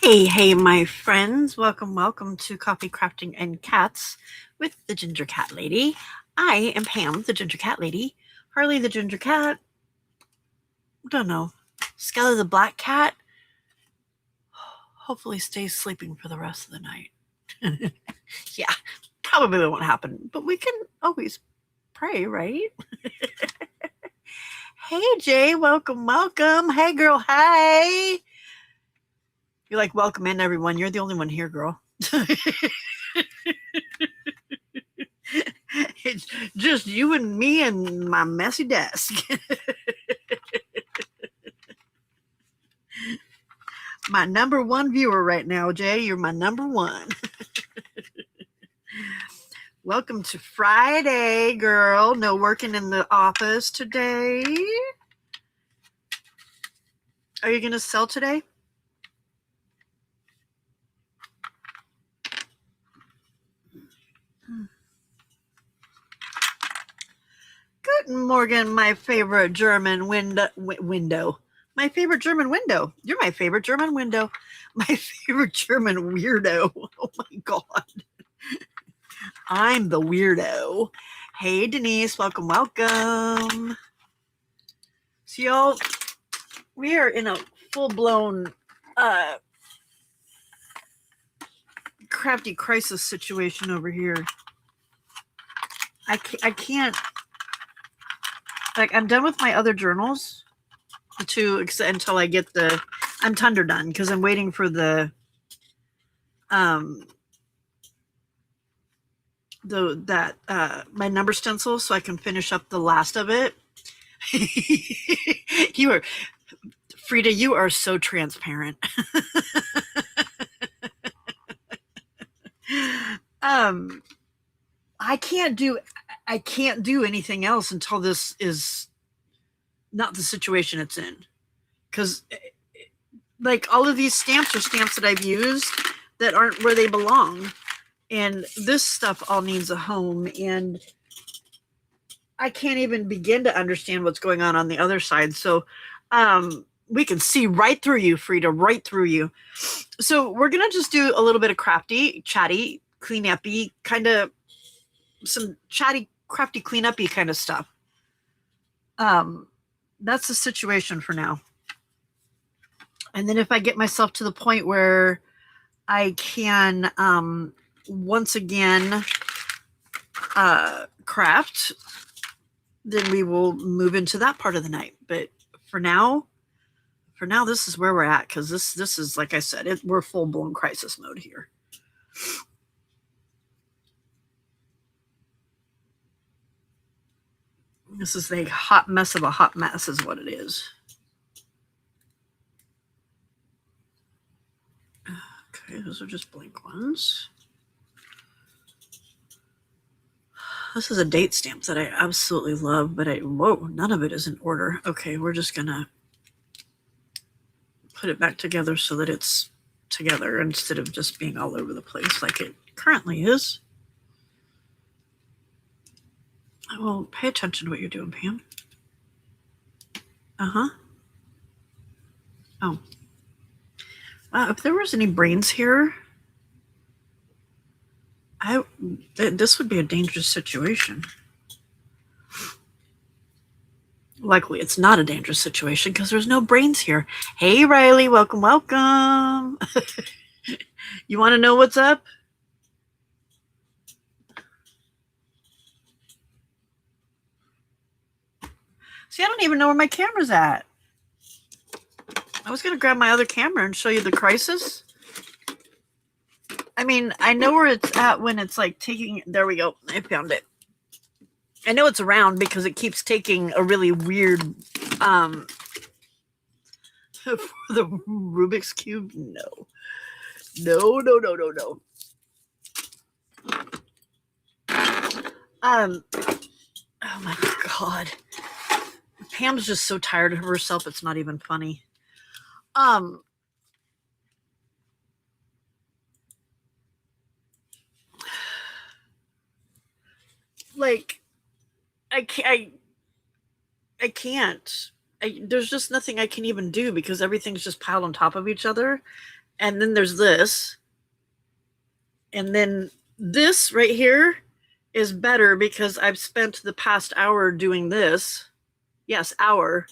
Hey, my friends. Welcome to Coffee Crafting and Cats with the Ginger Cat Lady. I am Pam, the Ginger Cat Lady. Harley, the Ginger Cat. Don't know. Skelly, the Black Cat. Hopefully stays sleeping for the rest of the night. Yeah, probably won't happen, but we can always pray, right? Hey, Jay. Welcome. Hey, girl. Hey. You're like, welcome in, everyone. You're the only one here, girl. It's just you and me and my messy desk. My number one viewer right now, Jay. You're my number one. Welcome to Friday, girl. No working in the office today. Are you going to sell today? Good morning, my favorite German window. My favorite German window. You're my favorite German window. My favorite German weirdo. Oh my God. I'm the weirdo. Hey, Denise. Welcome. So, y'all, we are in a full-blown crafty crisis situation over here. I can't, like, I'm done with my other journals until I get I'm thunder done because I'm waiting for my number stencil so I can finish up the last of it. Frida, you are so transparent. I can't do anything else until this is not the situation it's in, because like all of these stamps are stamps that I've used that aren't where they belong, and this stuff all needs a home, and I can't even begin to understand what's going on the other side. So we can see right through you, Frida, right through you. So we're gonna just do a little bit of crafty, chatty, clean-uppy, kind of some chatty, crafty, clean-uppy kind of stuff. That's the situation for now. And then if I get myself to the point where I can once again craft, then we will move into that part of the night. But for now, this is where we're at, because this is, like I said, we're full-blown crisis mode here. This is a hot mess of a hot mess is what it is. Okay, those are just blank ones. This is a date stamp that I absolutely love, but whoa, none of it is in order. Okay, we're just gonna put it back together so that it's together instead of just being all over the place like it currently is. Well, pay attention to what you're doing, Pam. Oh. Wow, if there was any brains here, this would be a dangerous situation. Luckily, it's not a dangerous situation because there's no brains here. Hey, Riley, welcome. You want to know what's up? See, I don't even know where my camera's at. I was going to grab my other camera and show you the crisis. I mean, I know where it's at when it's like taking... There we go. I found it. I know it's around because it keeps taking a really weird... for the Rubik's Cube? No. No. Oh my God. Pam's just so tired of herself, it's not even funny. Like, I can't. There's just nothing I can even do because everything's just piled on top of each other. And then there's this. And then this right here is better because I've spent the past hour doing this. Yes, hour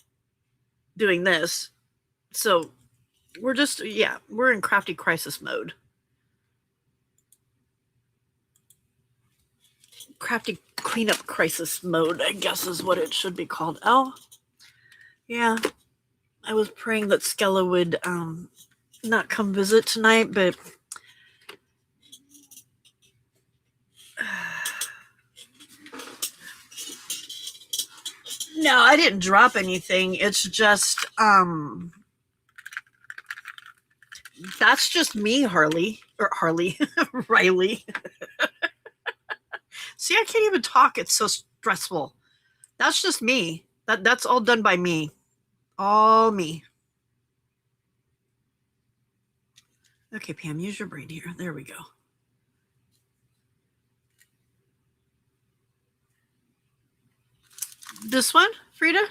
doing this. So we're just, yeah, we're in crafty crisis mode. Crafty cleanup crisis mode, I guess is what it should be called. Oh, yeah. I was praying that Skella would not come visit tonight, but no, I didn't drop anything. It's just that's just me, Harley. Riley. See, I can't even talk. It's so stressful. That's just me. That's all done by me. All me. Okay, Pam, use your brain here. There we go. This one, Frida?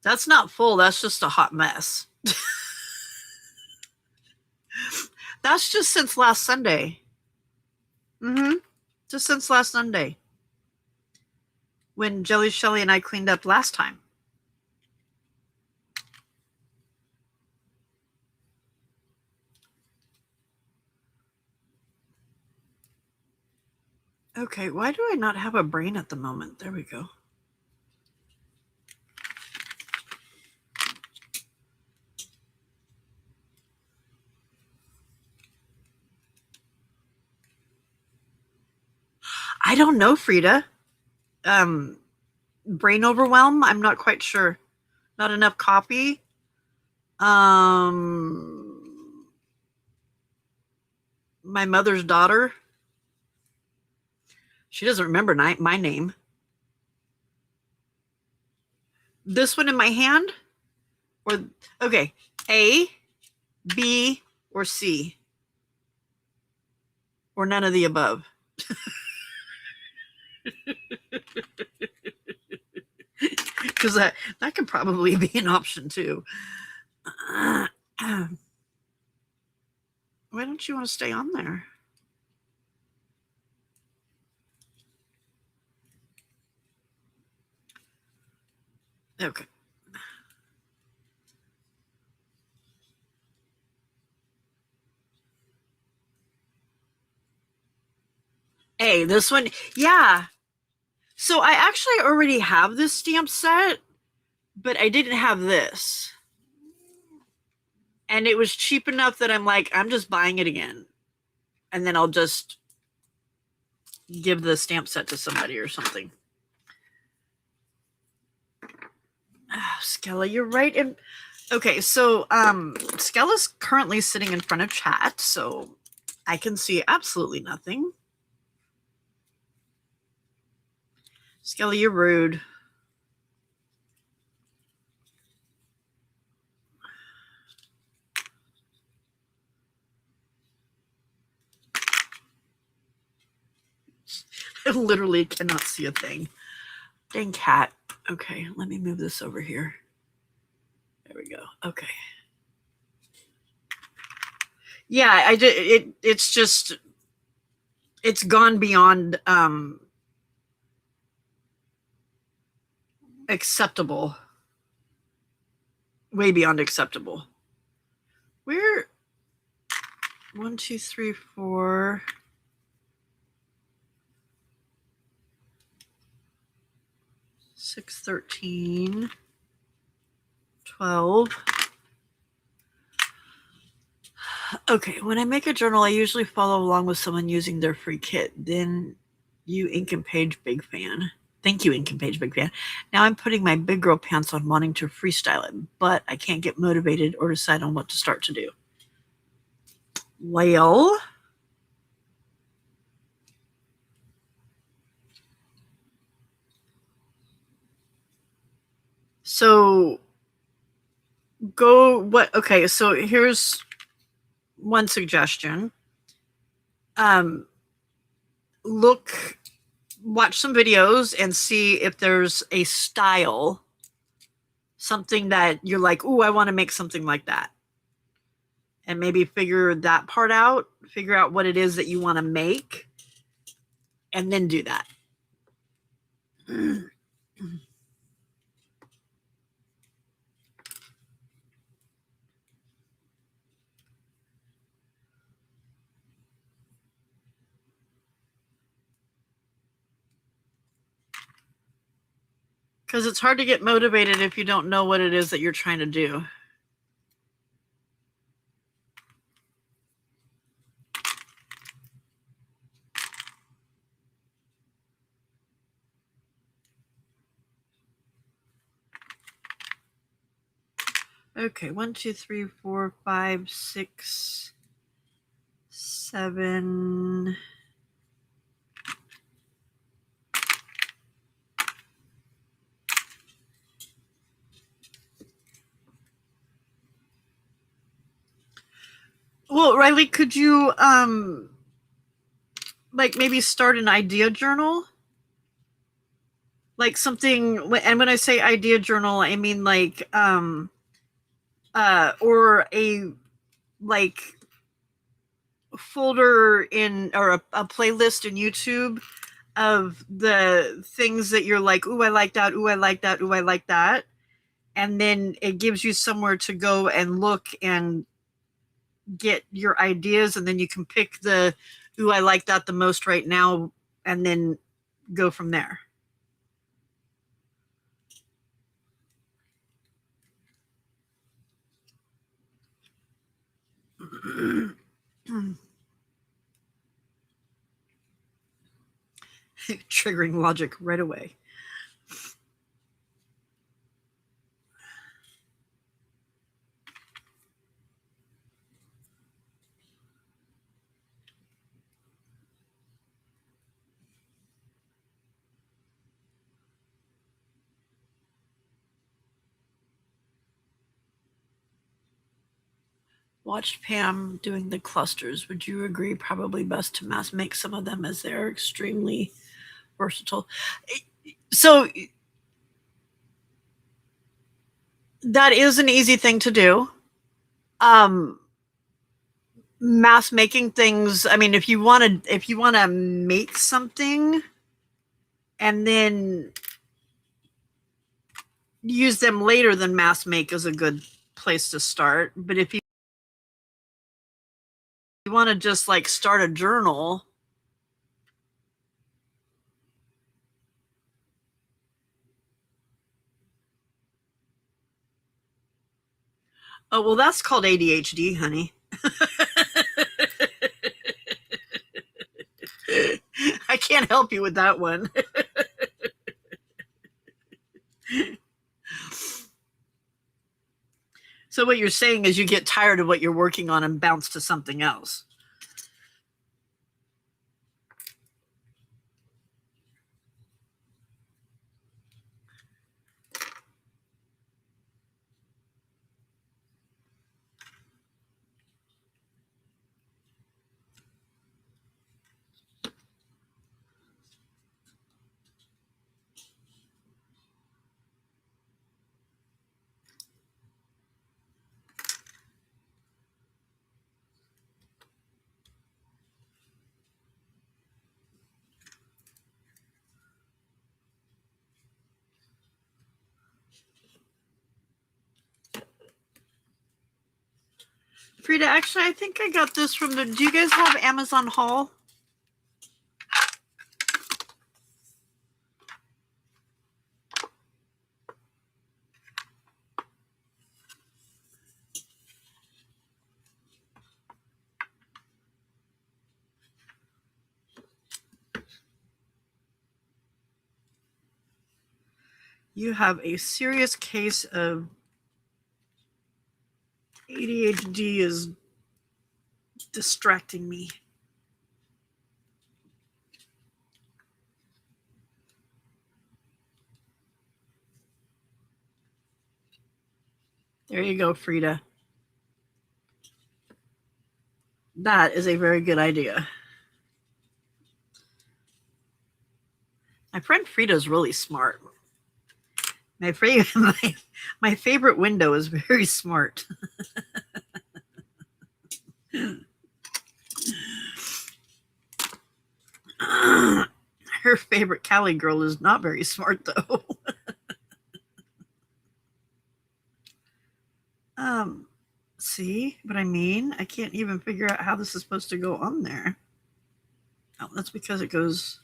That's not full. That's just a hot mess. That's just since last Sunday. Mm-hmm. Just since last Sunday. When Jelly Shelly and I cleaned up last time. Okay, why do I not have a brain at the moment? There we go. I don't know, Frida. Brain overwhelm? I'm not quite sure. Not enough copy? My mother's daughter? She doesn't remember my name. This one in my hand? Or, okay, A, B, or C? Or none of the above? Because that could probably be an option too. Why don't you want to stay on there? Okay. A, this one, yeah. So I actually already have this stamp set, but I didn't have this. And it was cheap enough that I'm like, I'm just buying it again. And then I'll just give the stamp set to somebody or something. Oh, Skella, you're right. And okay, so Skella's currently sitting in front of chat, so I can see absolutely nothing. Skella, you're rude. I literally cannot see a thing. Dang cat. Okay, let me move this over here. There we go. Okay. Yeah, I did. It's just, it's gone beyond acceptable. Way beyond acceptable. We're 1, 2, 3, 4. 6, 13, 12. Okay, when I make a journal, I usually follow along with someone using their free kit. Then you, Ink and Page, big fan. Thank you, Ink and Page, big fan. Now I'm putting my big girl pants on, wanting to freestyle it, but I can't get motivated or decide on what to start to do. Well, so go what? Okay, so here's one suggestion. Look watch some videos and see if there's a style, something that you're like, ooh, I want to make something like that. And maybe figure that part out, figure out what it is that you want to make, and then do that. Because it's hard to get motivated if you don't know what it is that you're trying to do. Okay, 1, 2, 3, 4, 5, 6, 7. Well, Riley, could you like maybe start an idea journal? Like something, and when I say idea journal, I mean like or a like folder in, or a playlist in YouTube of the things that you're like, ooh, I like that, ooh, I like that, ooh, I like that. And then it gives you somewhere to go and look and get your ideas, and then you can pick the, ooh, I like that the most right now, and then go from there. Triggering logic right away. Watched Pam doing the clusters. Would you agree probably best to mass make some of them, as they're extremely versatile? So that is an easy thing to do. Mass making things, I mean, if you want to make something and then use them later, then mass make is a good place to start. But if you want to just like start a journal, oh well, that's called ADHD, honey. I can't help you with that one. So what you're saying is you get tired of what you're working on and bounce to something else. Frida, actually, I think I got this from the, do you guys have Amazon Haul? You have a serious case of ADHD is distracting me. There you go, Frida. That is a very good idea. My friend Frida's really smart. My favorite window is very smart. Her favorite Cali girl is not very smart, though. See what I mean? I can't even figure out how this is supposed to go on there. Oh, that's because it goes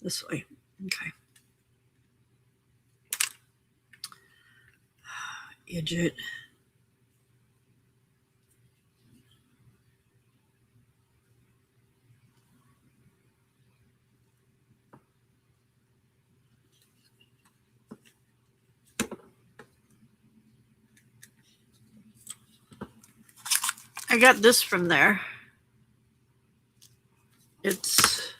this way. Okay. Idiot. I got this from there. It's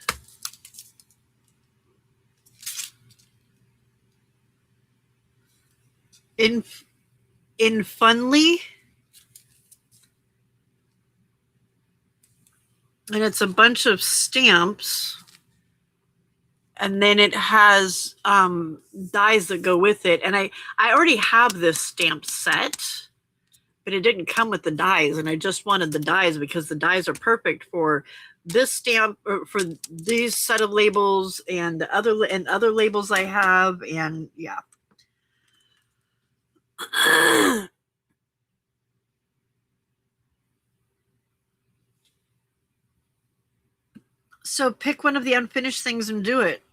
in Funly, and it's a bunch of stamps, and then it has dies that go with it. And I already have this stamp set, but it didn't come with the dies, and I just wanted the dies because the dies are perfect for this stamp, or for these set of labels and the other labels I have. And yeah. So pick one of the unfinished things and do it.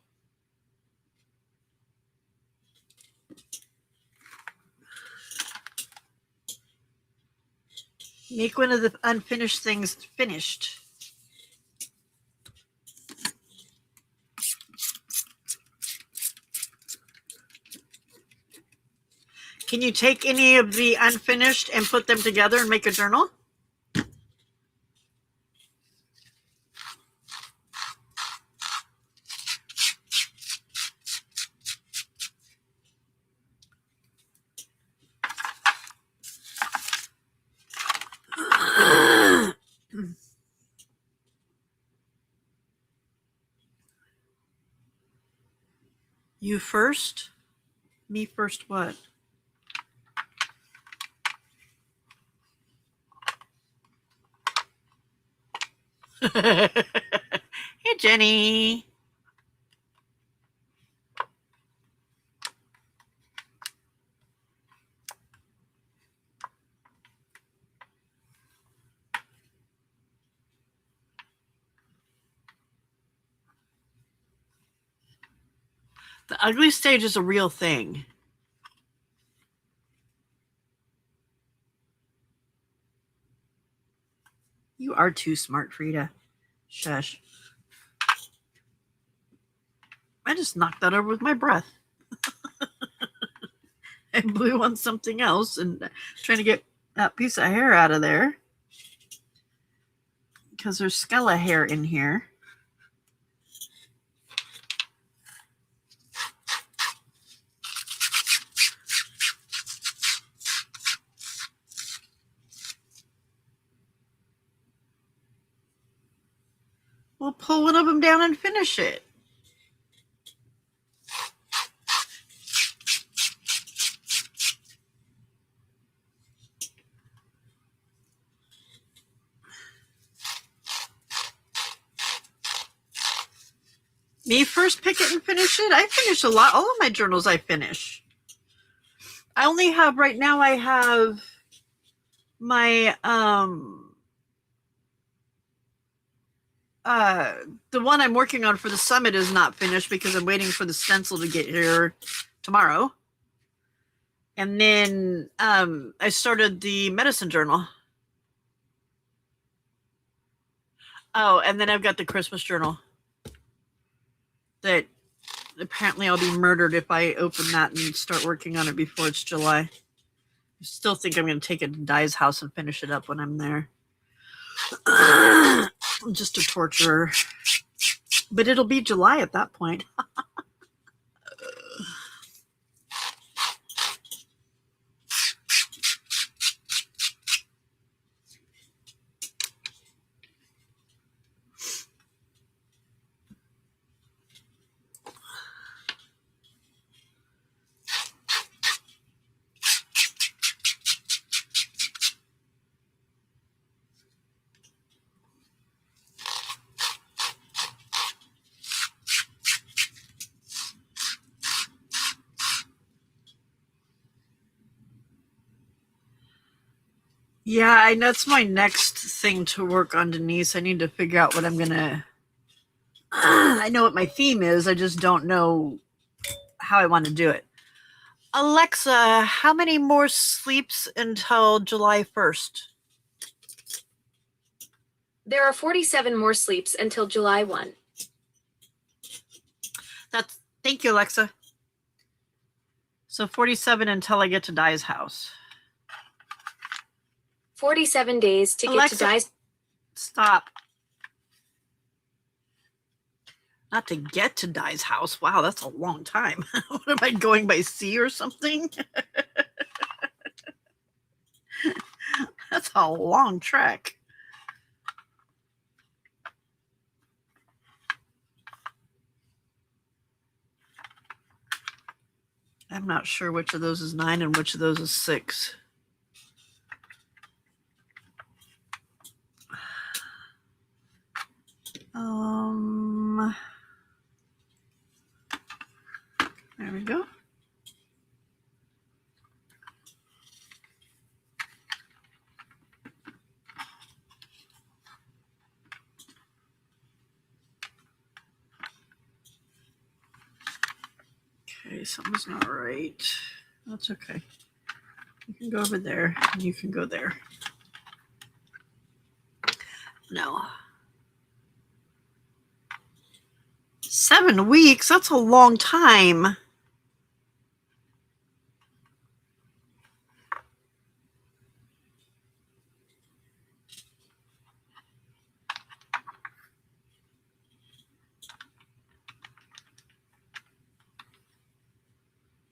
Make one of the unfinished things finished. Can you take any of the unfinished and put them together and make a journal? You first? Me first what? Hey, Jenny. The ugly stage is a real thing. You are too smart, Frida. Shush. I just knocked that over with my breath. I blew on something else and trying to get that piece of hair out of there because there's skella hair in here. We'll pull one of them down and finish it. Me first pick it and finish it? I finish a lot. All of my journals I finish. I only have, right now I have my, the one I'm working on for the summit is not finished because I'm waiting for the stencil to get here tomorrow. And then I started the medicine journal. Oh, and then I've got the Christmas journal that apparently I'll be murdered if I open that and start working on it before it's July. I still think I'm going to take it to Di's house and finish it up when I'm there. Just to torture her. But it'll be July at that point. Yeah, that's my next thing to work on, Denise. I need to figure out what I'm gonna. I know what my theme is. I just don't know how I want to do it. Alexa, how many more sleeps until July 1st? There are 47 more sleeps until July 1. Thank you, Alexa. So 47 until I get to Di's house. 47 days to Alexa, get to Di's. Stop. Not to get to Di's house. Wow, that's a long time. What am I going by sea or something? That's a long trek. I'm not sure which of those is 9 and which of those is 6. There we go. Okay, something's not right. That's okay. You can go over there, and you can go there. No. 7 weeks? That's a long time.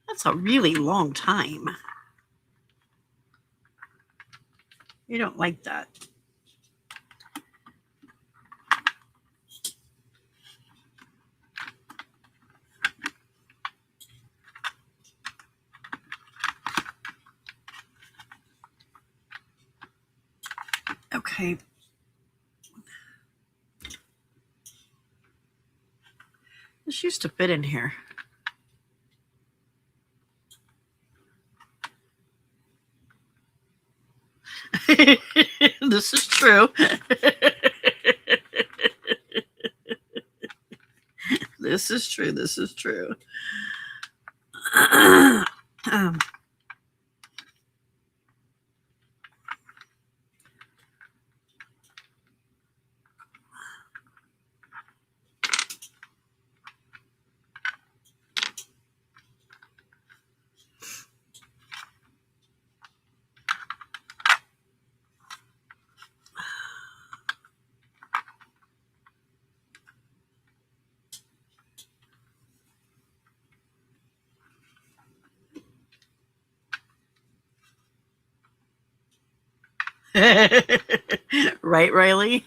That's a really long time. You don't like that. Okay. This used to fit in here. This is true. This is true. This is true. Right, Riley?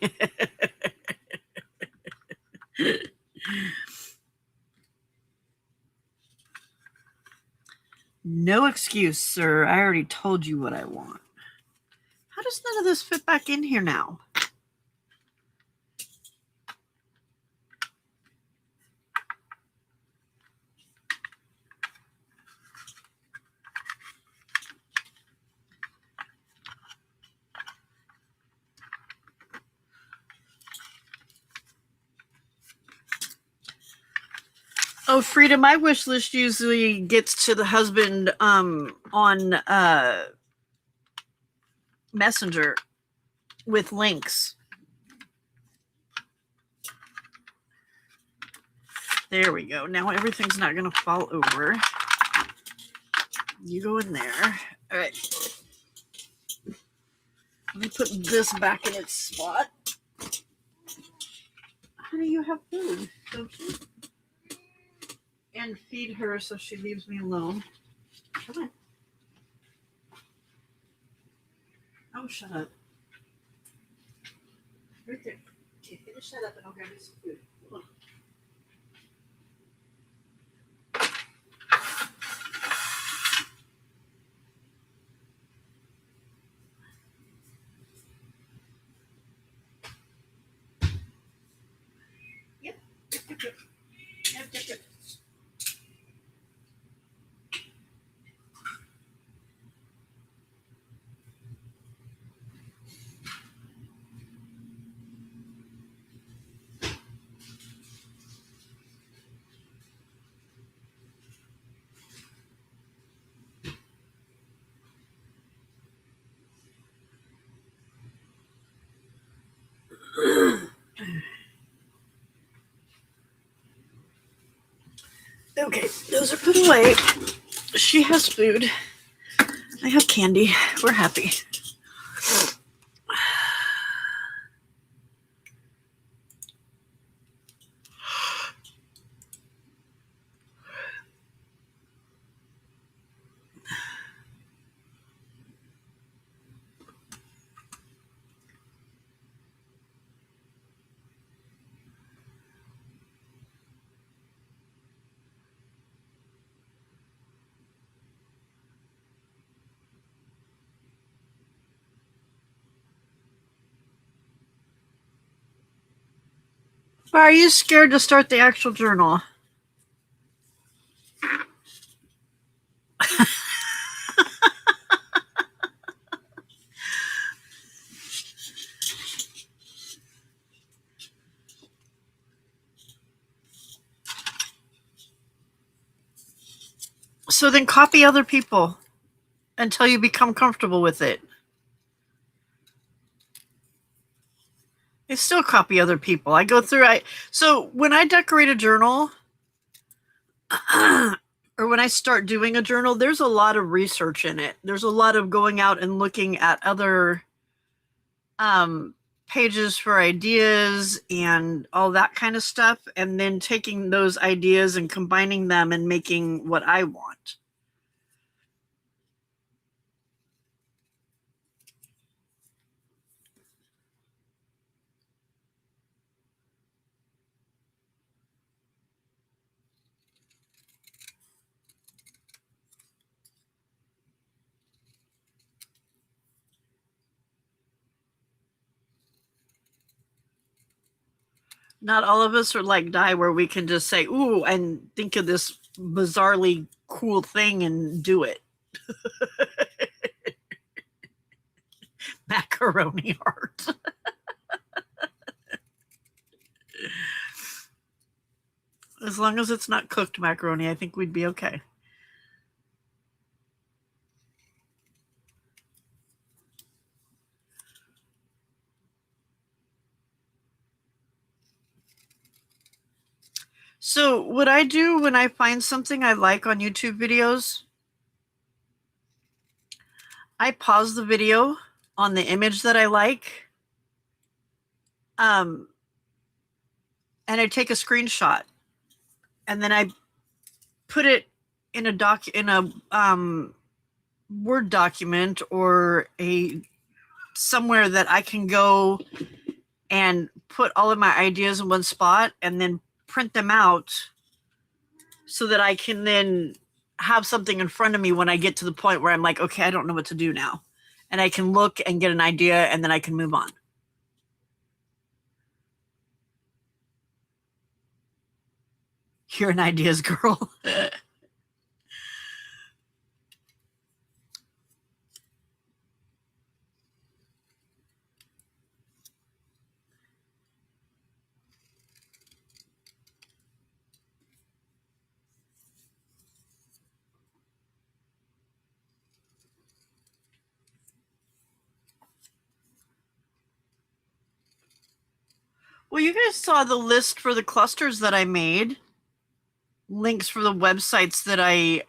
No excuse, sir. I already told you what I want. How does none of this fit back in here now? Oh, Frida, my wish list usually gets to the husband on Messenger with links. There we go. Now everything's not going to fall over. You go in there. All right. Let me put this back in its spot. Honey, you have food, don't you? And feed her so she leaves me alone. Come on. Oh, shut up. Right there. Okay, finish that up and I'll grab you some food. Hold on. Yep. Yep. Okay, those are put away. She has food. I have candy. We're happy. Why are you scared to start the actual journal? So then copy other people until you become comfortable with it. I still copy other people. I go through so when I decorate a journal or when I start doing a journal, there's a lot of research in it. There's a lot of going out and looking at other pages for ideas and all that kind of stuff, and then taking those ideas and combining them and making what I want. Not all of us are like Di, where we can just say, ooh, and think of this bizarrely cool thing and do it. Macaroni art. As long as it's not cooked macaroni, I think we'd be okay. So what I do when I find something I like on YouTube videos, I pause the video on the image that I like, and I take a screenshot, and then I put it in a Word document or a somewhere that I can go and put all of my ideas in one spot and then print them out so that I can then have something in front of me when I get to the point where I'm like, okay, I don't know what to do now. And I can look and get an idea and then I can move on. You're an ideas girl. Well, you guys saw the list for the clusters that I made. Links for the websites that I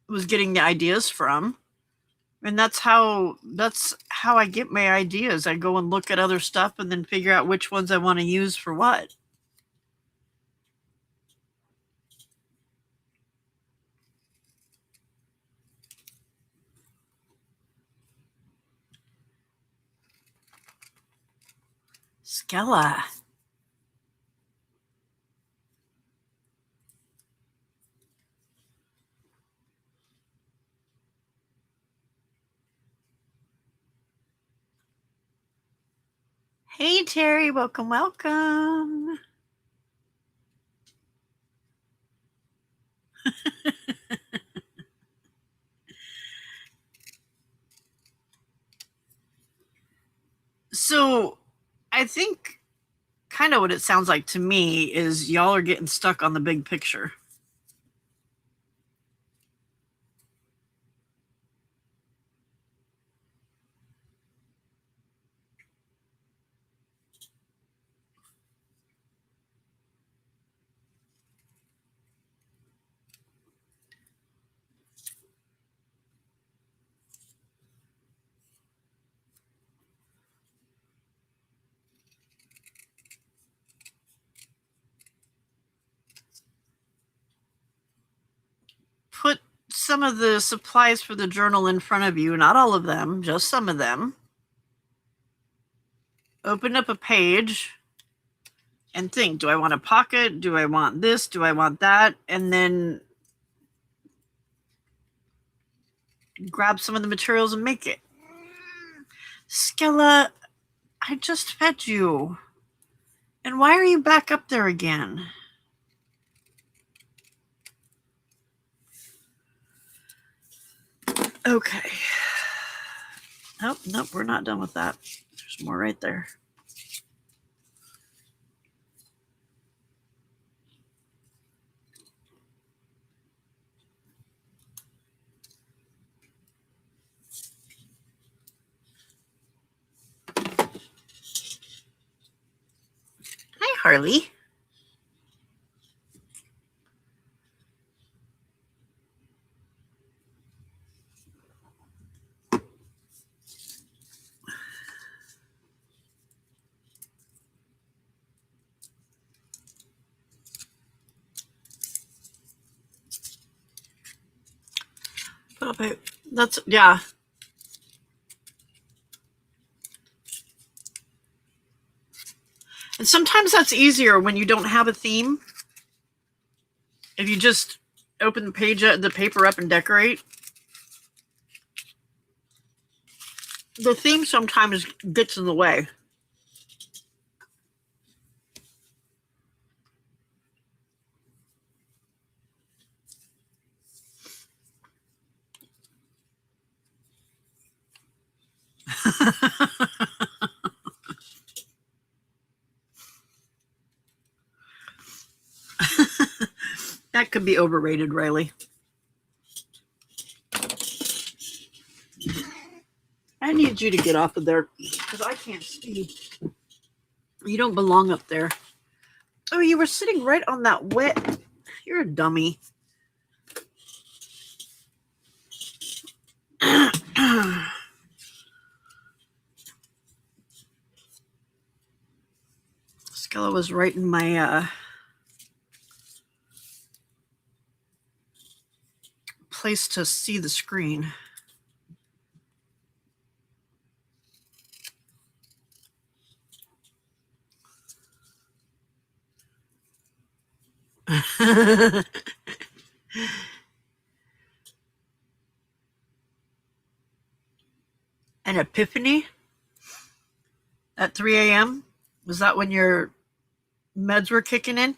was getting the ideas from. And that's how I get my ideas. I go and look at other stuff and then figure out which ones I want to use for what. Skella. Hey Terry, welcome, welcome. So I think kind of what it sounds like to me is y'all are getting stuck on the big picture. some of the supplies for the journal in front of you, not all of them, just some of them. Open up a page and think, do I want a pocket? Do I want this? Do I want that? And then grab some of the materials and make it. Skella, I just fed you. And why are you back up there again? Okay. Oh, nope, we're not done with that. There's more right there. Hi, Harley. Okay, that's, yeah. And sometimes that's easier when you don't have a theme. If you just open the paper up and decorate. The theme sometimes gets in the way. That could be overrated, Riley. I need you to get off of there because I can't see. You don't belong up there. Oh, you were sitting right on that wet. You're a dummy. Skella was right in my place to see the screen. An epiphany at 3 a.m.? Was that when your meds were kicking in?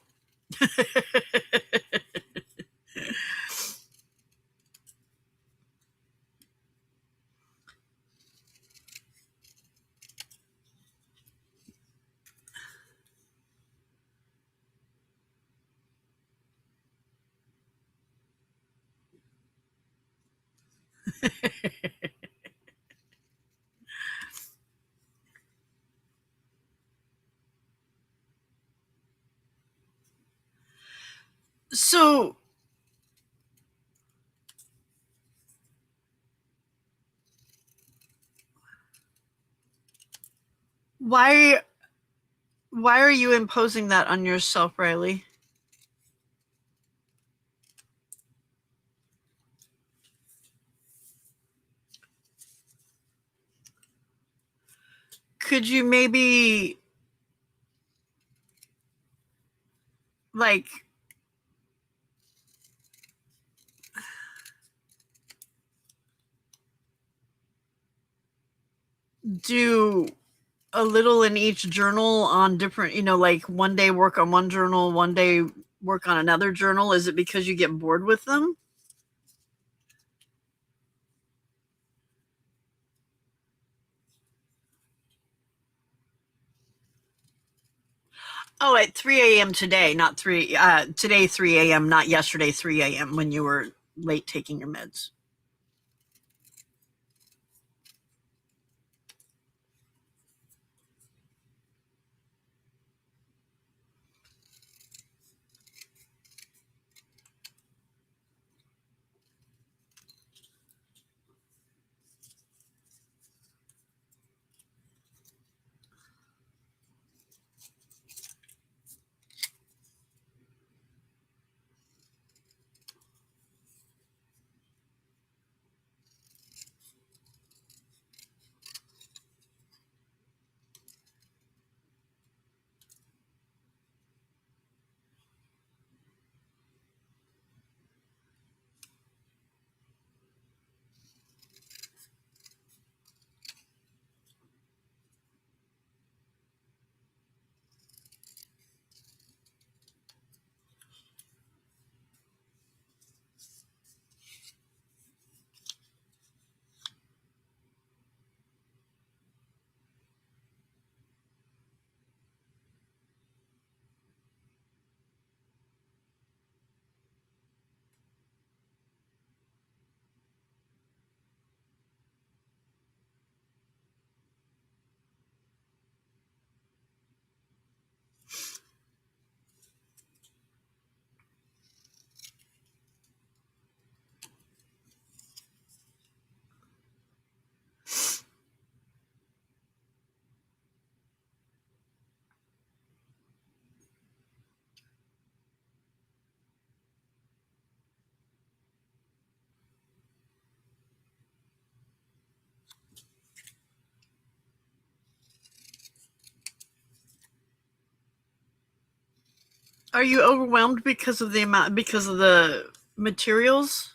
So why are you imposing that on yourself, Riley? Could you maybe like do a little in each journal on different, like one day work on one journal, one day work on another journal? Is it because you get bored with them? Oh, at 3 a.m. today, not today 3 a.m., not yesterday 3 a.m. when you were late taking your meds. Are you overwhelmed because of the materials?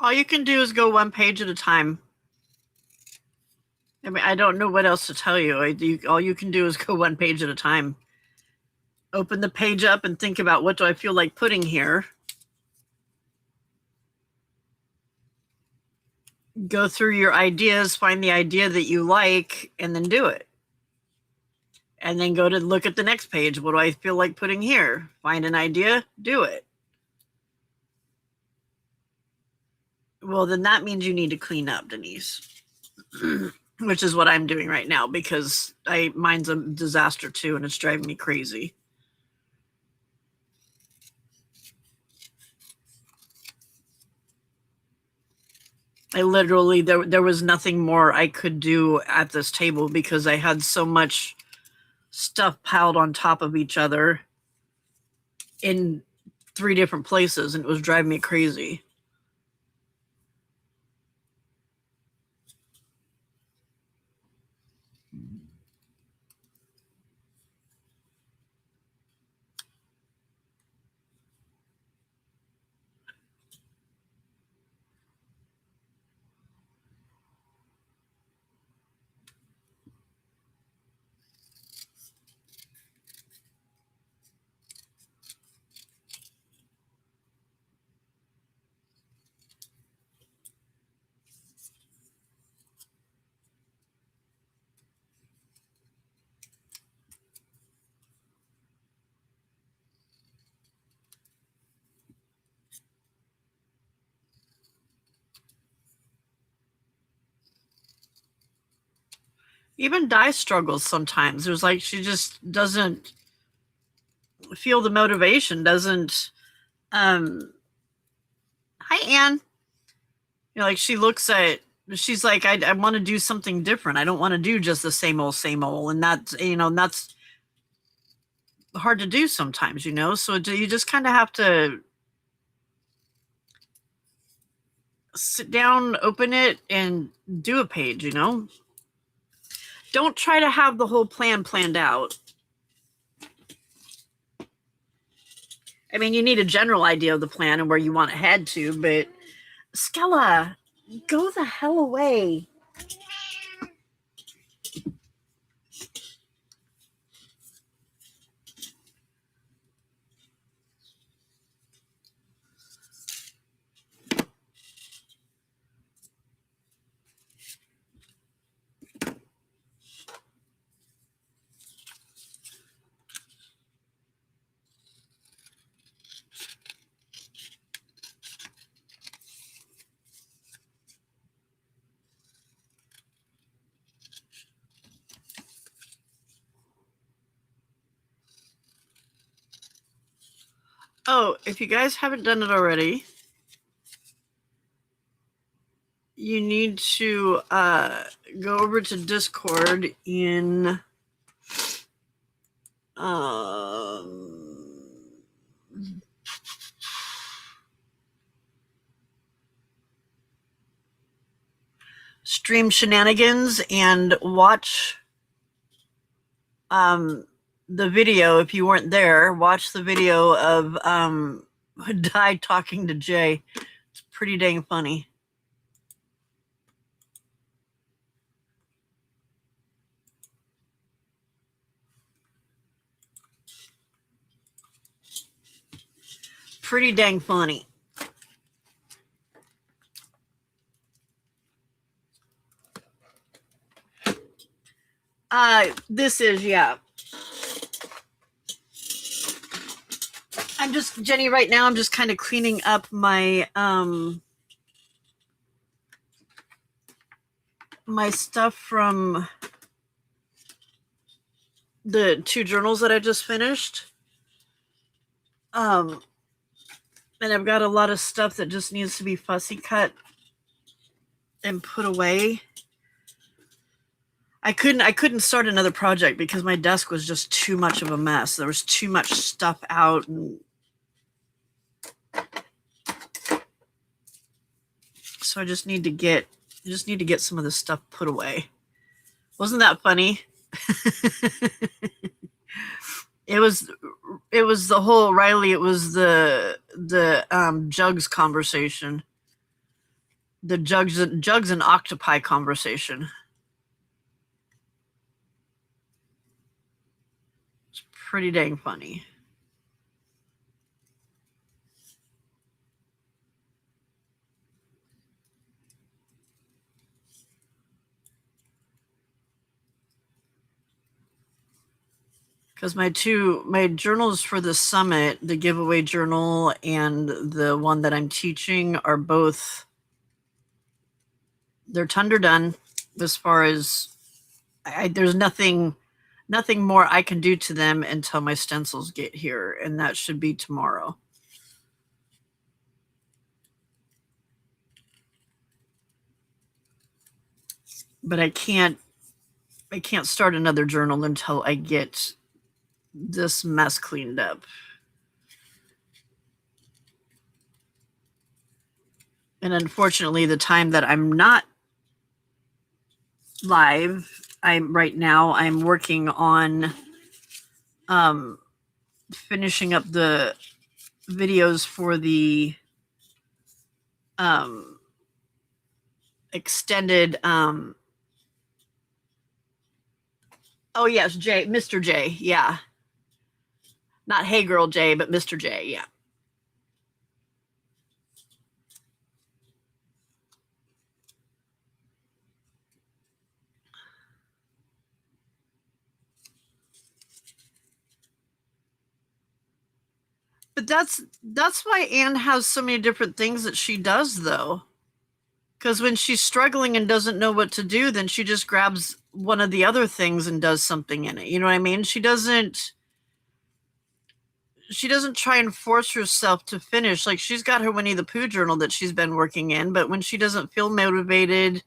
All you can do is go one page at a time. I mean, I don't know what else to tell you. All you can do is go one page at a time. Open the page up and think about, what do I feel like putting here? Go through your ideas, find the idea that you like, and then do it. And then go to look at the next page. What do I feel like putting here? Find an idea, do it. Well, then that means you need to clean up, Denise. Which is what I'm doing right now, because mine's a disaster too, and it's driving me crazy. I literally, there was nothing more I could do at this table, because I had so much stuff piled on top of each other in 3 different places, and it was driving me crazy. Even Di struggles sometimes. There's like, she just doesn't feel the motivation, doesn't. Hi, Anne. You know, like, she looks at, she's like, I want to do something different. I don't want to do just the same old, same old. And that's, and that's hard to do sometimes, So you just kind of have to sit down, open it, and do a page, Don't try to have the whole plan planned out. I mean, you need a general idea of the plan and where you want to head to, but Skella, go the hell away. Oh, if you guys haven't done it already, you need to go over to Discord in Stream Shenanigans and watch the video. If you weren't there, watch the video of Di talking to Jay. It's pretty dang funny. Pretty dang funny. This is, yeah. I'm just, Jenny, right now I'm just kind of cleaning up my my stuff from the 2 journals that I just finished. And I've got a lot of stuff that just needs to be fussy cut and put away. I couldn't start another project because my desk was just too much of a mess. There was too much stuff out, and so I just need to get some of this stuff put away. Wasn't that funny? It was the whole Riley. It was the jugs conversation, the jugs and octopi conversation. It's pretty dang funny. Because my journals for the summit, the giveaway journal and the one that I'm teaching, are both, they're done as far as there's nothing more I can do to them until my stencils get here, and that should be tomorrow. But I can't start another journal until I get this mess cleaned up. And unfortunately, the time that I'm not live, I'm working on finishing up the videos for the extended oh yes, Mr. J, yeah. Not Hey Girl J, but Mr. J, yeah. But that's why Anne has so many different things that she does, though. Because when she's struggling and doesn't know what to do, then she just grabs one of the other things and does something in it. You know what I mean? She doesn't try and force herself to finish. Like, she's got her Winnie the Pooh journal that she's been working in, but when she doesn't feel motivated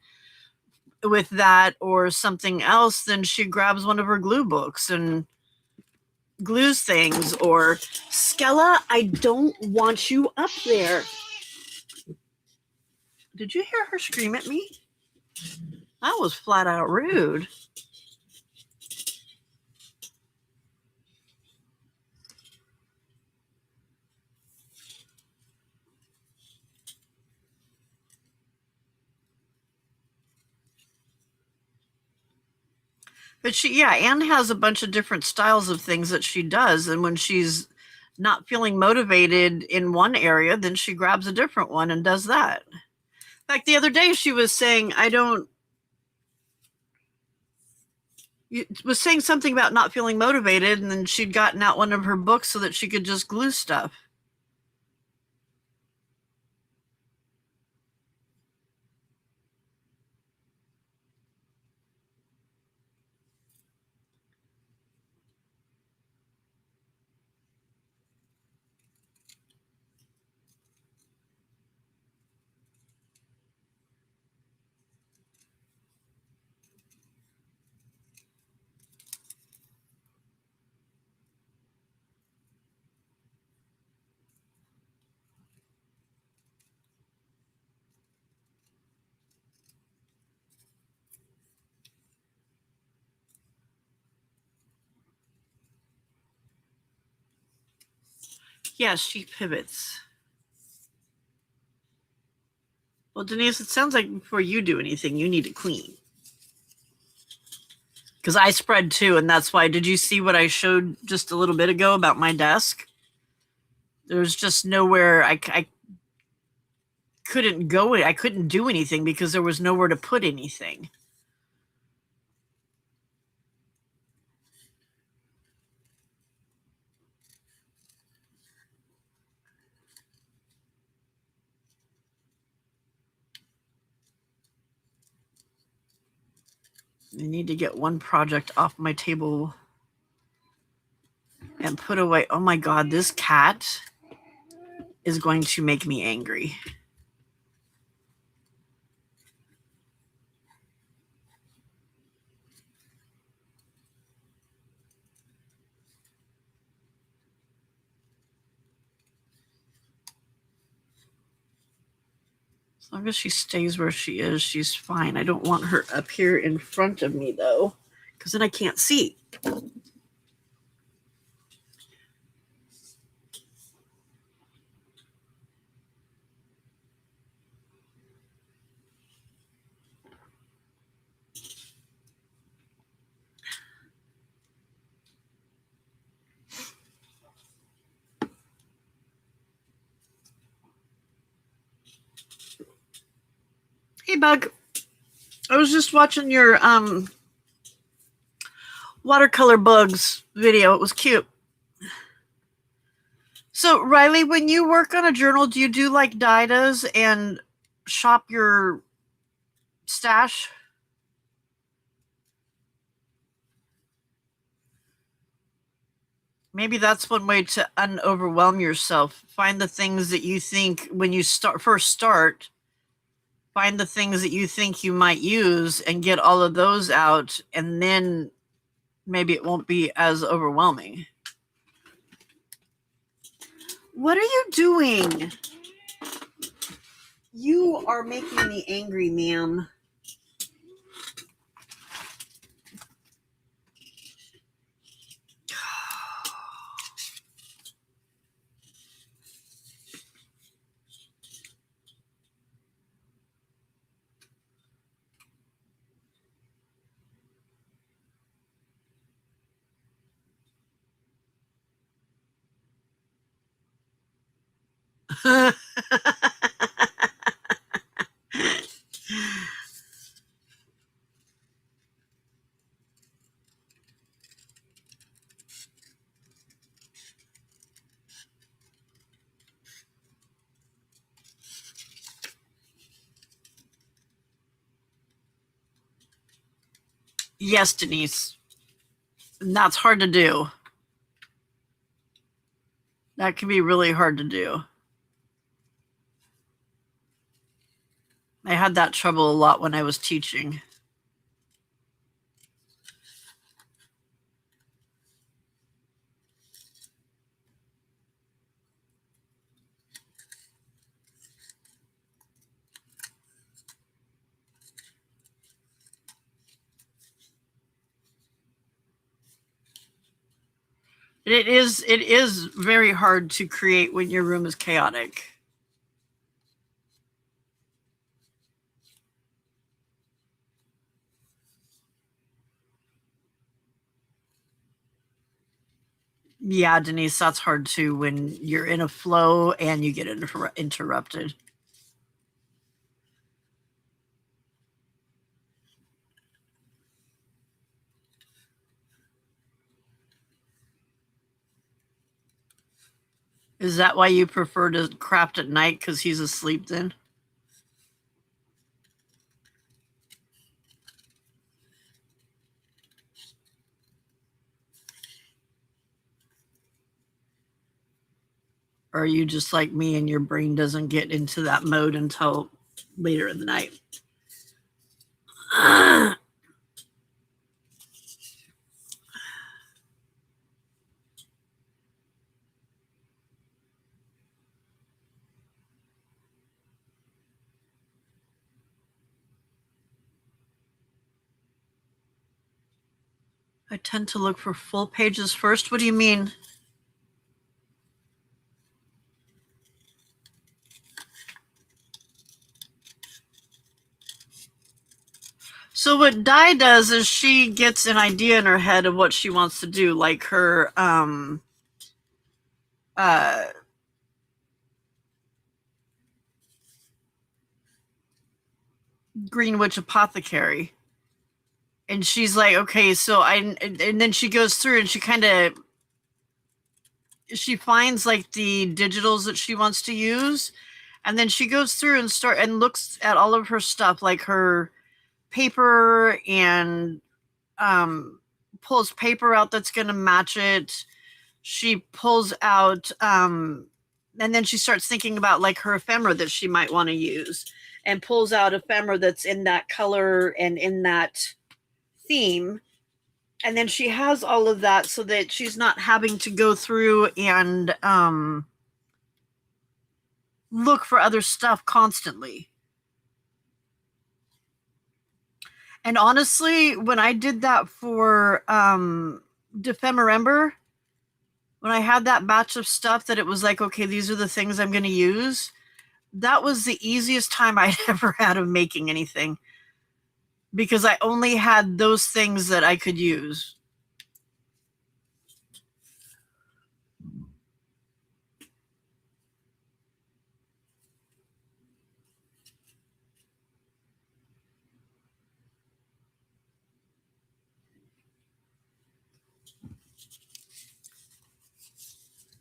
with that or something else, then she grabs one of her glue books and glues things. Or, Skella, I don't want you up there. Did you hear her scream at me? That was flat out rude. But Anne has a bunch of different styles of things that she does. And when she's not feeling motivated in one area, then she grabs a different one and does that. Like the other day, she was saying, was saying something about not feeling motivated, and then she'd gotten out one of her books so that she could just glue stuff. Yes, she pivots. Well, Denise, it sounds like before you do anything, you need to clean. Because I spread too, and that's why. Did you see what I showed just a little bit ago about my desk? There's just nowhere I couldn't go. I couldn't do anything because there was nowhere to put anything. I need to get one project off my table and put away. Oh my God, this cat is going to make me angry. As long as she stays where she is, she's fine. I don't want her up here in front of me, though, because then I can't see. Hey, Bug. I was just watching your watercolor bugs video. It was cute. So, Riley, when you work on a journal, do you do like Di does and shop your stash? Maybe that's one way to unoverwhelm yourself. Find the things that you think when you first start, find the things that you think you might use and get all of those out, and then maybe it won't be as overwhelming. What are you doing? You are making me angry, ma'am. Yes, Denise. And that's hard to do. That can be really hard to do. I had that trouble a lot when I was teaching. It is very hard to create when your room is chaotic. Yeah, Denise, that's hard too when you're in a flow and you get interrupted. Is that why you prefer to craft at night, because he's asleep then? Or are you just like me and your brain doesn't get into that mode until later in the night? I tend to look for full pages first. What do you mean? So what Di does is she gets an idea in her head of what she wants to do, like her Green Witch Apothecary. And she's like, okay, so and then she goes through and she finds like the digitals that she wants to use, and then she goes through and looks at all of her stuff, like her paper and pulls paper out that's going to match it. She pulls out, and then she starts thinking about like her ephemera that she might want to use, and pulls out ephemera that's in that color and in that theme. And then she has all of that so that she's not having to go through and look for other stuff constantly. And honestly, when I did that for Defemember, when I had that batch of stuff that it was like, okay, these are the things I'm going to use, that was the easiest time I'd ever had of making anything, because I only had those things that I could use.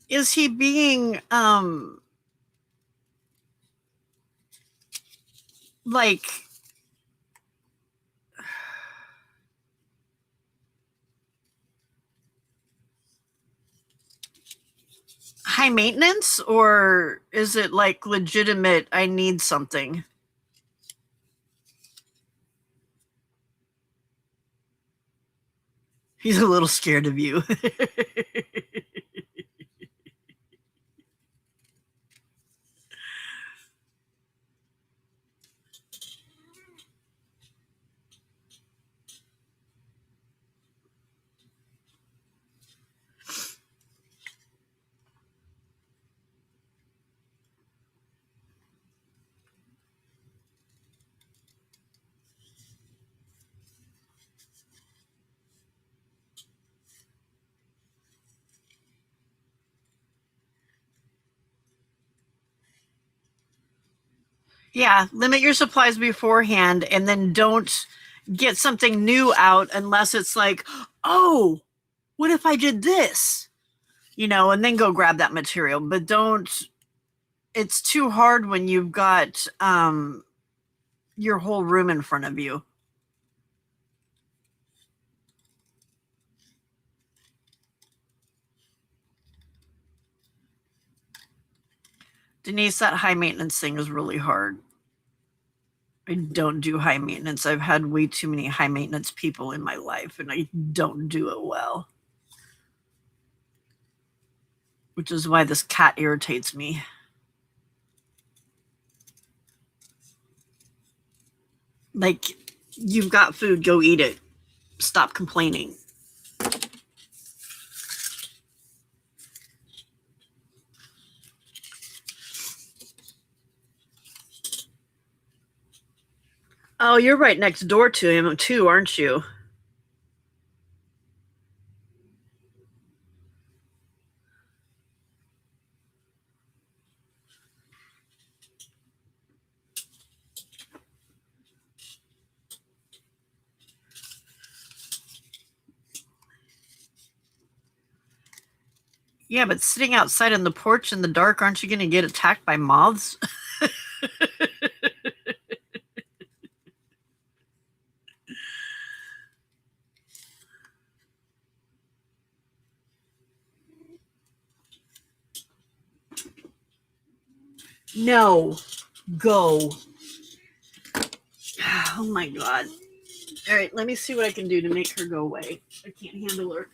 Is he being like high maintenance, or is it like legitimate I need something? He's a little scared of you. Yeah, limit your supplies beforehand, and then don't get something new out unless it's like, oh, what if I did this? You know, and then go grab that material. But don't, it's too hard when you've got your whole room in front of you. Denise, that high maintenance thing is really hard. I don't do high maintenance. I've had way too many high maintenance people in my life, and I don't do it well. Which is why this cat irritates me. Like, you've got food, go eat it. Stop complaining. Oh, you're right next door to him too, aren't you? Yeah, but sitting outside on the porch in the dark, aren't you going to get attacked by moths? No. Go. Oh my God. All right, let me see what I can do to make her go away. I can't handle her.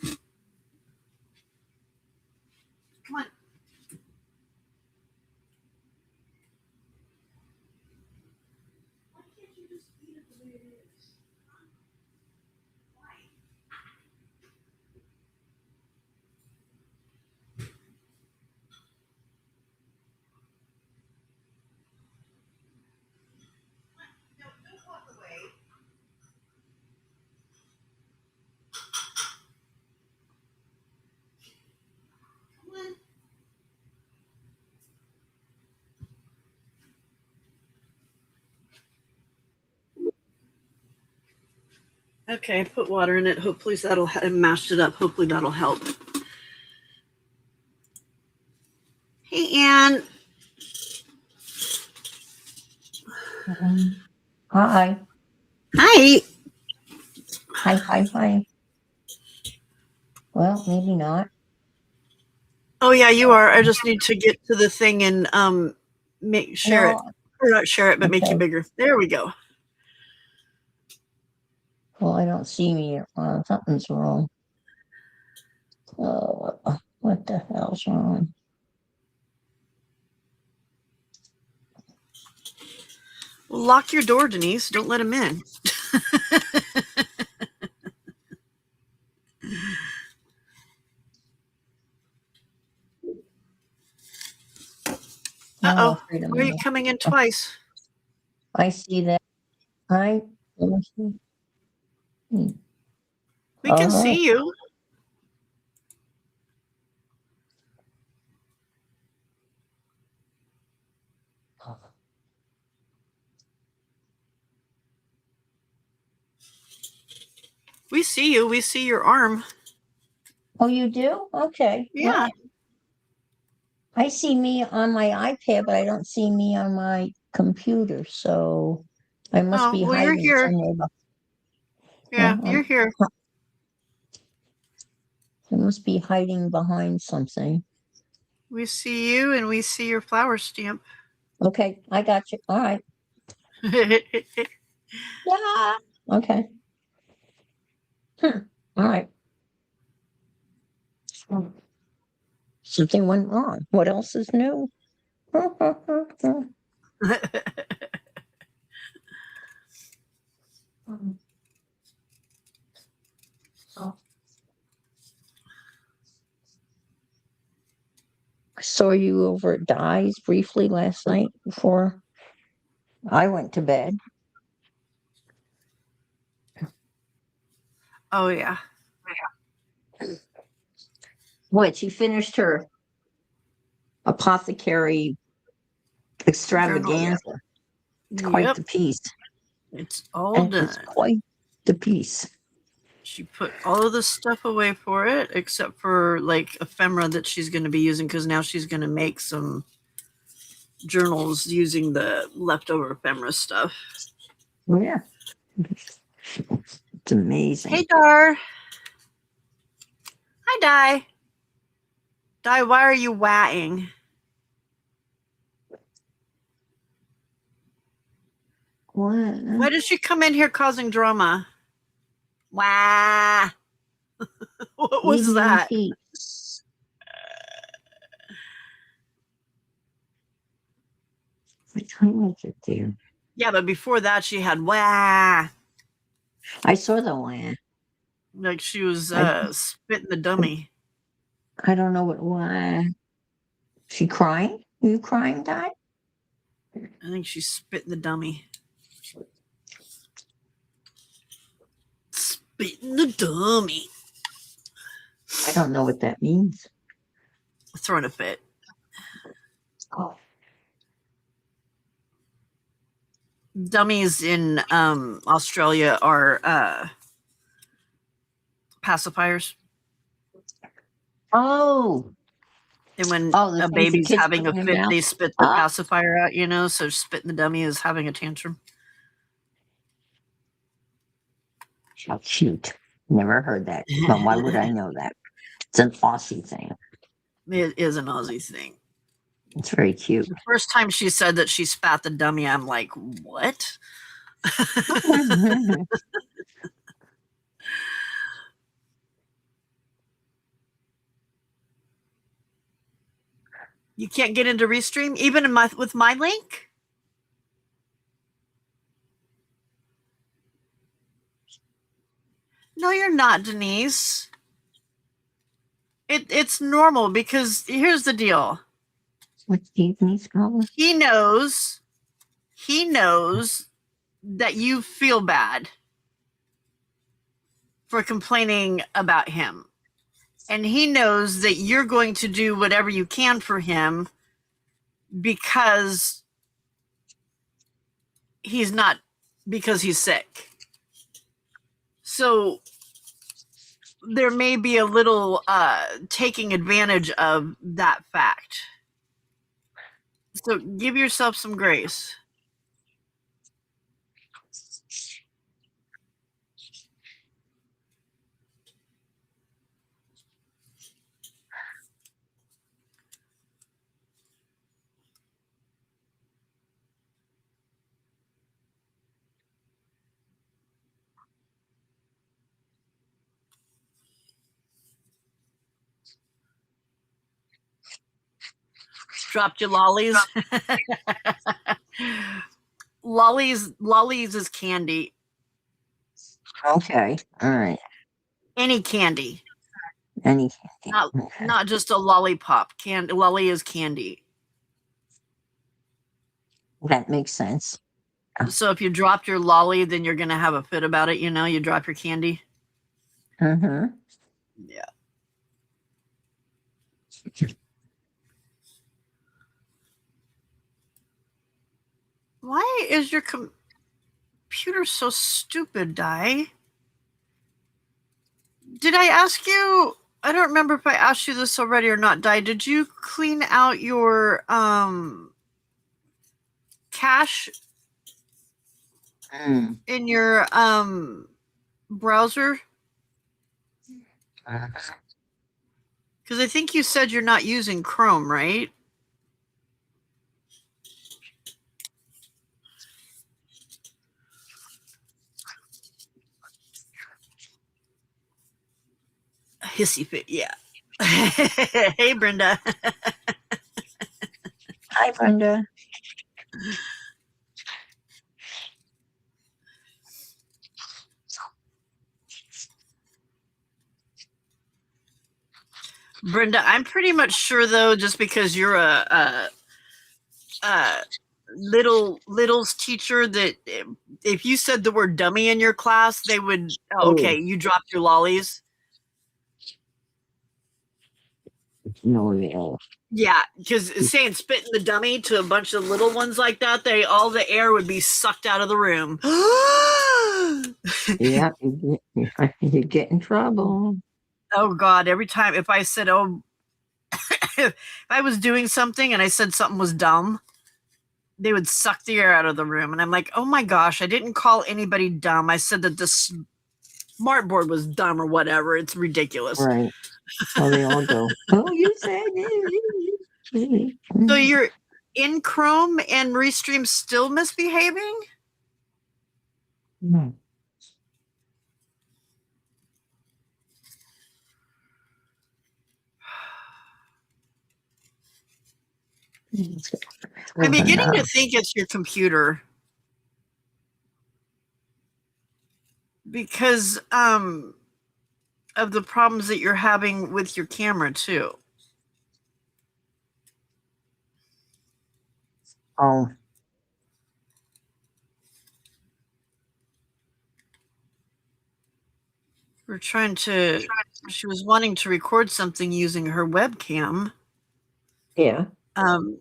Come on. Why can't you just eat it the way it is? Why? No, don't walk away. Come on. Okay, I put water in it. Hopefully that'll mashed it up. Hopefully that'll help. Hey, Ann. Hi. Hi. Hi. Hi. Well, maybe not. Oh yeah, you are. I just need to get to the thing and share it. No. Or not share it, but make you Okay. bigger. There we go. Well, I don't see me. Something's wrong. Oh, what the hell's wrong? Well, lock your door, Denise. Don't let him in. Oh, Uh-oh. wait a Why are you minute. coming in twice? I see that. I. Let me see. We All can right. see you. We see you. We see your arm. Oh, you do? Okay. Yeah. Well, I see me on my iPad, but I don't see me on my computer. So I must Oh, be well, you're hiding here. somewhere. Yeah, you're here. I must be hiding behind something. We see you and we see your flower stamp. Okay, I got you. All right. Yeah. Okay. All right. Something went wrong. What else is new? I saw you over at Di's briefly last night before I went to bed. Oh, yeah. What? She finished her apothecary Journal, yeah. extravaganza. It's quite Yep. the piece. It's all And it's done. quite the piece. She put all of the stuff away for it, except for like ephemera that she's going to be using because now she's going to make some journals using the leftover ephemera stuff. Oh, yeah. It's amazing. Hey, Dar. Hi, Di. Di, why are you wahing? What? Why did she come in here causing drama? Wah. What Leave was me in that? peace. What time is it there? Yeah, but before that, she had wah. I saw the one. Like she was I spitting the dummy. I don't know what why. She crying? Are you crying, Di? I think she's spitting the dummy. Spitting the dummy. I don't know what that means. Throwing a fit. Oh. Dummies in Australia are pacifiers. Oh. And when Oh, the a things the baby's kids having put a in their fit, mouth. they spit the Oh, pacifier out, you know? So spitting the dummy is having a tantrum. how cute. Never heard that. But why would I know that? It's an Aussie thing. It is an Aussie thing. It's very cute. The first time she said that she spat the dummy, I'm like, what? You can't get into Restream even with my link? No, you're not, Denise. It's normal because here's the deal. What's Tiffany's problem? He knows that you feel bad for complaining about him. And he knows that you're going to do whatever you can for him because he's sick. So there may be a little taking advantage of that fact. So give yourself some grace. Dropped your lollies. Lollies is candy. Okay. All right. Any candy. Any Not okay. not just a lollipop. Lolly is candy. That makes sense. So if you dropped your lolly, then you're gonna have a fit about it, you drop your candy. Mm-hmm. Yeah. Why is your computer so stupid, Di? Did I ask you? I don't remember if I asked you this already or not, Di. Did you clean out your cache Mm. in your browser? Uh, Because I think you said you're not using Chrome, right? Hissy fit, yeah. Hey, Brenda. Hi, Brenda. Brenda, I'm pretty much sure though, just because you're a little's teacher, that if you said the word dummy in your class, they would. Oh, Oh, okay, you dropped your lollies. no, yeah. Yeah, because saying spitting the dummy to a bunch of little ones like that, all the air would be sucked out of the room. Yeah, you get in trouble. Oh God! Every time if I said, "Oh," if I was doing something and I said something was dumb, they would suck the air out of the room, and I'm like, "Oh my gosh! I didn't call anybody dumb. I said that the smart board was dumb or whatever. It's ridiculous." Right. So they all go, oh, you said it. So you're in Chrome and Restream still misbehaving? Hmm. I'm Oh, beginning to no. think it's your computer because of the problems that you're having with your camera too. Oh, We're trying to She was wanting to record something using her webcam. yeah. Um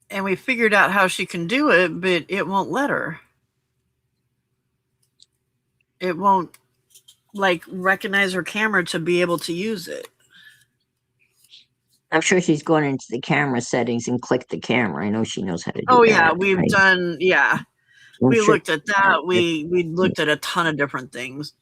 and we figured out how she can do it, but it won't let her. It won't like recognize her camera to be able to use it. I'm sure she's gone into the camera settings and clicked the camera. I know she knows how to do Oh yeah, that. we've done, yeah. I'm We sure. looked at that. We looked at a ton of different things.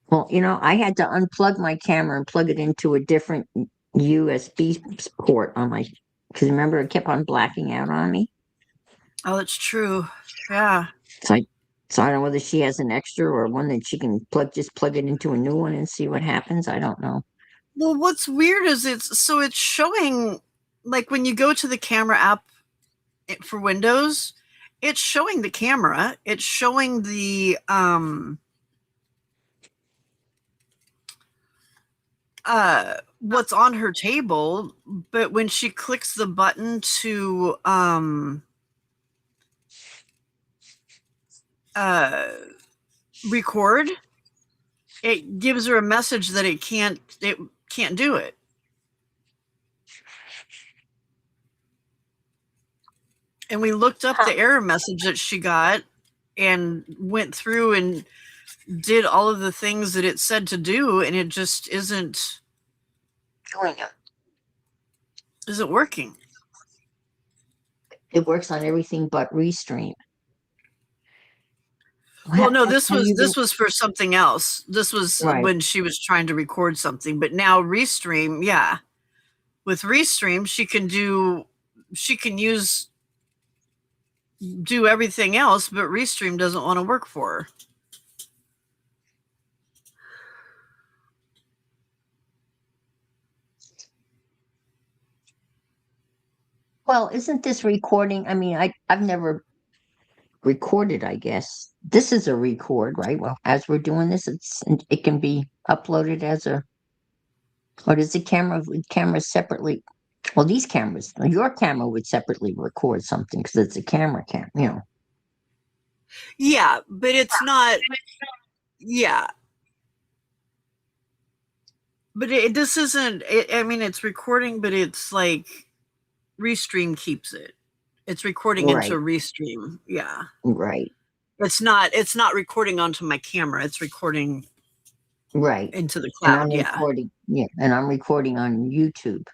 Well, I had to unplug my camera and plug it into a different USB port on my, because remember it kept on blacking out on me. Oh, that's true. Yeah. So I don't know whether she has an extra or one that she can just plug it into a new one and see what happens. I don't know. Well, what's weird is it's showing, like when you go to the camera app for Windows, it's showing the camera, it's showing the what's on her table, but when she clicks the button to uh record, it gives her a message that it can't do it. And we looked up the error message that she got and went through and did all of the things that it said to do, and it just isn't working. It works on everything but Restream. Well, no, Have you been this was for something else. This was right? when she was trying to record something, but now Restream, yeah. With Restream, she can do everything else, but Restream doesn't want to work for her. Well, isn't this recording? I mean, I've never recorded, I guess. This is a record, right? Well, as we're doing this, it can be uploaded as a, or does the camera separately? Well, these cameras, your camera would separately record something because it's a camera cam, you know. Yeah, but it's not. Yeah, but this isn't. I mean, it's recording, but it's like Restream keeps it. It's recording into Right, Restream. Yeah, right, it's not. It's not recording onto my camera. It's recording right. into the And I'm cloud. Yeah. recording, yeah, and I'm recording on YouTube.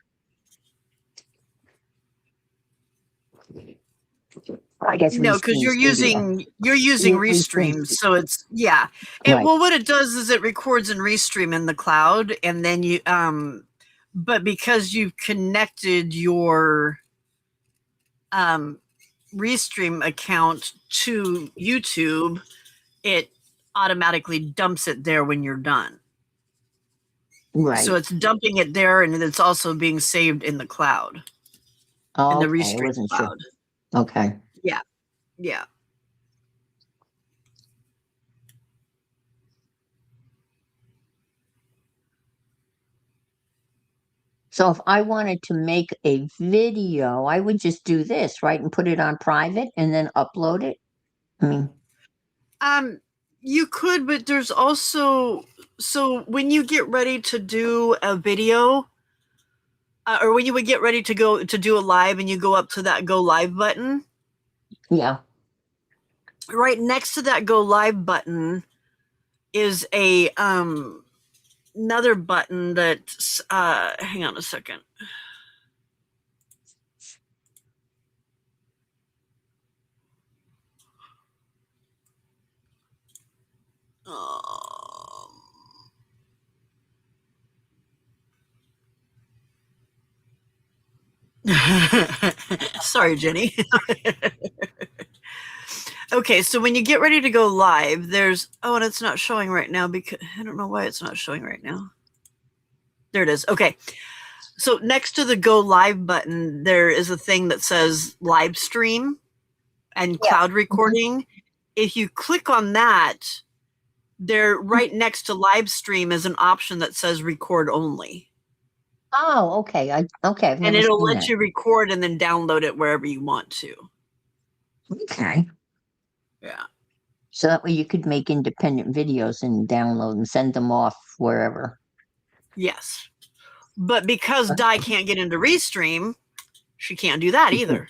I guess No, because Restream's video. you're using Restream, Restream's, so it's yeah. It right, well, what it does is it records in Restream in the cloud, and then but because you've connected your um Restream account to YouTube, it automatically dumps it there when you're done. So right. it's dumping it there, and it's also being saved in the cloud, in Oh, the okay, I Restream wasn't sure. cloud. Okay. Yeah, yeah. So if I wanted to make a video, I would just do this, right? And put it on private and then upload it. I mean, Um, you could, but there's also so when you get ready to do a video, or when you would get ready to go to do a live, and you go up to that go live button, yeah. right next to that go live button is a another button that's hang on a second. Um, Sorry, Jenny. Okay, so when you get ready to go live, there's and it's not showing right now because I don't know why it's not showing right now. There it is. Okay. So next to the go live button, there is a thing that says live stream and Yeah. cloud Mhm. recording. If you click on that, there right next to live stream is an option that says record only. Oh, okay. Okay, I've And never it'll seen let that. you record and then download it wherever you want to. Okay. Yeah. So that way you could make independent videos and download and send them off wherever. Yes. But because Di can't get into Restream, she can't do that either.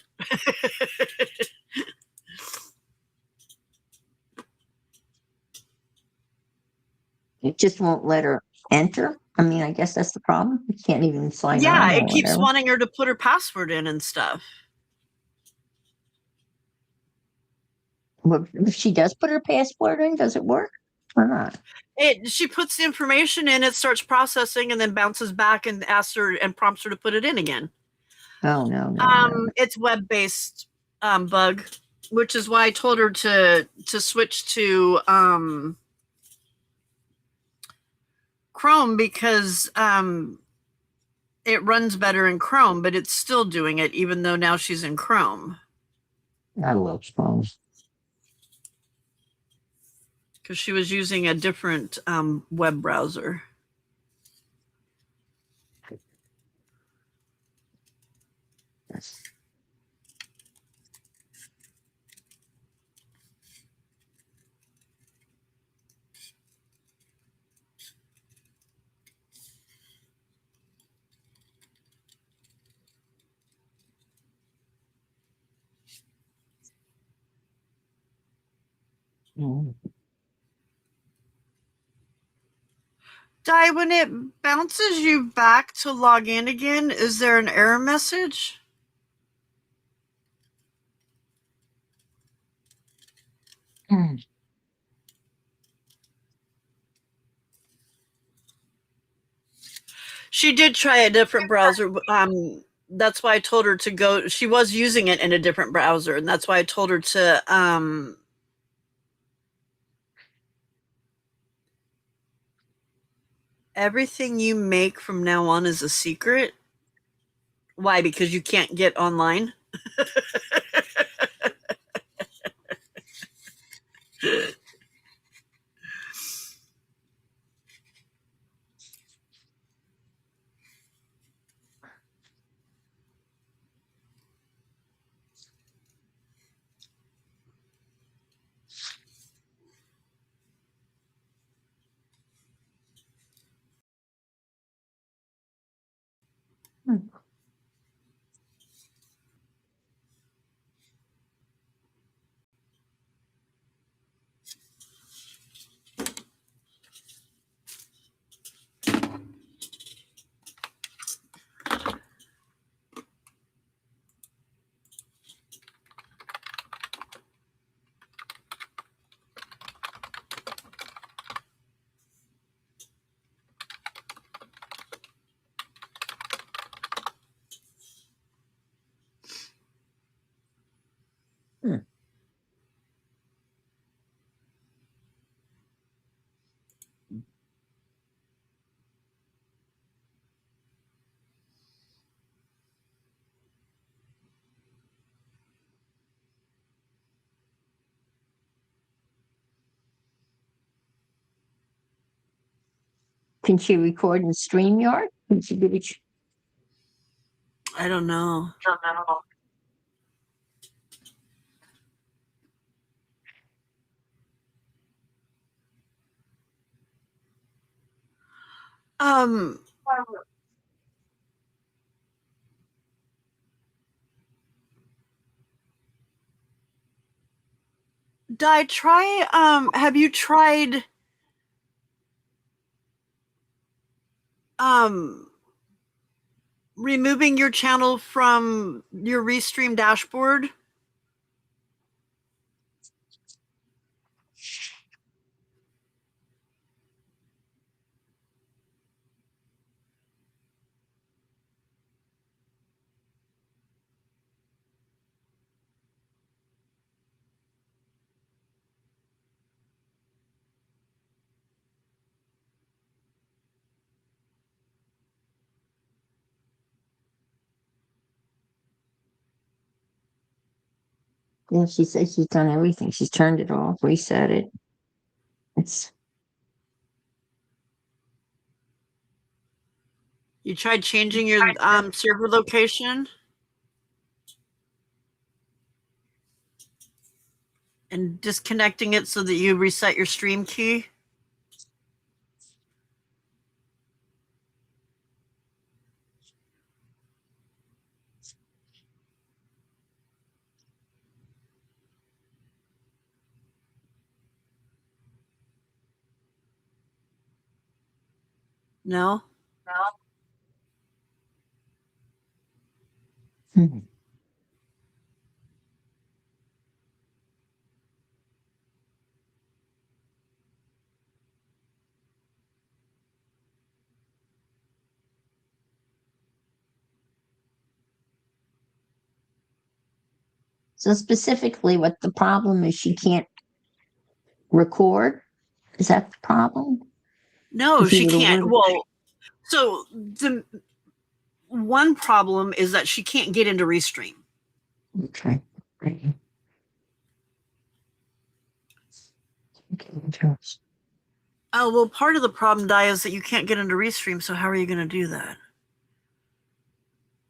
It just won't let her enter. I mean, I guess that's the problem. You can't even sign Yeah, on it or keeps whatever. wanting her to put her password in and stuff. But if she does put her password in, does it work or not? She puts the information in, it starts processing, and then bounces back and asks her and prompts her to put it in again. Oh, no, no, no. It's web based bug, which is why I told her to switch to Chrome because it runs better in Chrome, but it's still doing it even though now she's in Chrome I love phones. because she was using a different web browser. Mm. Di, when it bounces you back to log in again, is there an error message? Mm. She did try a different browser. That's why I told her to go. She was using it in a different browser, and that's why I told her to everything you make from now on is a secret. Why? Because you can't get online? Hmm. Hmm. Can she record in StreamYard? Can she do it? I don't know. Um, Di, try, have you tried, um, removing your channel from your Restream dashboard? Yeah, she says she's done everything. She's turned it off, reset it. It's You tried changing your server location and disconnecting it so that you reset your stream key? No? hmm. So specifically, what the problem is, she can't record. Is that the problem? No, If you she were to can't. word Well, so the one problem is that she can't get into Restream. it. Okay. Okay. Okay. Oh, well, part of the problem, Di, is that you can't get into Restream, so how are you going to do that?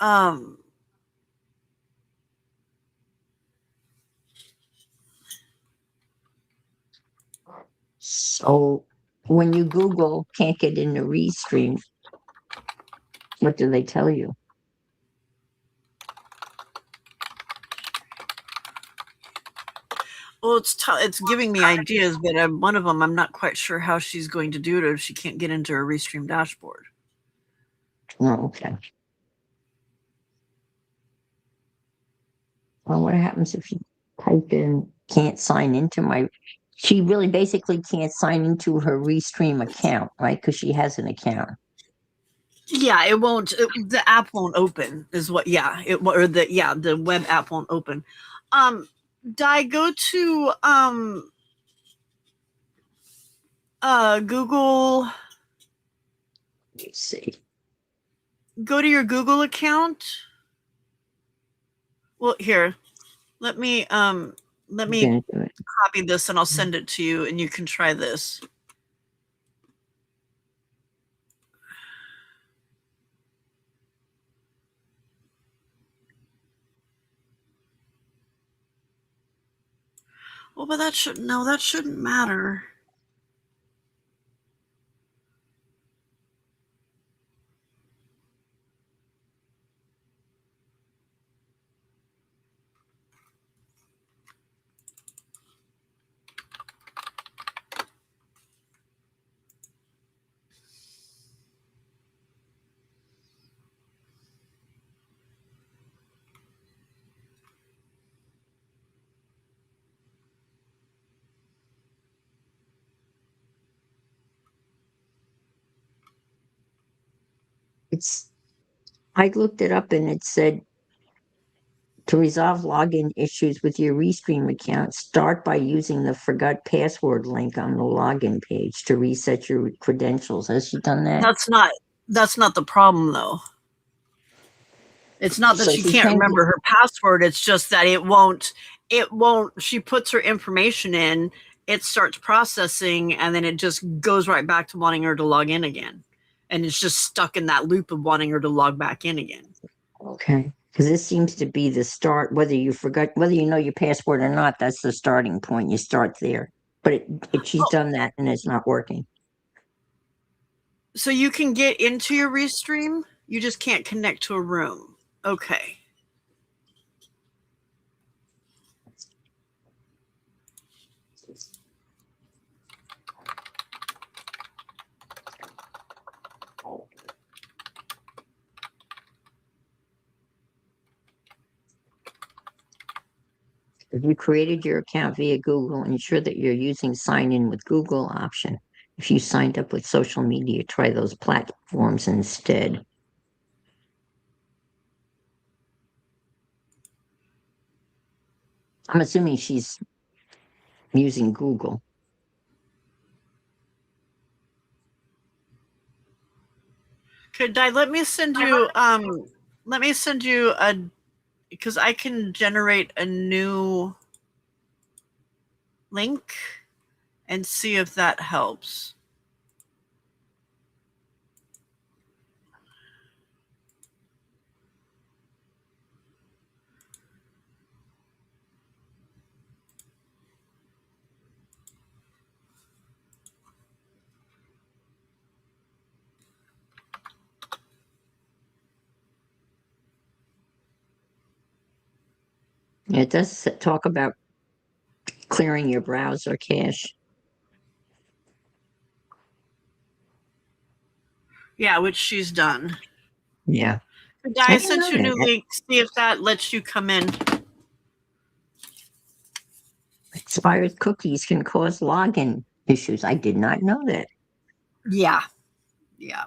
Um, So when you Google can't get into Restream, what do they tell you? well, it's giving me ideas, but one of them, I'm not quite sure how she's going to do it if she can't get into her Restream dashboard. Oh, okay. Well, what happens if you type in can't sign into my? She really basically can't sign into her Restream account, right? Because she has an account. Yeah, it won't. The app won't open. Is what? Yeah, the web app won't open. Di, go to Google. Let's see. Go to your Google account. Well, here, let me let me Gonna do it. copy this and I'll send it to you, and you can try this. Well, but that shouldn't matter. I looked it up and it said to resolve login issues with your Restream account, start by using the forgot password link on the login page to reset your credentials. Has she done that? That's not the problem though. It's not that So she she can't changed remember her password. It's just that it won't, she puts her information in, it starts processing, and then it just goes right back to wanting her to log in again. And it's just stuck in that loop of wanting her to log back in again. Okay. Because this seems to be the start, whether you know your password or not, that's the starting point. You start there. But she's Oh, done that and it's not working. so you can get into your Restream, you just can't connect to a room. Okay. If you created your account via Google, ensure that you're using sign in with Google option. If you signed up with social media, try those platforms instead. I'm assuming she's using Google. Okay, Di, let me send you a, because I can generate a new link and see if that helps. It does talk about clearing your browser cache. Yeah, which she's done. Yeah. Di, I I didn't sent know you a new that. link. See if that lets you come in. Expired cookies can cause login issues. I did not know that. Yeah. Yeah.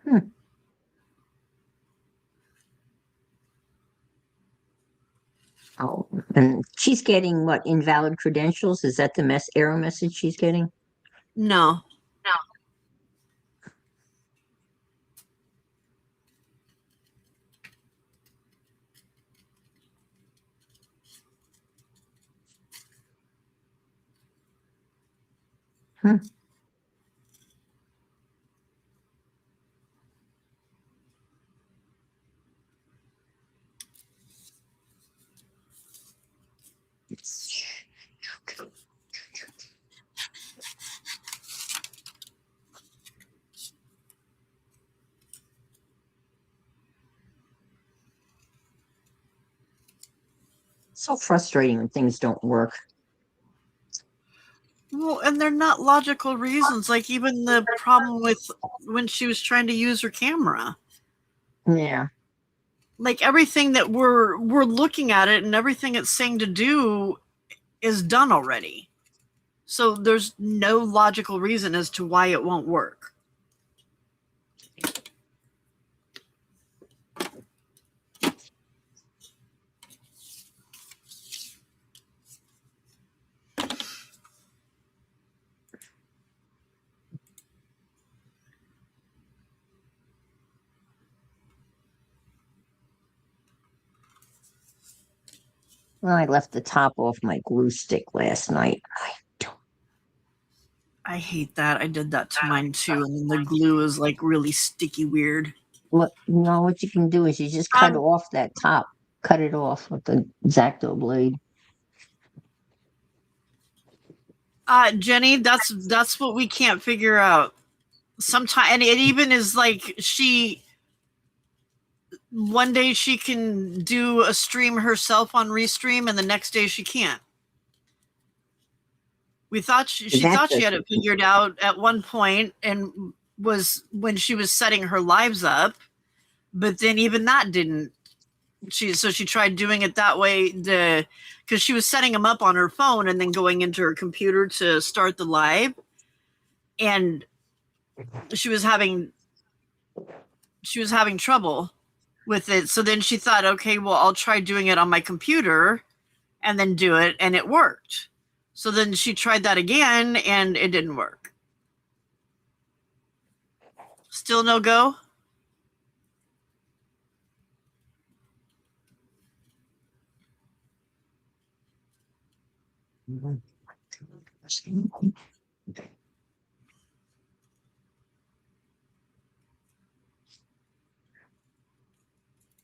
Hmm. Oh, and she's getting what, invalid credentials? Is that the error message she's getting? No. Hmm. So frustrating when things don't work. Well, and they're not logical reasons. Like even the problem with when she was trying to use her camera. Yeah. Like everything that we're looking at it and everything it's saying to do is done already. So there's no logical reason as to why it won't work. Well, I left the top off my glue stick last night. I hate that. I did that to mine too, and then the glue is like really sticky weird. What you can do is you just cut Um, off that top. Cut it off with the X-Acto blade. Jenny, that's what we can't figure out. Sometimes, and it even is like one day she can do a stream herself on Restream, and the next day she can't. We thought she That thought she had doesn't. it figured out at one point, and was when she was setting her lives up, but then even that didn't. She tried doing it that way, because she was setting them up on her phone and then going into her computer to start the live, and she was having trouble with it. So then she thought, okay, well, I'll try doing it on my computer and then do it, and it worked. So then she tried that again, and it didn't work. Still no go?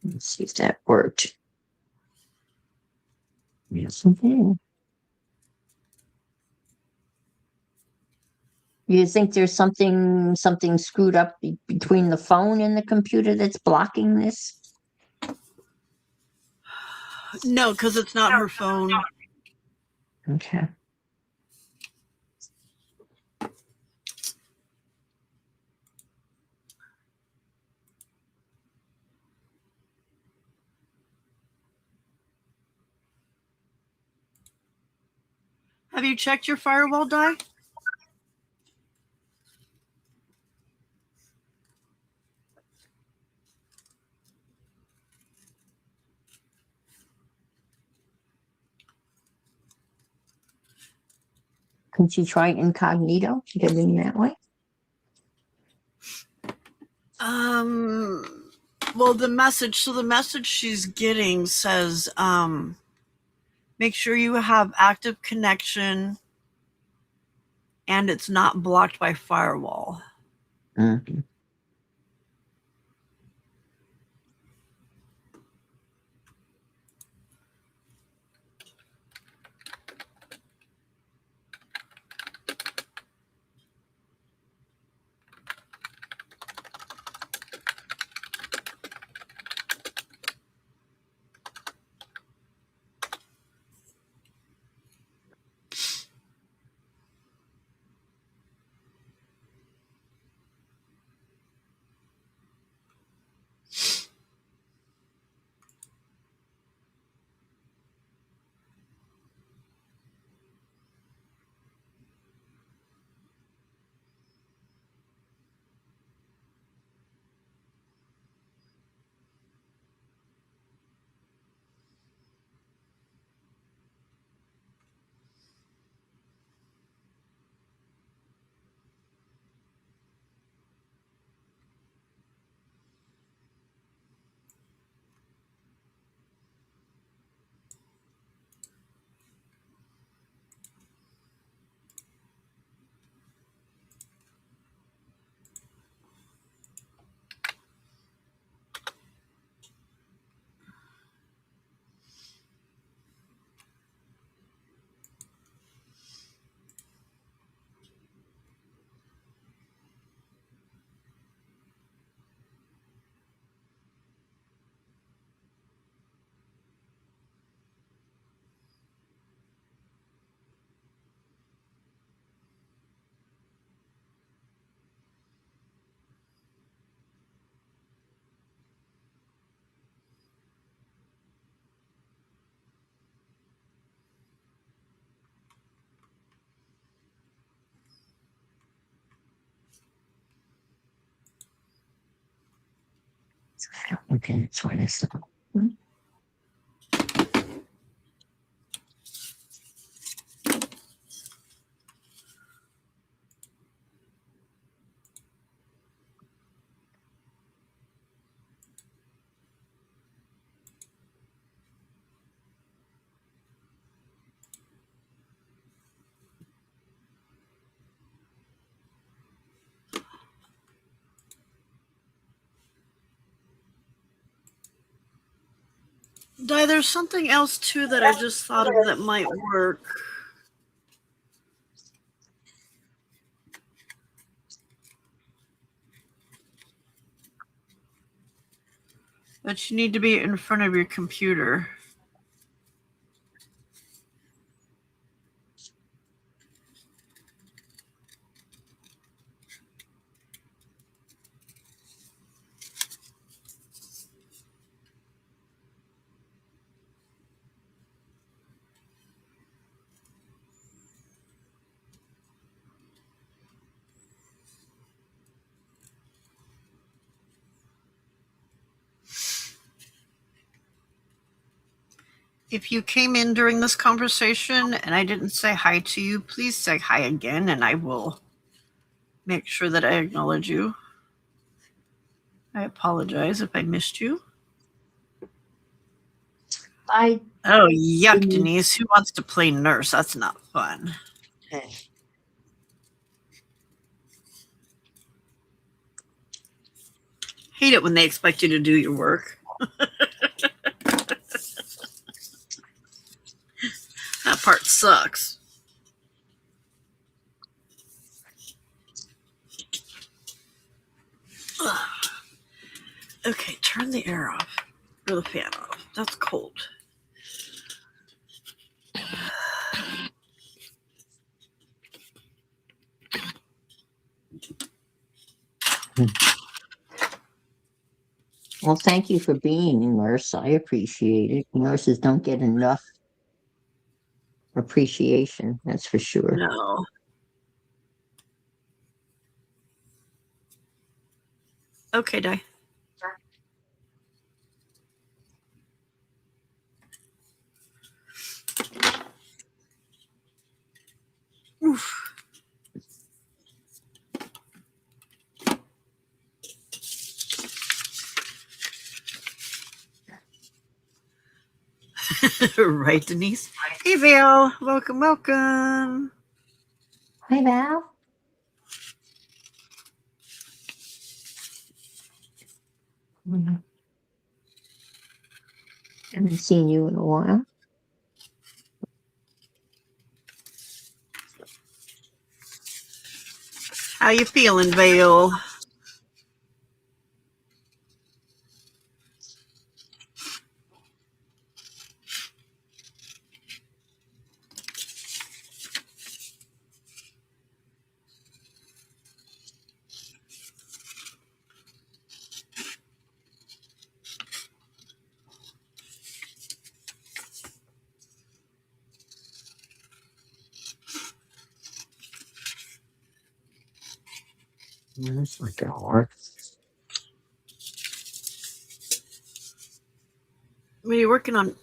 Let's see if that worked. Yes, it did. You think there's something screwed up between the phone and the computer that's blocking this? No, because it's not her phone. Okay. Have you checked your firewall die? Couldn't you try incognito? Get in that way? Well, the message she's getting says, make sure you have active connection and it's not blocked by firewall. Mm-hmm. Okay, that's what I said. Di, there's something else too that I just thought of that might work. But you need to be in front of your computer. If you came in during this conversation and I didn't say hi to you, please say hi again and I will make sure that I acknowledge you. I apologize if I missed you. I Oh, yuck, Denise. Denise. Who wants to play nurse? That's not fun. Hate it when they expect you to do your work. That part sucks. Ugh. Okay, turn the air off. Or the fan off. That's cold. Well, thank you for being a nurse. I appreciate it. Nurses don't get enough appreciation, that's for sure. No. Okay, Di. Oof. Right, Denise? Hey, Val. Welcome, welcome. Hi, Val. Haven't seen you in a while. How you feeling, Vale? It's like a heart. What are you working on?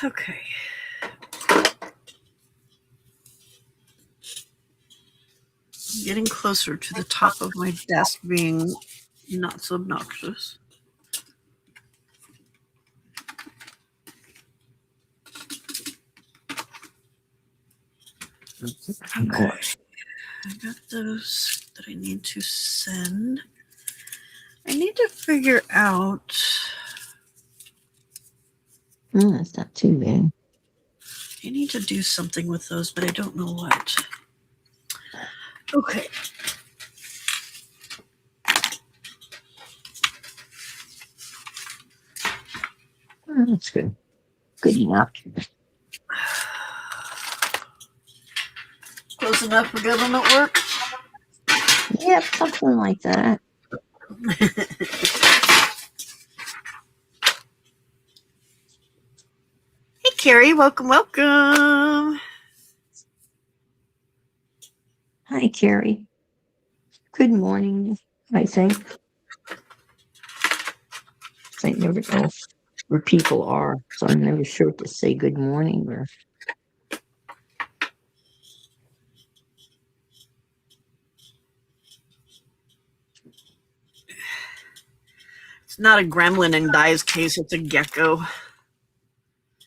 Okay. Getting closer to the top of my desk being not so obnoxious. Okay. I got those that I need to send. I need to figure out. That's not too bad. I need to do something with those, but I don't know what. Okay. That's good. Good enough. Close enough for government work? Yep, something like that. Hey, Carrie. Welcome, welcome. Hi, Carrie. Good morning, I think. I never know where people are, so I'm never sure to say good morning or It's not a gremlin in Di's case, it's a gecko.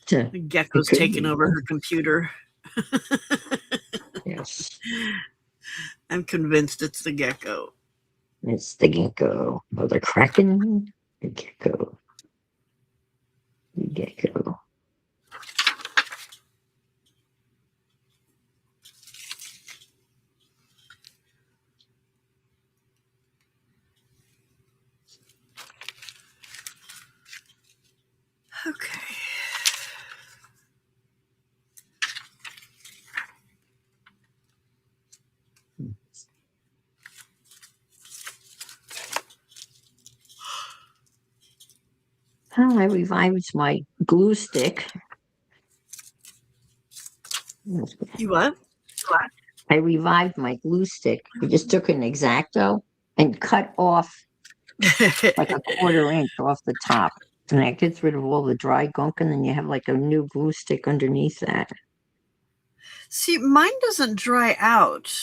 To, The it gecko's could taken be. over her computer. Yes. I'm convinced it's the gecko. It's the gecko. Oh, the kraken. The gecko. The gecko. Okay. Oh, I revived my glue stick. You what? I revived my glue stick. I just took an X-Acto and cut off like a quarter inch off the top. And that gets rid of all the dry gunk, and then you have like a new glue stick underneath that. See, mine doesn't dry out.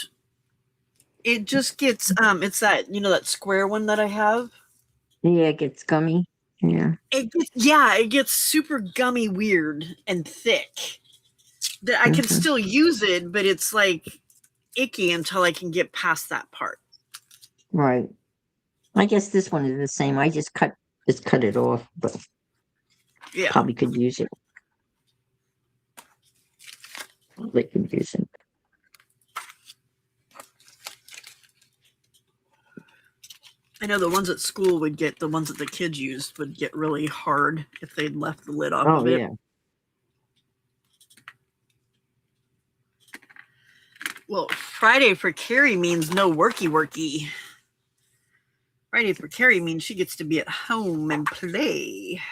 It just gets it's that, that square one that I have. Yeah, it gets gummy. Yeah. It gets super gummy weird and thick. That I can Hmm. still use it, but it's like icky until I can get past that part. Right. I guess this one is the same. I just cut it off, but Yeah. probably could use it. Probably could use it. I know the ones at school the ones that the kids used would get really hard if they'd left the lid off Oh of it. yeah. Well, Friday for Carrie means no worky. Friday for Carrie means she gets to be at home and play.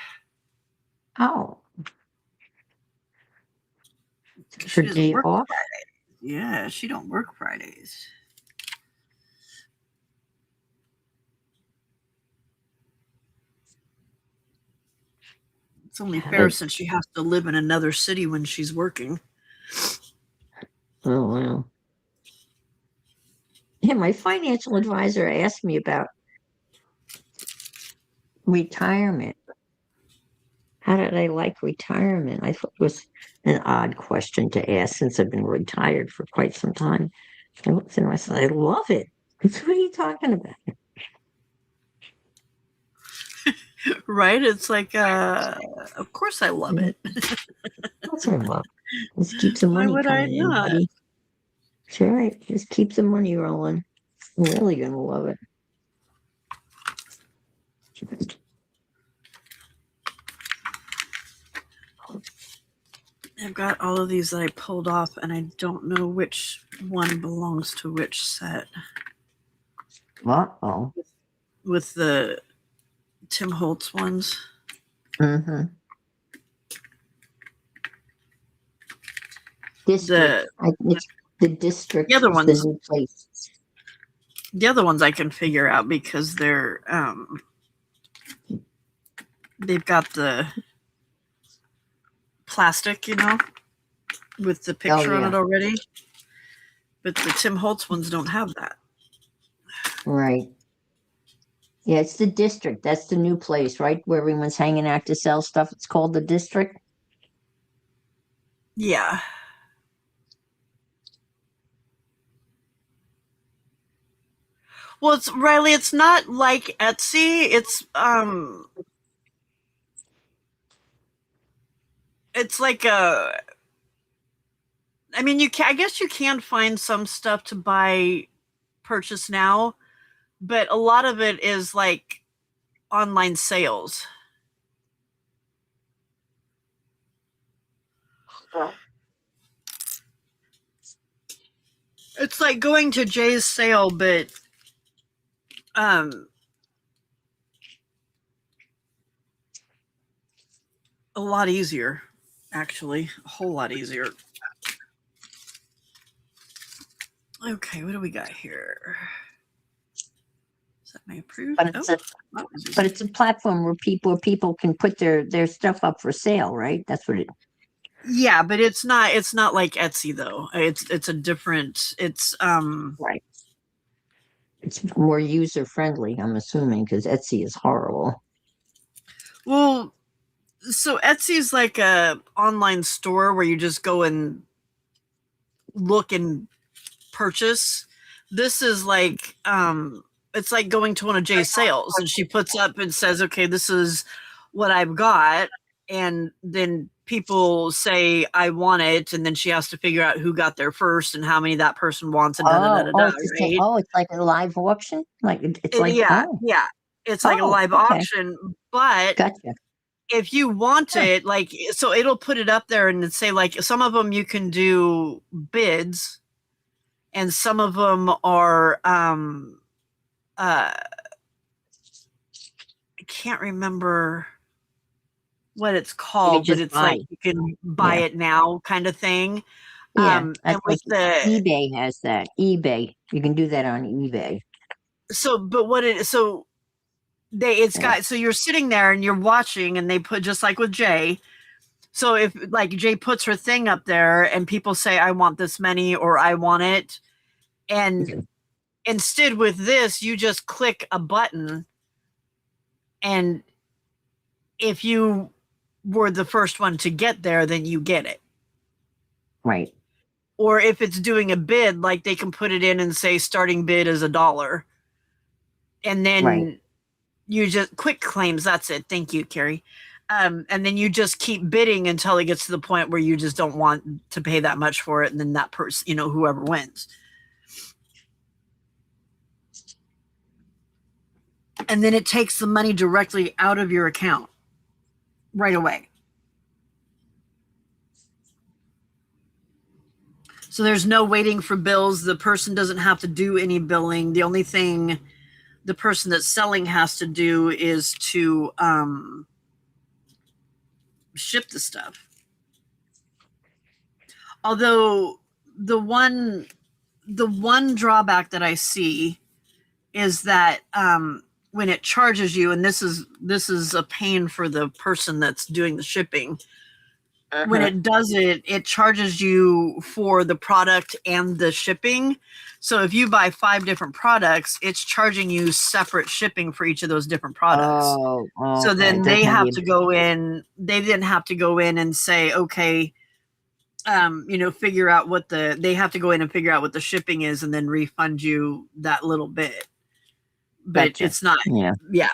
Oh, She her doesn't day work off. Fridays. Yeah, she don't work Fridays. It's only fair I- since she has to live in another city when she's working. Oh wow. Yeah, my financial advisor asked me about retirement. How did I like retirement? I thought it was an odd question to ask since I've been retired for quite some time. I looked at him, I said, I love it. What are you talking about? Right? It's like, of course I love Yeah, it. that's what I love. Just keep the Why money would I coming in, not? buddy. That's right. Just keep the money rolling. I'm really gonna love it. I've got all of these that I pulled off, and I don't know which one belongs to which set. Uh-oh. With the Tim Holtz ones. Mm-hmm. District. It's the The district other is the ones, new place. the other ones I can figure out because they've got the plastic, with the Oh picture on yeah, it already. But the Tim Holtz ones don't have that. right. Yeah, it's the district. That's the new place, right? Where everyone's hanging out to sell stuff. It's called the district. Yeah. Well, it's Riley, it's not like Etsy. It's like I guess you can find some stuff to buy purchase now, but a lot of it is like online sales. It's like going to Jay's sale, but um a lot easier, actually. A whole lot easier. Okay, what do we got here? Is that my approved? But it's a but it's a platform where people can put their stuff up for sale, right? That's what it. Yeah, but it's not like Etsy though. It's a different Right. It's more user friendly, I'm assuming, because Etsy is horrible. Well, so Etsy's like a online store where you just go and look and purchase. This is like it's like going to one of Jay's sales and she puts up and says, "Okay, this is what I've got." And then people say, "I want it." And then she has to figure out who got there first and how many that person wants and da da da Oh, da oh, da, it's the same. right? Oh, it's like a live auction. Like it's like Yeah, oh, yeah. It's like a oh, live okay, auction, but gotcha. if you want Huh. it, like, so it'll put it up there and say, like, some of them you can do bids, and some of them are, I can't remember what it's You can called, but just it's buy. like you can buy Yeah, it now kind of thing. yeah. And That's like with the, eBay has that. eBay. You can do that on eBay. so, but what it, so it's Yeah. got, so you're sitting there and you're watching, and they put, just like with Jay. So if like Jay puts her thing up there and people say, "I want this many," or "I want it," and instead with this, you just click a button, and if you were the first one to get there, then you get it. Right, Or if it's doing a bid, like they can put it in and say starting bid is $1. And right. then you just quick claims, that's it. Thank you, Carrie. And then you just keep bidding until it gets to the point where you just don't want to pay that much for it. And then that person, whoever wins. And then it takes the money directly out of your account right away. So there's no waiting for bills. The person doesn't have to do any billing. The only thing the person that's selling has to do is to ship the stuff. Although the one the one drawback that I see is that when it charges you, and this is a pain for the person that's doing the shipping. When Uh-huh. it does it, it charges you for the product and the shipping. So if you buy 5 different products, it's charging you separate shipping for each of those different products. Oh, So okay. then Doesn't have the they then have to go in and say, okay, figure out they have to go in and figure out what the shipping is and then refund you that little bit. But gotcha. it's not, Yeah. yeah.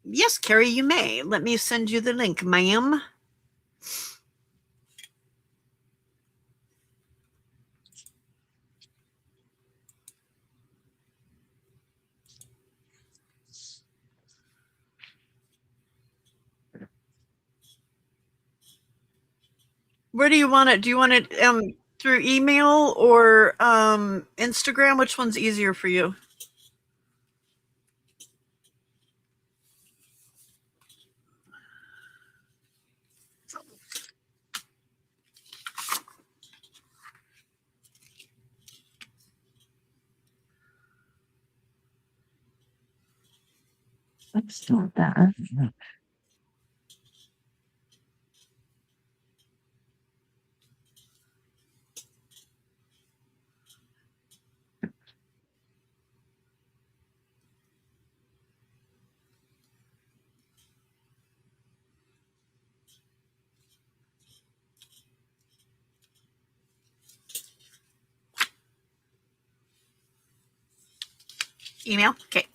Yes, Carrie, you may. Let me send you the link, ma'am. Where do you want it? Do you want it through email or Instagram? Which one's easier for you? Oops, not that. Email? Okay.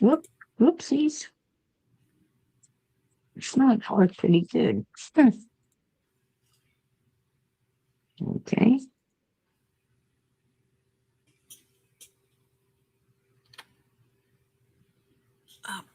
Whoop, whoopsies. It's not hard pretty good. Okay. Um,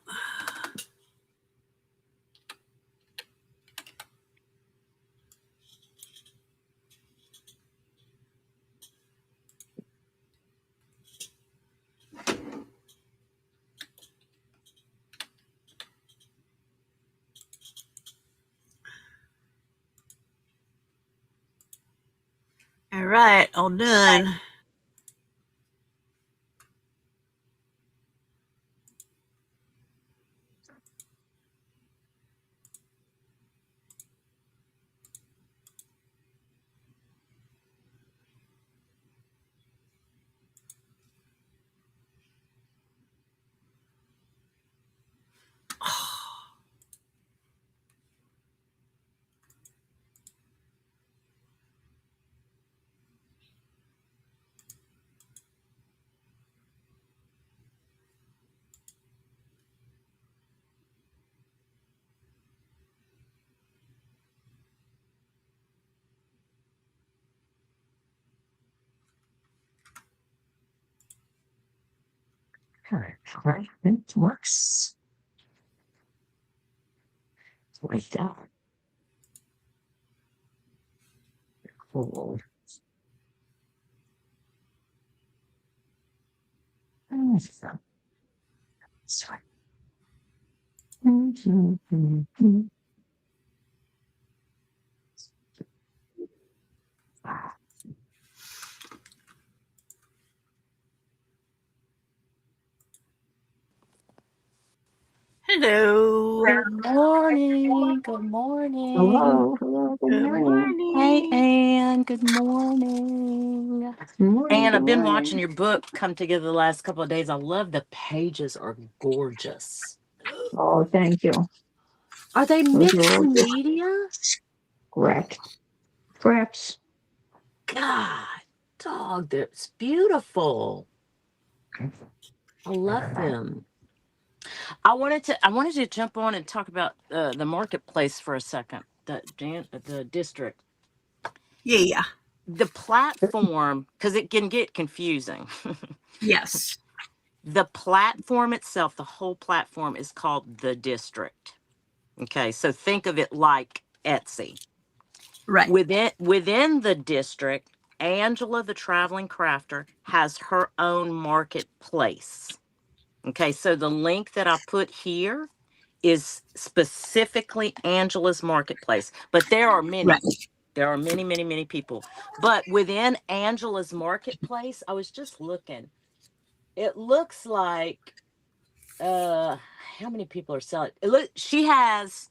all right, all done. Right, it works like that. Cool. Awesome. That's right. Hello. Good morning. Good morning. Hello, good Good morning. Hey, morning. Ann. Good morning. Morning, Ann, good I've been morning. watching your book come together the last couple of days. I love the pages are gorgeous. Oh, thank you. Are they Those are mixed all just media? correct. Perhaps. God, dog, that's beautiful. I love them. I wanted to jump on and talk about the marketplace for a second. The district. Yeah, yeah. The platform, because it can get confusing. Yes. The platform itself, the whole platform is called the district. Okay, so think of it like Etsy. Right. Within the district, Angela the traveling crafter has her own marketplace. Okay, so the link that I put here is specifically Angela's marketplace, but there are Right. many. There are many, many, many people. But within Angela's marketplace, I was just looking. It looks like how many people are selling? Look, she has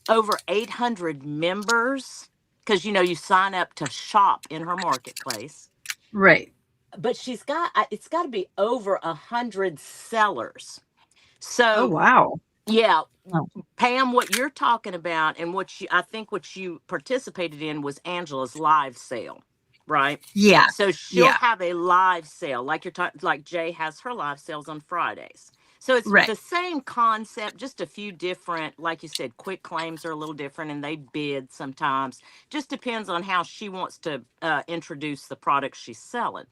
over 800 members because you sign up to shop in her marketplace. Right. But it's got to be over 100 sellers. Oh, So wow. yeah, Oh, Pam, what you're talking about and I think what you participated in was Angela's live sale, right? Yeah. So she'll Yeah. have a live sale like you're talking, like Jay has her live sales on Fridays. So it's Right. the same concept, just a few different, like you said, quick claims are a little different and they bid sometimes. Just depends on how she wants to introduce the product she's selling.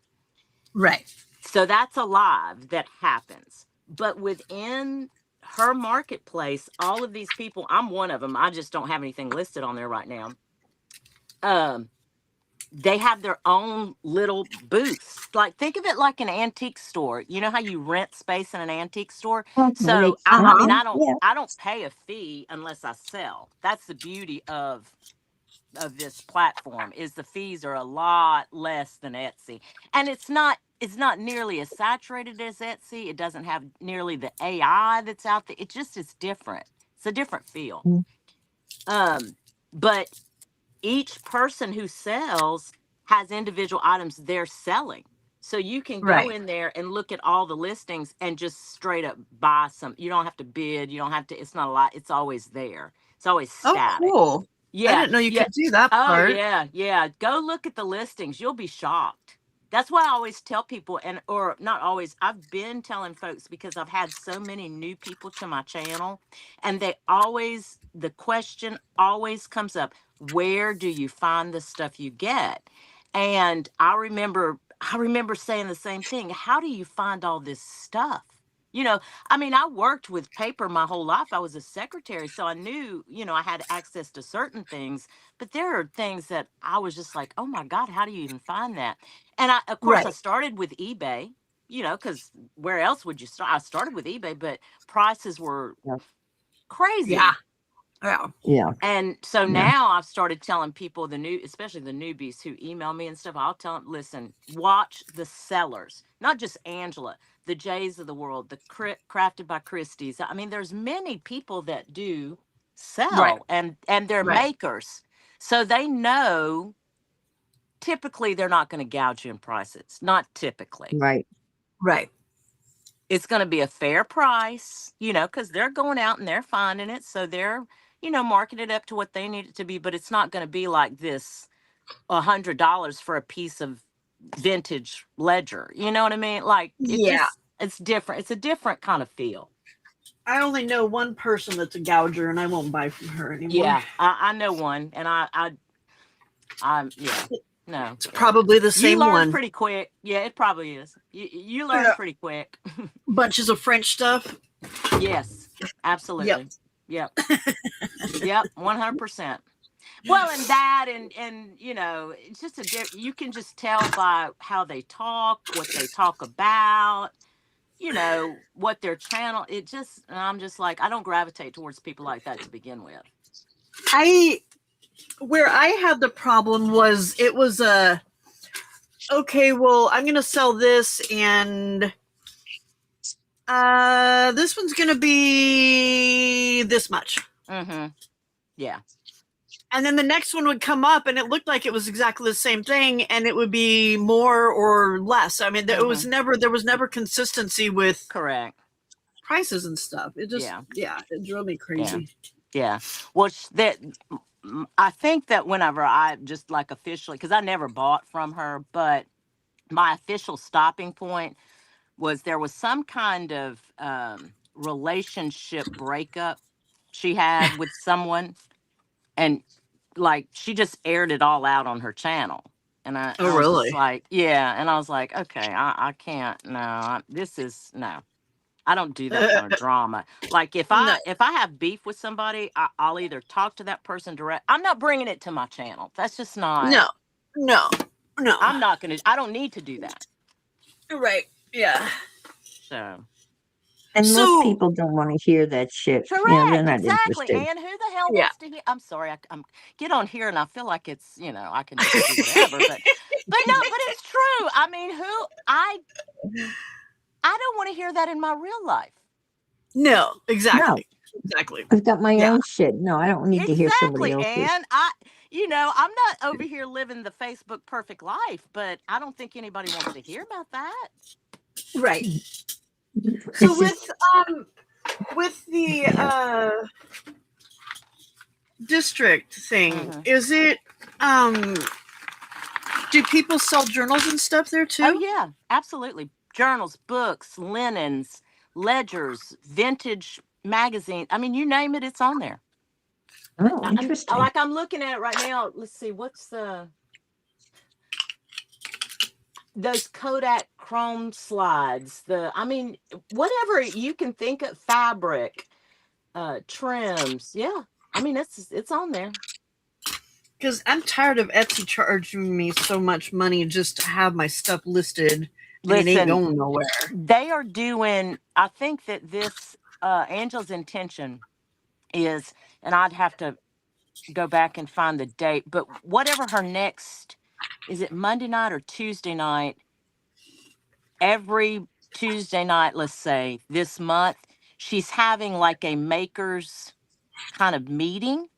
Right. So that's a live that happens. But within her marketplace, all of these people, I'm one of them. I just don't have anything listed on there right now. Um, they have their own little booths. Like think of it like an antique store. You know how you rent space in an antique store? okay, So makes I sense. mean Uh-huh. Yeah. I don't pay a fee unless I sell. That's the beauty of this platform is the fees are a lot less than Etsy. And it's not nearly as saturated as Etsy. It doesn't have nearly the AI that's out there. It just is different. It's a different feel. Mm, But each person who sells has individual items they're selling. So you can go Right. in there and look at all the listings and just straight up buy some. You don't have to bid. You don't have to, it's not a lot. It's always there. It's always Oh, static. cool. I Yeah, didn't know you yeah. could do that Oh, part. yeah, yeah. Go look at the listings. You'll be shocked. That's why I always tell people, and or not always, I've been telling folks because I've had so many new people to my channel, and the question always comes up, where do you find the stuff you get? And I remember saying the same thing. How do you find all this stuff? I mean, I worked with paper my whole life. I was a secretary, so I knew, I had access to certain things, but there are things that I was just like, oh my God, how do you even find that? And of course, I Right. started with eBay, because where else would you start? I started with eBay, but prices were yeah, Yeah. crazy. Yeah. yeah, And so yeah. now I've started telling people especially the newbies who email me and stuff, I'll tell them, listen, watch the sellers, not just Angela, the Jays of the world, the Crafted by Christie's. I mean, there's many people that do Right. sell and they're Right. makers. So they know typically they're not going to gouge you in prices. Not typically. Right. Right. It's going to be a fair price, because they're going out and they're finding it. So they're, marking it up to what they need it to be. But it's not going to be like this $100 for a piece of vintage ledger. You know what I mean? Like Yeah. it's different. It's a different kind of feel. I only know one person that's a gouger, and I won't buy from her anymore. Yeah, I know one, and yeah. No. It's probably the You same learn one. pretty quick. Yeah, it probably is. You learn Yeah. pretty quick. Bunches of French stuff. Yes, absolutely. Yep. Yep. 100%. Well, and that, and you know, it's just you can just tell by how they talk, what they talk about, you know, what their channel. I'm just like, I don't gravitate towards people like that to begin with. Where I had the problem was it was okay, well, I'm gonna sell this, and this one's gonna be this much. Mm-hmm. Yeah. And then the next one would come up, and it looked like it was exactly the same thing, and it would be more or less. I mean, there was never consistency with Correct. prices and stuff. It just, it drove me crazy. Yeah. Well, I think that whenever I just like officially, because I never bought from her, but my official stopping point was there was some kind of relationship breakup she had with someone, and like she just aired it all out on her channel. And I was just Really? like, yeah. And I was like, okay, I can't. No, no. I don't do that kind of drama. Like if I have beef with somebody, I'll either talk to that person direct. I'm not bringing it to my channel. That's just not. No. I'm not gonna. I don't need to do that. Right. Yeah. So. And most people don't want to hear that shit. Correct. You know, they're not Exactly. interested. And who the hell wants to hear? I'm sorry. I'm get on here and I feel like it's, you know, I can just do whatever. But it's true. I mean, I don't want to hear that in my real life. No, exactly. No. Exactly. I've got my own shit. No, I don't need to hear somebody else's. And I'm not over here living the Facebook perfect life, but I don't think anybody wants to hear about that. Right. So with the district thing, is it do people sell journals and stuff there too? Oh yeah, absolutely. Journals, books, linens, ledgers, vintage magazine. I mean, you name it, it's on there. Oh, interesting. I'm looking at it right now. Let's see, what's those Kodak chrome slides, whatever you can think of, fabric, trims. Yeah. I mean, it's on there. Because I'm tired of Etsy charging me so much money just to have my stuff listed. Listen, it ain't going nowhere. They are doing, I think that this, Angela's intention is, and I'd have to go back and find the date, but whatever her next, is it Monday night or Tuesday night? Every Tuesday night, let's say this month, she's having like a makers kind of meeting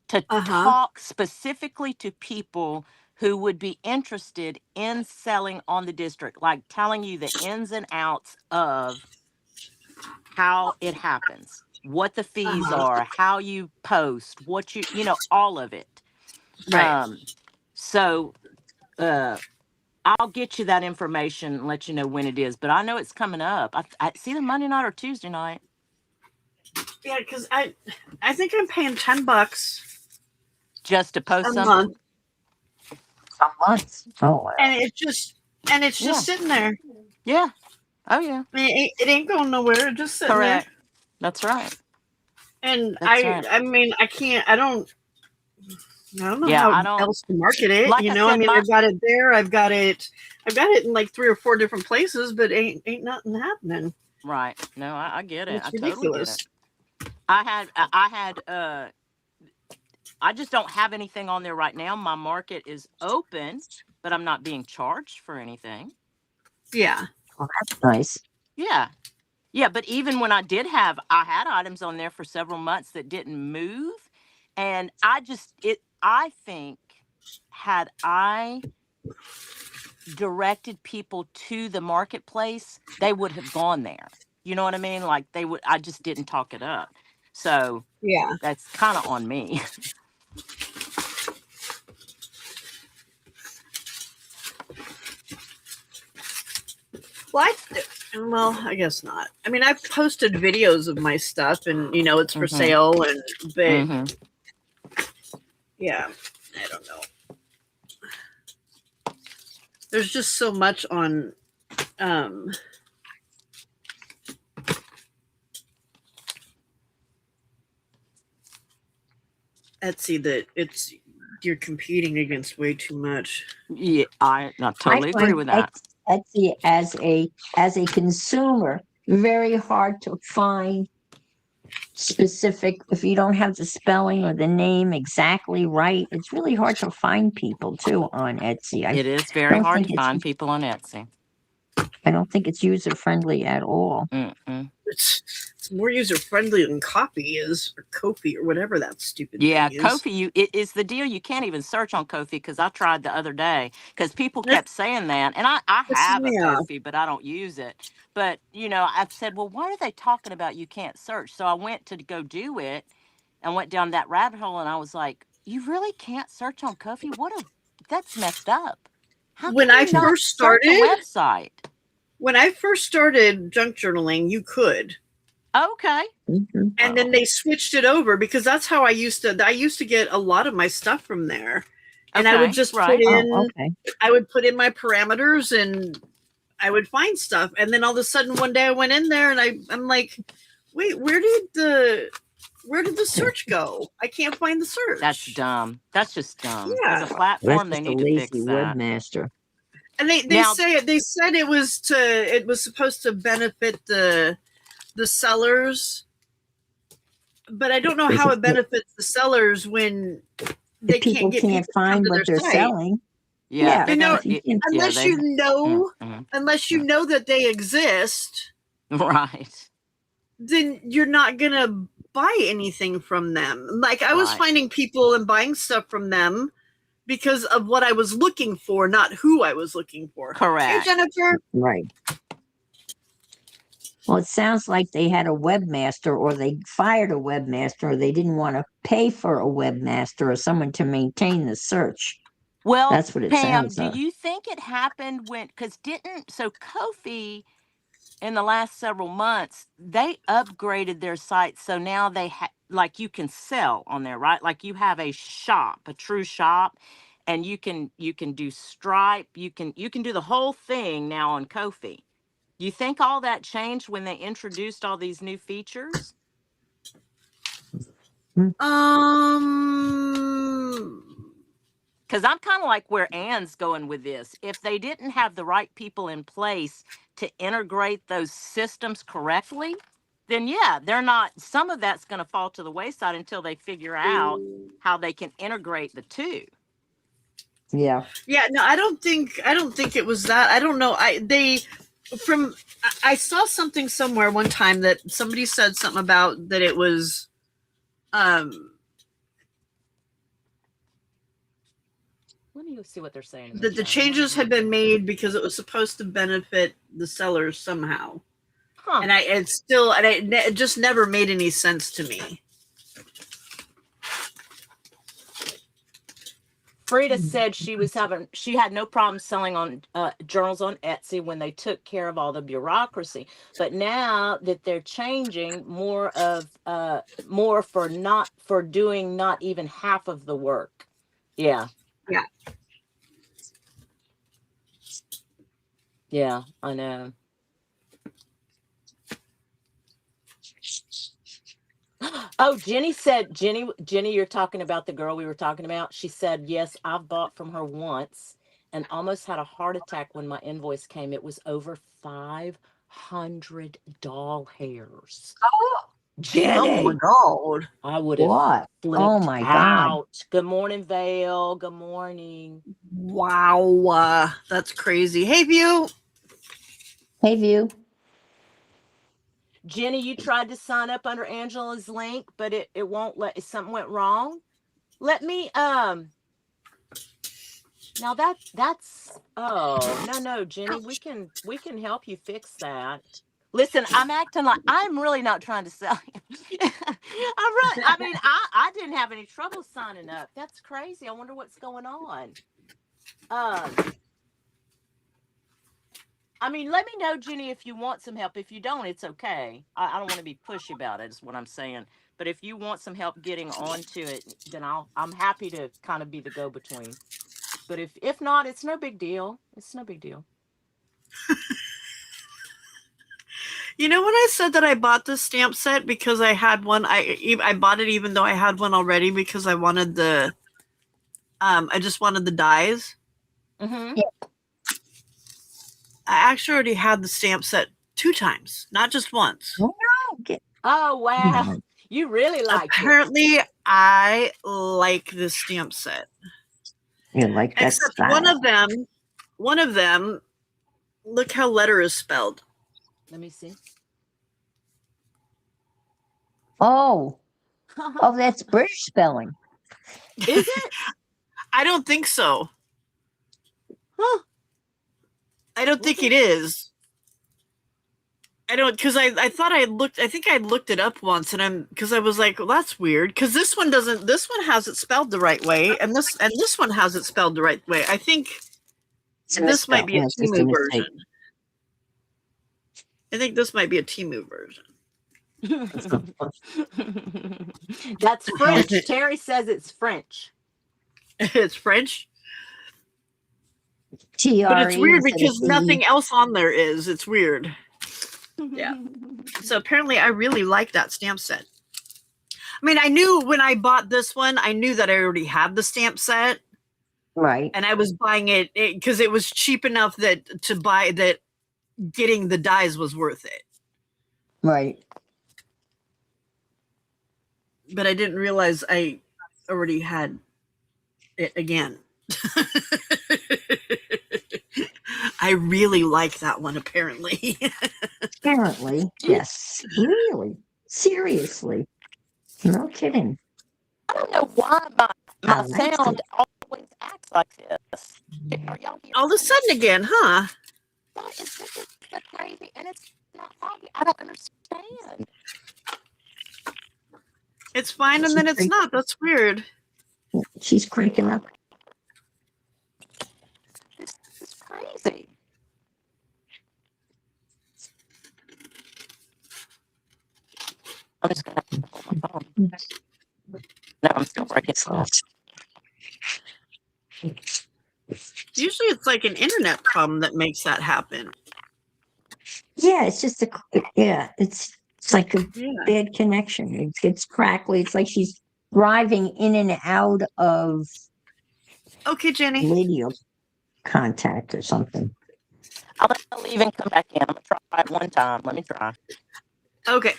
to talk specifically to people who would be interested in selling on the district, like telling you the ins and outs of how it happens, what the fees are, how you post, what all of it. Right. So I'll get you that information and let you know when it is, but I know it's coming up. I see the Monday night or Tuesday night. Yeah, because I think I'm paying $10 just to post something. Month. A month. Oh wow. And it's just sitting there. Yeah. Oh yeah. It ain't going nowhere. It's just sitting Correct. there. That's right. And I mean, I don't know how else to market it. Like I've got it there. I've got it in like 3 or 4 different places, but ain't nothing happening. Right. No, I get it. It's ridiculous. Totally get it. I just don't have anything on there right now. My market is open, but I'm not being charged for anything. Yeah. Well, that's nice. Yeah. Yeah, but even when I had items on there for several months that didn't move. And I think had I directed people to the marketplace, they would have gone there. You know what I mean? Like I just didn't talk it up. So yeah, that's kind of on me. Well, I guess not. I mean, I've posted videos of my stuff, and it's for sale, but yeah, I don't know. there's just so much on um Etsy that you're competing against way too much. Yeah, I I totally agree find with that. Etsy as a consumer very hard to find specific. If you don't have the spelling or the name exactly right, it's really hard to find people too on Etsy. It is very don't hard think to it's find people on Etsy. I don't think it's user friendly at all. Mm-mm. It's more user friendly than Copy is, or Kofi, or whatever that stupid Yeah, thing is. Kofi, it is the deal. You can't even search on Kofi because I tried the other day because people That kept saying that. And I pisses have a me off. Kofi, but I don't use it. But, I've said, well, why are they talking about you can't search? So I went to go do it and went down that rabbit hole. And I was like, you really can't search on Kofi? That's messed up. How When can I you not first search a started, website? junk journaling, you could. Okay. Mhm. And then they switched it over because that's how I used to get a lot of my stuff from there. And I would Okay, just right. Okay. I would put in my parameters and I would find stuff. And then all of a sudden one day I went in there and I'm like, wait, where did the search go? I can't find the search. That's dumb. That's just dumb. As a Yeah. platform, That's they just a need to lazy fix that. webmaster. And they Now, said it was supposed to benefit the sellers, but I don't know how it benefits the sellers when they If people can't get can't people to come find to what their they're site. selling, yeah, yeah, they're You know, gonna. you can, Yeah, unless you know, Mhm. unless you know that they exist, Right. then you're not gonna buy anything from them. Like I was Right. finding people and buying stuff from them because of what I was looking for, not who I was looking for. Hey, Correct. Jennifer. right. Well, it sounds like they had a webmaster or they fired a webmaster or they didn't want to pay for a webmaster or someone to maintain the search. Well, That's what it Pam, sounds do like. you think it happened so Kofi in the last several months, they upgraded their site. So now like you can sell on there, right? Like you have a shop, a true shop, and you can do Stripe, you can do the whole thing now on Kofi. You think all that changed when they introduced all these new features? Because I'm kind of like where Ann's going with this. If they didn't have the right people in place to integrate those systems correctly, then yeah, some of that's going to fall to the wayside until they figure out how they can integrate the two. Yeah. Yeah, no, I don't think it was that. I don't know. I saw something somewhere one time that somebody said something about that it was Let me see what they're saying. that the changes had been made because it was supposed to benefit the sellers somehow. Huh. And it just never made any sense to me. Frida said she had no problem selling on journals on Etsy when they took care of all the bureaucracy. But now that they're changing more for doing not even half of the work. Yeah. Yeah. Yeah, I know. Oh, Jenny, you're talking about the girl we were talking about. She said, yes, I've bought from her once and almost had a heart attack when my invoice came. It was over 500 doll hairs. Oh Jenny, my god! I would have What? flipped Oh my God. out. Good morning, Vale. Good morning. Wow, that's crazy. Hey, View. Hey, View. Jenny, you tried to sign up under Angela's link, but it won't let. Something went wrong. Let me Now that's no, Jenny, we can help you fix that. Listen, I'm acting like I'm really not trying to sell you. I didn't have any trouble signing up. That's crazy. I wonder what's going on. Let me know, Jenny, if you want some help. If you don't, it's okay. I don't want to be pushy about it, is what I'm saying. But if you want some help getting onto it, then I'm happy to kind of be the go-between. But if not, it's no big deal. It's no big deal. You know when I said that I bought this stamp set because I had one, I bought it even though I had one already because I wanted the I just wanted the dies. Mm-hmm. I actually already had the stamp set 2 times, not just once. Okay. Oh wow, you really like it. Apparently, I like this stamp set. You like that Except style. one of them, look how letter is spelled. Let me see. Oh, that's British spelling. Is it? I don't think so. Huh. I don't think it is. I don't, because I thought I think I looked it up once, and because I was like, well, that's weird, because this one has it spelled the right way, and this one has it spelled the right way. I think It's a this might be a misspell. Yeah, it's just a Timu mistake. version. I think this might be a Timu version. That's French. Terry says it's French. It's French, TRE but it's weird instead of because CE. nothing else on there is. It's weird. Yeah. So apparently, I really like that stamp set. I mean, I knew when I bought this one, I knew that I already had the stamp set, Right. and I was buying it because it was cheap enough that getting the dies was worth it. Right. But I didn't realize I already had it again. I really like that one, apparently. Apparently, yes. Really? Seriously? No kidding. I don't know why my I like sound it. always acts like this. Are y'all hearing All of a sudden again, huh? why is this so crazy? And it's not foggy. I don't understand. It's fine, and then it's not. That's weird. She's cranking up. This is crazy. I'm just gonna have to pull my phone. No, I'm still breaking stuff. Usually it's like an internet problem that makes that happen. Yeah, it's just it's like a Yeah. bad connection. It gets crackly. It's like she's driving in and out of Okay, Jenny. radio contact or something. I'm gonna leave and come back in. I'm gonna try it one time. Let me try. Okay.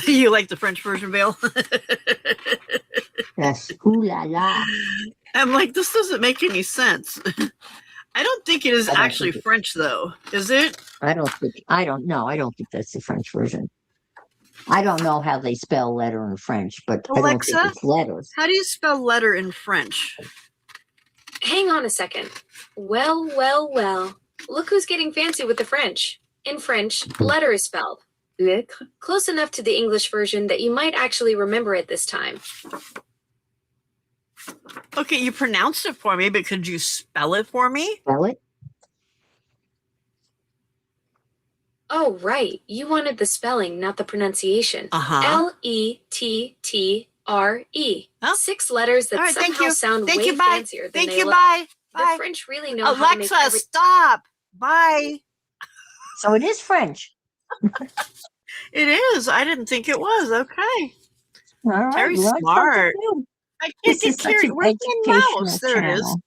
You like the French version, Vale? Yes. Ooh la la. I'm like, this doesn't make any sense. I don't think it is I don't actually think it- French, though. Is it? I don't know. I don't think that's the French version. I don't know how they spell letter in French, but I don't Alexa? think it's letters. How do you spell letter in French? Hang on a second. Well, well, well. Look who's getting fancy with the French. In French, letter is spelled lettre. Close enough to the English version that you might actually remember it this time. Okay, you pronounced it for me, but could you spell it for me? Spell it? Oh, right. You wanted the spelling, not the pronunciation. Uh-huh. Lettre. Huh? 6 letters that All right, thank somehow you. sound Thank way you, bye. fancier than Thank they you, look. bye. The Bye. French really know how to make Alexa, stop. Bye. So it is French. It is. I didn't think it was. Okay. All right. Terry's learn something smart. new. I can't This get is such Carrie. an Where's the educational mouse? There it is. channel.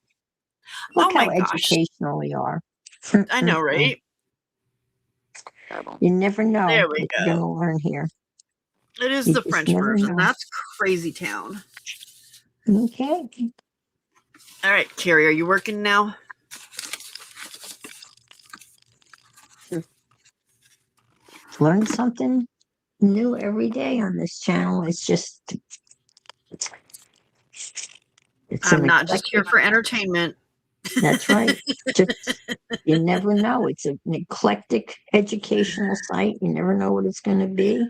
Look Oh my how gosh. educational we are. I know, right? You never know There what we you're go. going to learn here. It is You the just French never version. know. That's Crazy Town. Okay. All right, Carrie, are you working now? Learn something new every day on this channel. It's just it's I'm an not just here eclectic. for entertainment. That's right. Just you never know. It's an eclectic educational site. You never know what it's going to be.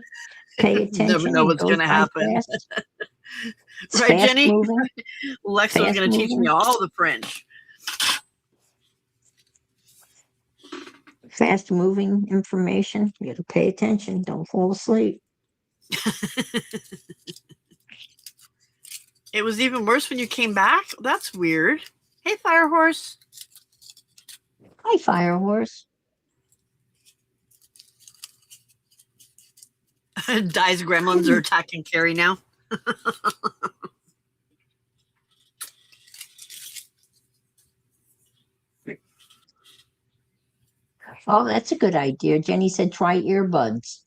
Pay attention. Never know It what's goes going to by happen. fast. It's Right, fast Jenny? moving. Alexa was Fast going to teach me moving. all the French. fast moving information. You got to pay attention. Don't fall asleep. It was even worse when you came back. That's weird. Hey, Fire Horse. Hi, Fire Horse. Di's gremlins are attacking Carrie now. Oh, that's a good idea. Jenny said try earbuds.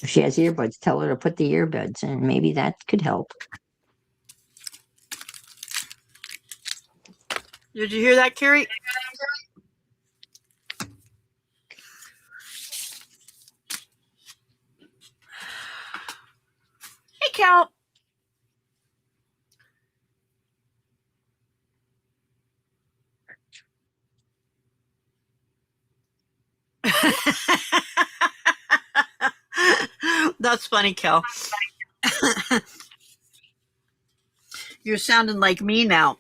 If she has earbuds, tell her to put the earbuds in. Maybe that could help. Did you hear that, Carrie? Hey, Cal. That's funny, Cal. You're sounding like me now.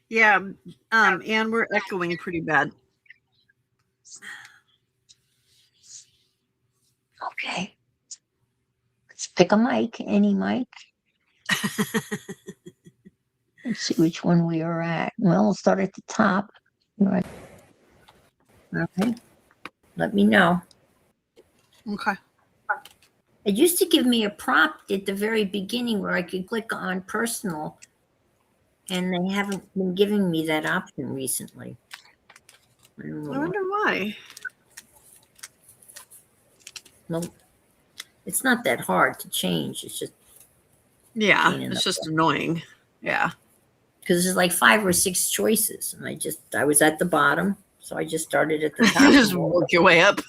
Yeah, and we're echoing pretty bad. Okay. Let's pick a mic, any mic. Let's see which one we are at. Well, we'll start at the top. Right. Okay. Let me know. Okay. It used to give me a prompt at the very beginning where I could click on personal, and they haven't been giving me that option recently. I don't know I wonder why. No, it's not that hard to change. It's just Yeah, pain in it's the just annoying. Yeah. because there's like 5 or 6 choices, and I was at the bottom, so I just started at the top. Just work your way up.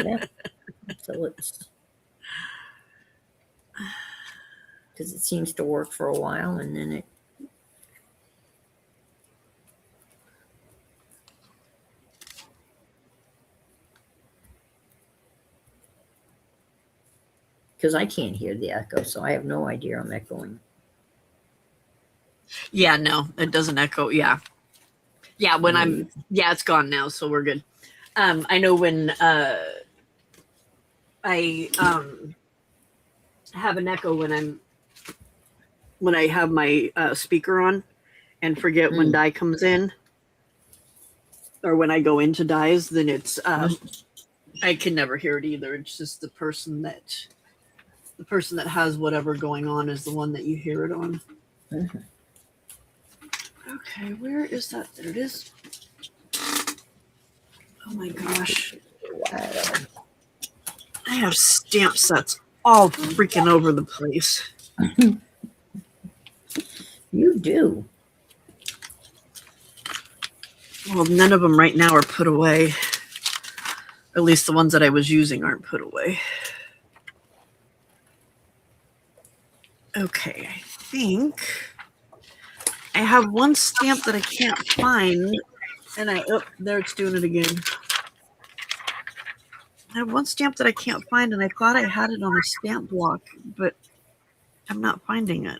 Yeah. So it's because it seems to work for a while, and then it. Because I can't hear the echo, so I have no idea I'm echoing. Yeah, no, it doesn't echo. Yeah. Yeah, when it's gone now, so we're good. I know when I have an echo when I have my speaker on and forget when Di comes in, or when I go into Di's, then it's I can never hear it either. It's just the person that has whatever going on is the one that you hear it on. Mm-hmm. Okay, where is that? There it is. Oh my gosh. I have stamp sets all freaking over the place. You do. Well, none of them right now are put away. At least the ones that I was using aren't put away. Okay, I think I have one stamp that I can't find, and there it's doing it again. I have one stamp that I can't find, and I thought I had it on a stamp block, but I'm not finding it.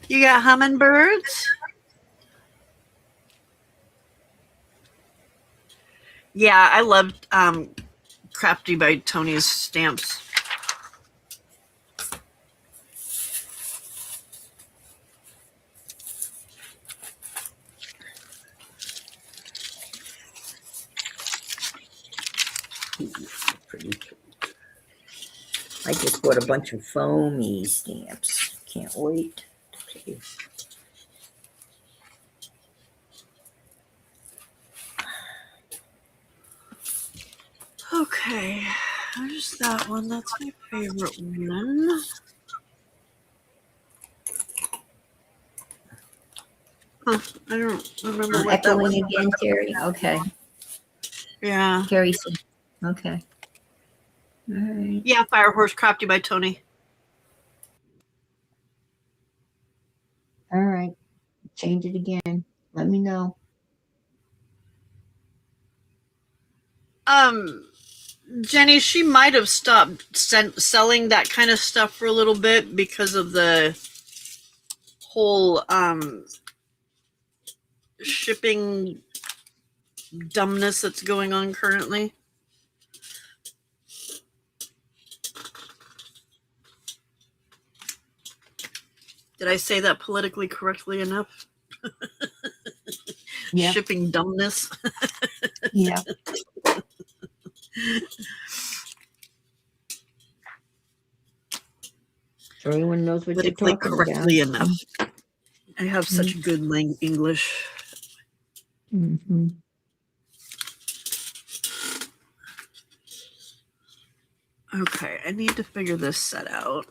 You got hummingbirds? Yeah, I loved Crafty by Tony's stamps. Pretty. I just bought a bunch of foamy stamps. Can't wait to play. Okay, there's that one. That's my favorite one. I don't remember I'm what that was. echoing again, Terry. Okay. Yeah. Terry said, okay. All right. Yeah, Fire Horse Crafty by Tony. All right. Change it again. Let me know. Jenny, she might have stopped selling that kind of stuff for a little bit because of the whole shipping dumbness that's going on currently. Did I say that politically correctly enough? Yeah. Shipping dumbness. Yeah. So everyone knows what you're Politically talking about. correctly enough. I have such good English. Mm-hmm. Okay, I need to figure this set out.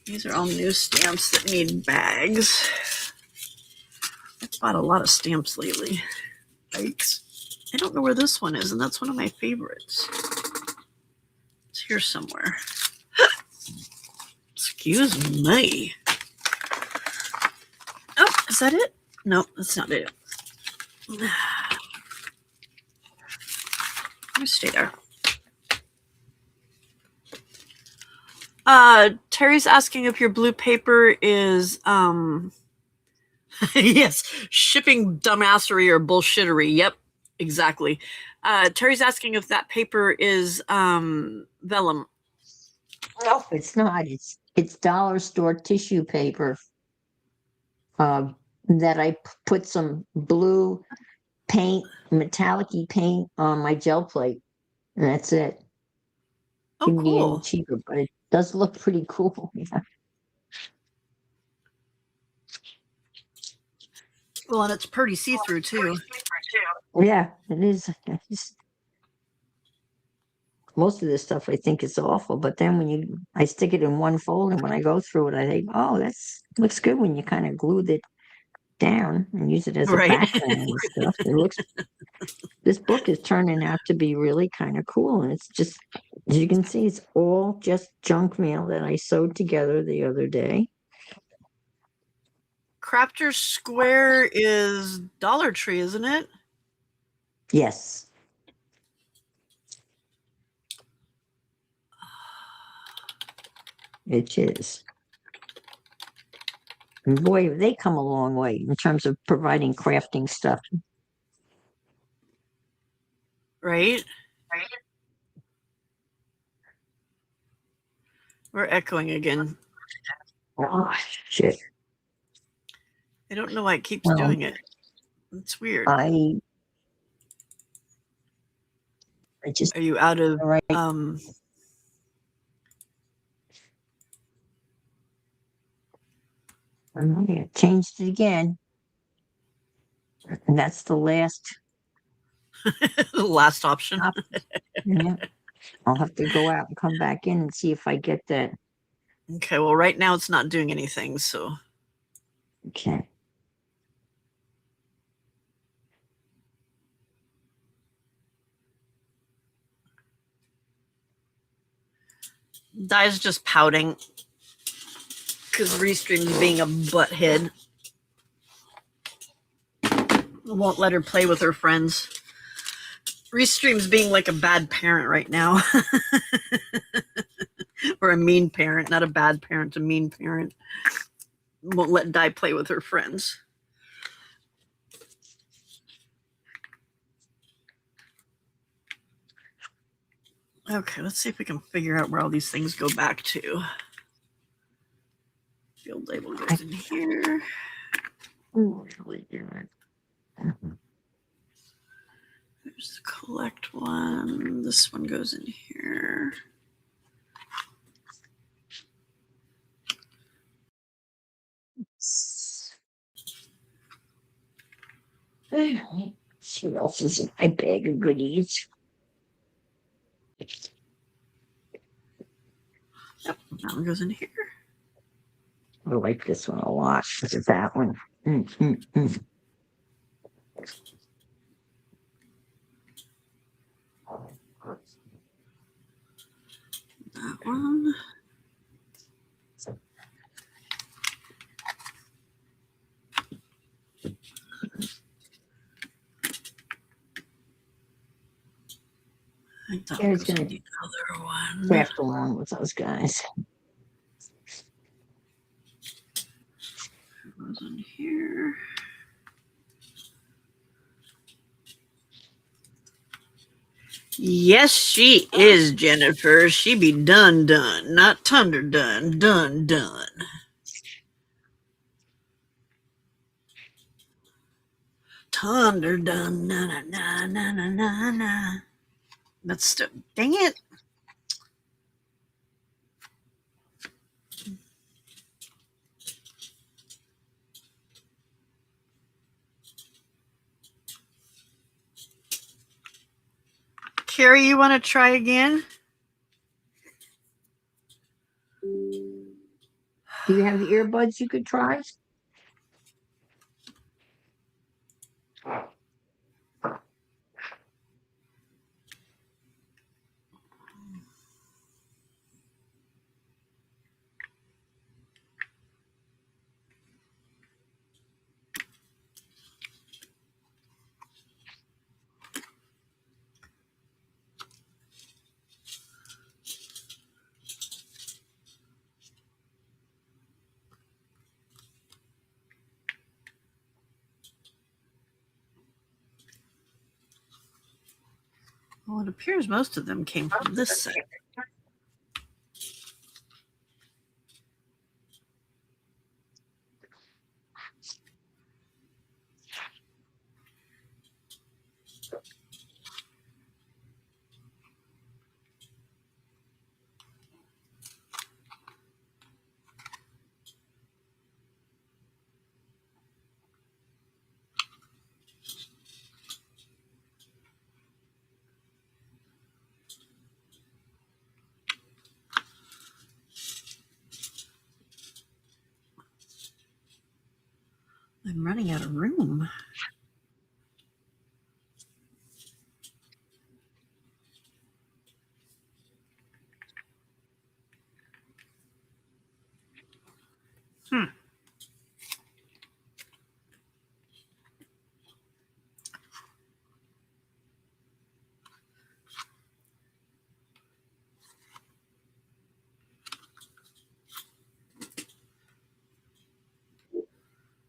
These are all new stamps that need bags. I've bought a lot of stamps lately. Yikes. I don't know where this one is, and that's one of my favorites. It's here somewhere. Excuse me. Oh, is that it? No, that's not it. Stay there. Terry's asking if your blue paper is yes, shipping dumbassery or bullshittery. Yep, exactly. Terry's asking if that paper is vellum. No, it's not. It's dollar store tissue paper. That I put some blue paint, metallic-y paint on my gel plate, and that's it. Oh, Couldn't be any cool. cheaper, but it does look pretty cool. Yeah. Well, and it's pretty see-through too. Yeah, it is. Most of this stuff I think is awful, but then when I stick it in one fold, and when I go through it, I think, oh, that's looks good when you kind of glue it down and use it as a Right. background and stuff. It looks. This book is turning out to be really kind of cool, and it's just, as you can see, it's all just junk mail that I sewed together the other day. Crafter Square is Dollar Tree, isn't it? Yes. It is. And boy, they come a long way in terms of providing crafting stuff. Right. We're echoing again. Oh, shit. I don't know why it keeps Well, doing it. It's weird. I just, Are you out of all right. I changed it again. And that's the last the last option? option. Yeah. I'll have to go out and come back in and see if I get that. Okay, well, right now it's not doing anything, so. Okay. Di's just pouting because Restream's being a butthead. Won't let her play with her friends. Restream's being like a bad parent right now. Or a mean parent, not a bad parent, a mean parent. Won't let Di play with her friends. Okay, let's see if we can figure out where all these things go back to. Field label goes in here. There's the collect one. This one goes in here. See what else is in my bag of goodies. That one goes in here. I like this one a lot. Look at that one. Mm. That one. I think that one Gary's goes in gonna the other one. craft along with those guys. Goes in here. Yes, she is, Jennifer. She be done, not thunder done. Thunder done, na na na na na na na. That's still, dang it. Carrie, you want to try again? Do you have earbuds you could try? Well, it appears most of them came from this set. I'm running out of room.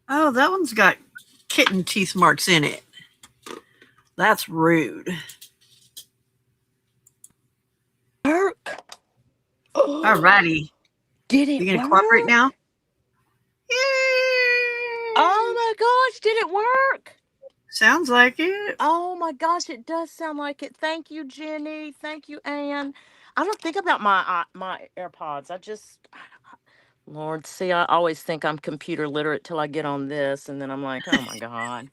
Oh, that one's got kitten teeth marks in it. That's rude. Work. All righty. Did You it gonna work? cooperate now? Yay! Oh my gosh, did it work? Sounds like it. Oh my gosh, it does sound like it. Thank you, Jenny. Thank you, Anne. I don't think about my AirPods. I just, Lord, see, I always think I'm computer literate till I get on this, and then I'm like, oh my God,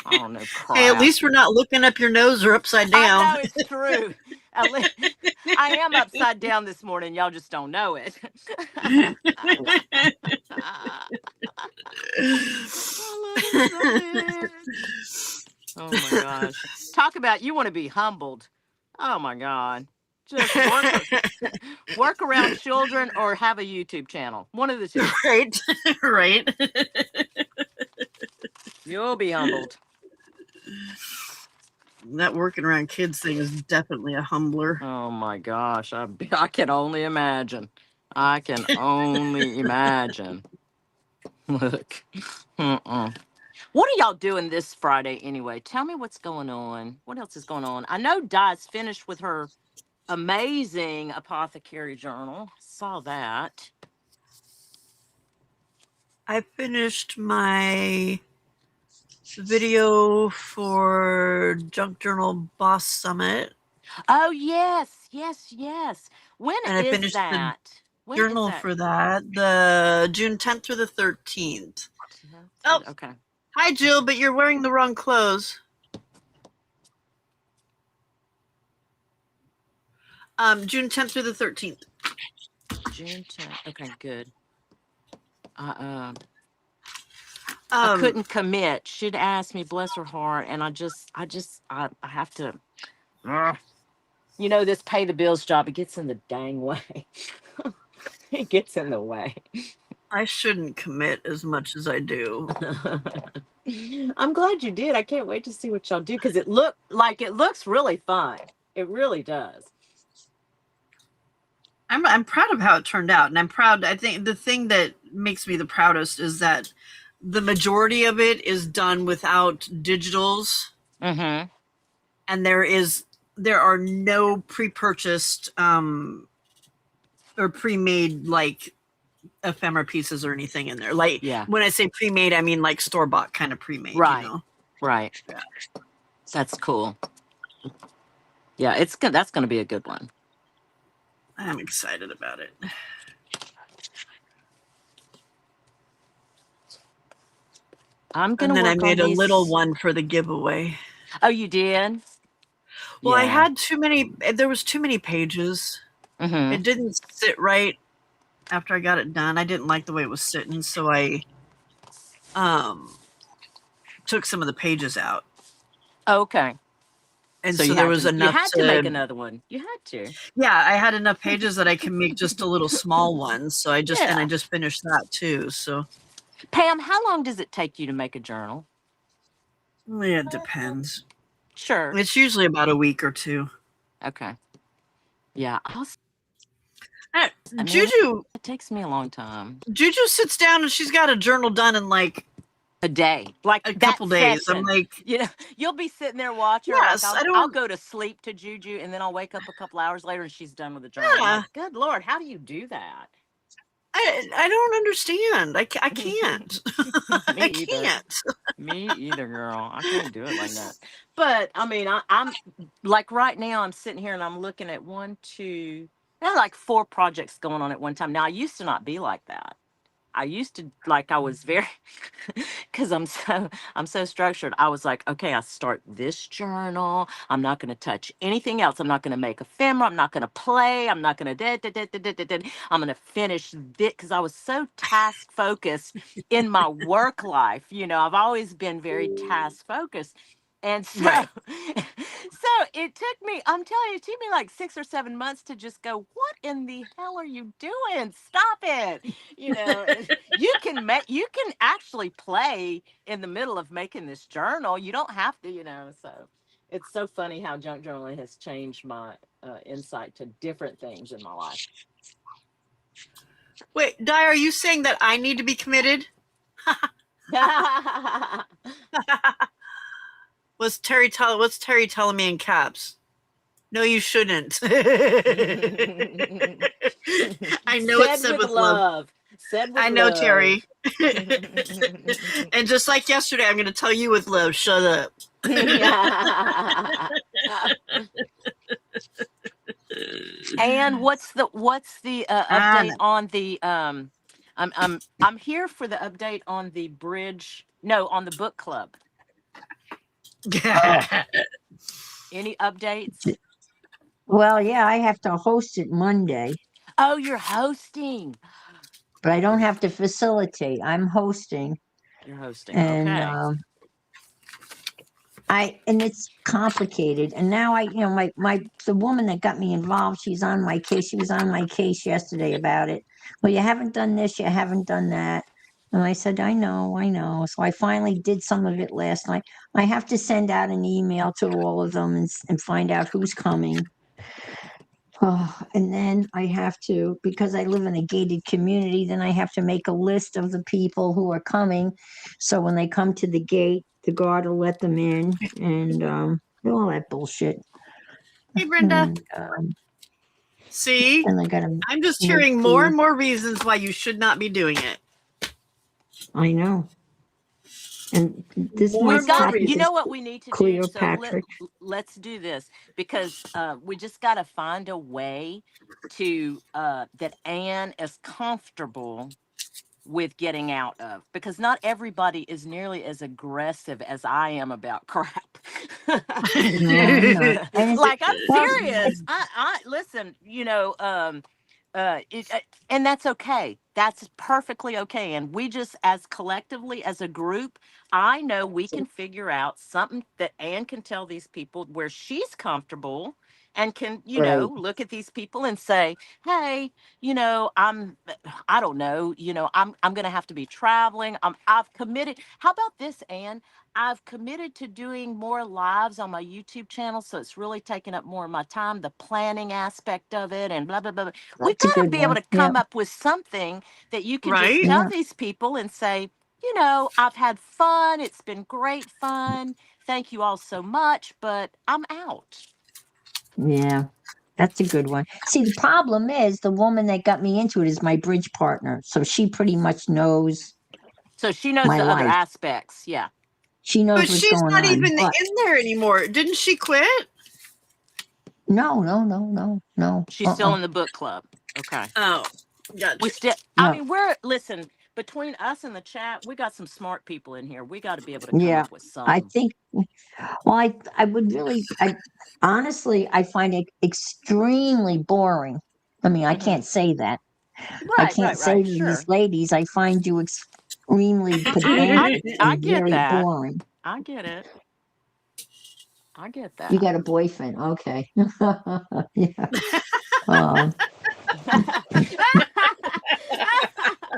I don't know Hey, at crap. least we're not looking up your nose or upside I down. know it's true. At least I am upside down this morning. Y'all just don't know it. I love it. Oh my gosh. Talk about you want to be humbled. Oh my God. Just work around children or have a YouTube channel. One of the two. Right, right. You'll be humbled. That working around kids thing is definitely a humbler. Oh my gosh. I can only imagine. I can only imagine. Look. What are y'all doing this Friday anyway? Tell me what's going on. What else is going on? I know Di's finished with her amazing apothecary journal. Saw that. I finished my video for Junk Journal Boss Summit, Oh yes. When and I is finished the that? When is journal that? for that the June 10th through the 13th. Oh, Okay. hi Jill, but you're wearing the wrong clothes. June 10th through the 13th. June 10th. Okay, good. I Um, couldn't commit. She'd asked me, bless her heart, and I have to. Ugh. You know, this pay the bills job, it gets in the dang way. It gets in the way. I shouldn't commit as much as I do. I'm glad you did. I can't wait to see what y'all do because it looks really fun. It really does. I'm proud of how it turned out, and I'm proud. I think the thing that makes me the proudest is that the majority of it is done without digitals, Mm-hmm. and there are no pre-purchased or pre-made like ephemera pieces or anything in there. Like Yeah. when I say pre-made, I mean like store-bought kind of pre-made. Right. You know? Right. Yeah. That's cool. Yeah, that's gonna be a good one. I'm excited about it. I'm gonna And then I work on made a these. little one for the giveaway. Oh, you did? Well, I Yeah. had too many. There was too many pages. Mm-hmm. It didn't sit right after I got it done. I didn't like the way it was sitting, so I took some of the pages out. Okay. And So so there was you enough had to make another one. You had to. Yeah, I had enough pages that I can make just a little small one. So I just Yeah. finished that too. So Pam, how long does it take you to make a journal? yeah, it depends. Sure. It's usually about a week or two. Okay. Yeah. Juju It takes me a long time. Juju sits down and she's got a journal done in like A day, like a that couple days. session. I'm like, You know, you'll be sitting there watching her. yes, Like I I'll don't. go to sleep to Juju, and then I'll wake up a couple hours later, and she's done with the journal. I'm Yeah, like, good Lord, how do you do that? I don't understand. I can't. Me I either. can't. Me either, girl. I can't do it like that. But I mean, I'm like right now, I'm sitting here and I'm looking at I have like 4 projects going on at one time. Now, I used to not be like that. I used to I was very because I'm so structured. I was like, okay, I start this journal. I'm not going to touch anything else. I'm not going to make ephemera. I'm not going to play. I'm not going to I'm going to finish this because I was so task focused in my work life. You know, I've always been very task focused. And so, Right. so it took me, I'm telling you, it took me like 6 or 7 months to just go, what in the hell are you doing? Stop it. You know, you can actually play in the middle of making this journal. You don't have to, you know. So it's so funny how junk journaling has changed my insight to different things in my life. Wait, Di, are you saying that I need to be committed? What's Terry telling me in caps? No, you shouldn't. I know it's said with love. Said with I know, love. Terry. And just like yesterday, I'm going to tell you with love. Shut up. And what's the update on the I'm here for the update on the bridge. No, on the book club. Any updates? Well, yeah, I have to host it Monday, Oh, you're hosting. but I don't have to facilitate. I'm hosting, You're hosting. and Okay. and it's complicated. And now the woman that got me involved, she's on my case. She was on my case yesterday about it. Well, you haven't done this, you haven't done that. And I said, I know. So I finally did some of it last night. I have to send out an email to all of them and find out who's coming. Oh, and then I have to, because I live in a gated community, then I have to make a list of the people who are coming. So when they come to the gate, the guard will let them in and all that bullshit. Hey, Brenda. And, See? and I gotta I'm just make hearing more and food. more reasons why you should not be doing it. I know. And this More might and more stop with You reasons. know what we need to do? So Cleopatra. let's do this because we just got to find a way to that Anne is comfortable with getting out of, because not everybody is nearly as aggressive as I am about crap. Yeah, I know. And Like I'm well, serious. I listen, you know, And that's okay. That's perfectly okay. And we just, as collectively as a group, I know we can figure out something that Anne can tell these people where she's comfortable and can, Right. look at these people and say, hey, I don't know, I'm going to have to be traveling. I've committed. How about this, Anne? I've committed to doing more lives on my YouTube channel. So it's really taking up more of my time, the planning aspect of it and blah, blah, blah. We've That's a got to good be able one. to Yeah. come up with something that you can just Right? tell Yeah. these people and say, I've had fun. It's been great fun. Thank you all so much, but I'm out. Yeah. That's a good one. See, the problem is the woman that got me into it is my bridge partner. So she pretty much knows So she knows my the other life. aspects. Yeah. She knows But what's she's going not on. even But in there anymore. Didn't she quit? no, no, no, no, no. She's still in the book club. Okay. Oh, We gotcha. still, No. listen, between us and the chat, we got some smart people in here. We got to be able to come Yeah. up with I something. think, well, I would really, honestly, I find it extremely boring. I mean, I Mhm. can't say that. I Right, can't right, say right. to these Sure. ladies, I find you extremely I pedantic I and get very that. boring. I get it. I get You that. got a boyfriend. Okay. Yeah. Um,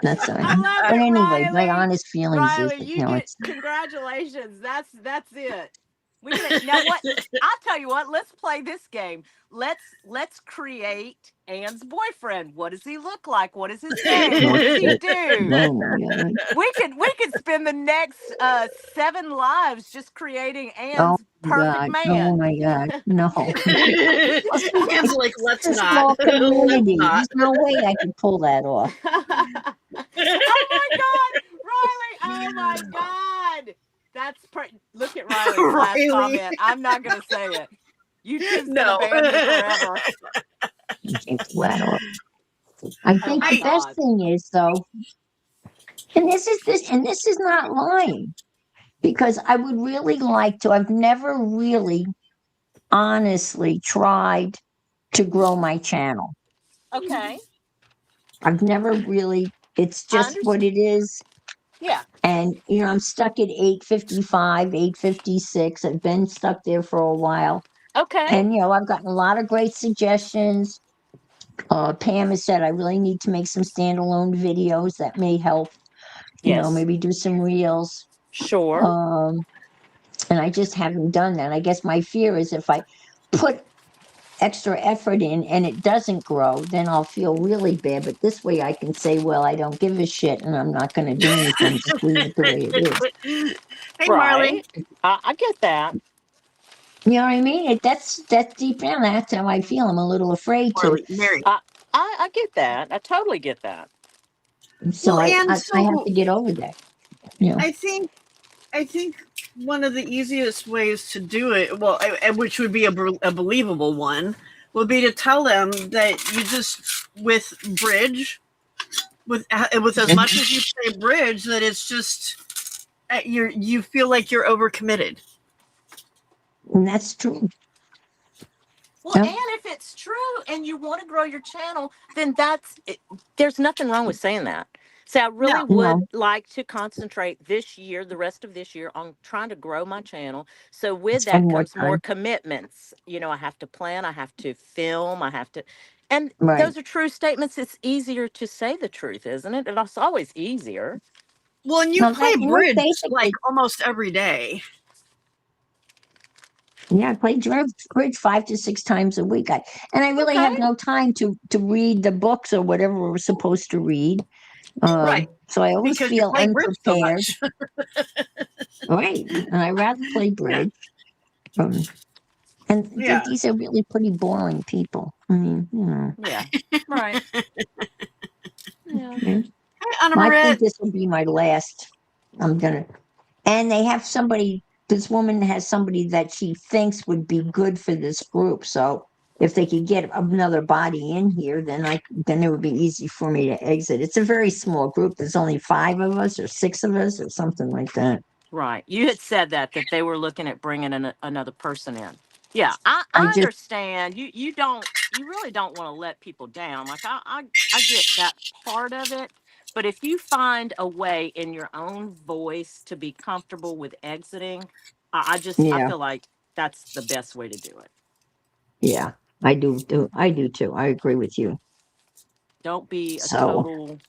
that's all right. I love But it, anyway, my Riley. honest feelings is, Riley, that, you get it's, congratulations. That's it. We can now what I'll tell you what, let's play this game. Let's create Anne's boyfriend. What does he look like? What is his name? What what's does he it? do? Oh my God. We could spend the next 7 lives just creating Oh Anne's my perfect God. Oh man. my God. No. Well, see, Anne's like, let's it's a not. small Let's community. not. There's no way I could pull that off. Oh my God, Riley! Oh my God, look at Riley's last Riley. comment. I'm not gonna say it. YouTube's gonna No. ban me forever. I can't pull that off. I Oh think my the best God. thing is though, and this is not lying, because I would really like to. I've never really honestly tried to grow my channel. Okay, I've never really, it's I just what understand. it is. Yeah. And, I'm stuck at 855, 856. I've been stuck there for a while. Okay. And, I've gotten a lot of great suggestions. Pam has said I really need to make some standalone videos that may help, Yes. maybe do some reels. Sure. Um, and I just haven't done that. I guess my fear is if I put extra effort in and it doesn't grow, then I'll feel really bad. But this way I can say, well, I don't give a shit and I'm not going to do anything. Just leave it the way it is. Hey, Marley. Right. I get that. You know what I mean? That's deep down. That's how I feel. I'm a little afraid to. Marley, Mary. I get that. I totally get that. So Well, I, and I I have so to get over that. You know. I think I think one of the easiest ways to do it, well, which would be a believable one, would be to tell them that you just with bridge, with as much as you play bridge, that it's just you feel like you're overcommitted. And that's true. Well, Yep. and if it's true and you want to grow your channel, then there's nothing wrong with saying that. So I really No. would No. like to concentrate this year, the rest of this year, on trying to grow my channel. So with Spend that more comes more time. commitments. I have to plan, I have to film, and Right. those are true statements. It's easier to say the truth, isn't it? It's always easier. Well, and you Well, play and that's bridge like basically. almost every day. Yeah, I play bridge 5 to 6 times a week. And I really Okay. have no time to read the books or whatever we're supposed to read. Right. So I always Because you feel play bridge so unprepared. much. Right. And I rather play Yeah. bridge. Um, and Yeah. these are really pretty boring people. I mean, Yeah. Right. Yeah. okay. Hey, Anna I think Marit. this will be my last. I'm gonna. And they have somebody. This woman has somebody that she thinks would be good for this group. So if they could get another body in here, then it would be easy for me to exit. It's a very small group. There's only 5 of us or 6 of us or something like that. Right. You had said that they were looking at bringing another person in. Yeah, I I just understand. You don't you really don't want to let people down. Like I get that part of it, but if you find a way in your own voice to be comfortable with exiting, I Yeah, feel like that's the best way to do it. yeah. I do too. I agree with you. Don't be a So, total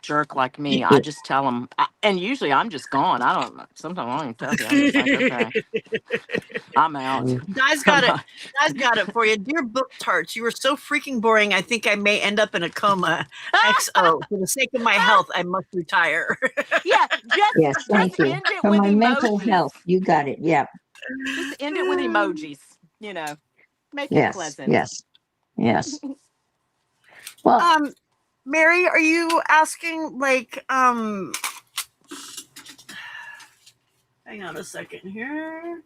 jerk like me. I it, just tell them, and usually I'm just gone. I don't. Sometimes I don't even tell you. I'm just like, okay, I'm out. mm, Guys I'm got it. not. Guys got it for you. Dear book tarts, you were so freaking boring. I think I may end up in a coma. XO. For the sake of my health, I must retire. Yeah, yes, just thank you. end it For with my mental emojis. health, you got it. Yeah. Just end it with emojis. You know, make it Yes, pleasant. yes, yes. Well, um, Mary, are you asking like hang on a second here.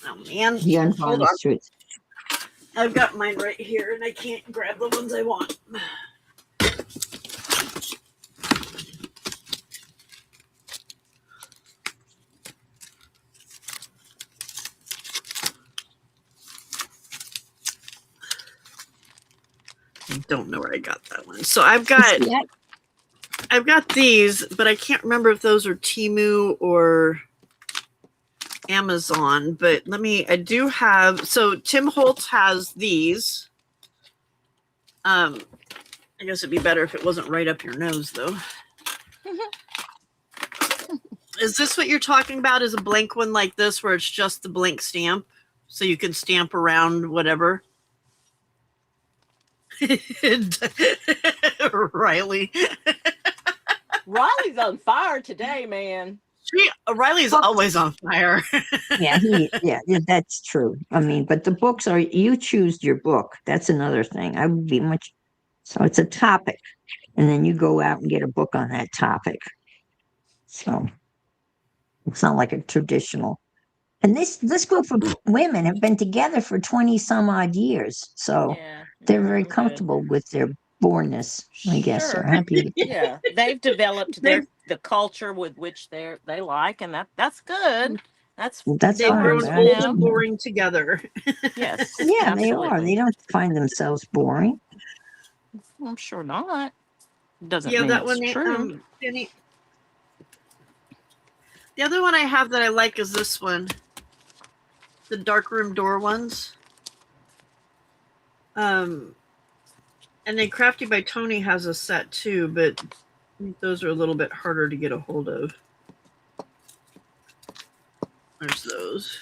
Oh man. the Hold on. unvarnished truth. I've got mine right here and I can't grab the ones I want. I don't know where I got that one. So Yeah, I've got these, but I can't remember if those are Temu or Amazon. But I do have, so Tim Holtz has these. I guess it'd be better if it wasn't right up your nose, though. Is this what you're talking about? Is a blank one like this where it's just the blank stamp? So you can stamp around whatever? Riley. Riley's on fire today, man. Riley's books. always on fire. Yeah, that's true. I mean, but the books are, you choose your book. That's another thing. I would be much, so it's a topic, and then you go out and get a book on that topic. So it's not like a traditional. And this group of women have been together for 20 some odd years. So Yeah, they're yeah, very I'm good. comfortable with their bornness, I guess. They're Sure. happy with it. Yeah, they've developed they've the culture with which they like, and that's good. That's That's they've fine. grown But you old know. and boring together. Yes, yeah, they are. absolutely. They don't find themselves boring. I'm sure not. Doesn't Yeah, mean that it's one. true. Jenny, the other one I have that I like is this one, the dark room door ones. And then Crafty by Tony has a set too, but those are a little bit harder to get a hold of. There's those.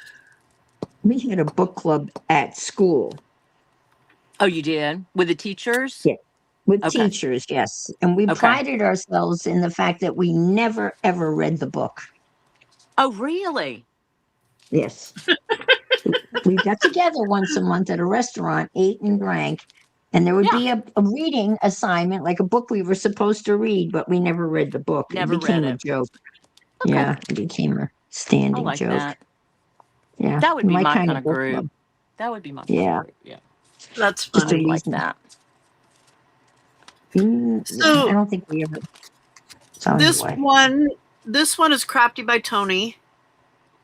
We had a book club at school. Oh, you did with the teachers? Yeah. With Okay. teachers, yes. And we Okay. prided ourselves in the fact that we never, ever read the book. Oh, really? Yes. We got together once a month at a restaurant, ate and drank, and there would Yeah. be a reading assignment, like a book we were supposed to read, but we never read the book. It Never read became a it. joke. Okay. Yeah, it became a I standing like joke. that. Yeah, That would be my my kind kind of of book group. club. That would be my kind of Yeah, group. Yeah. That's just I a would funny. like reason. that. Yeah, I So don't think we ever. So this anyway, one is Crafty by Tony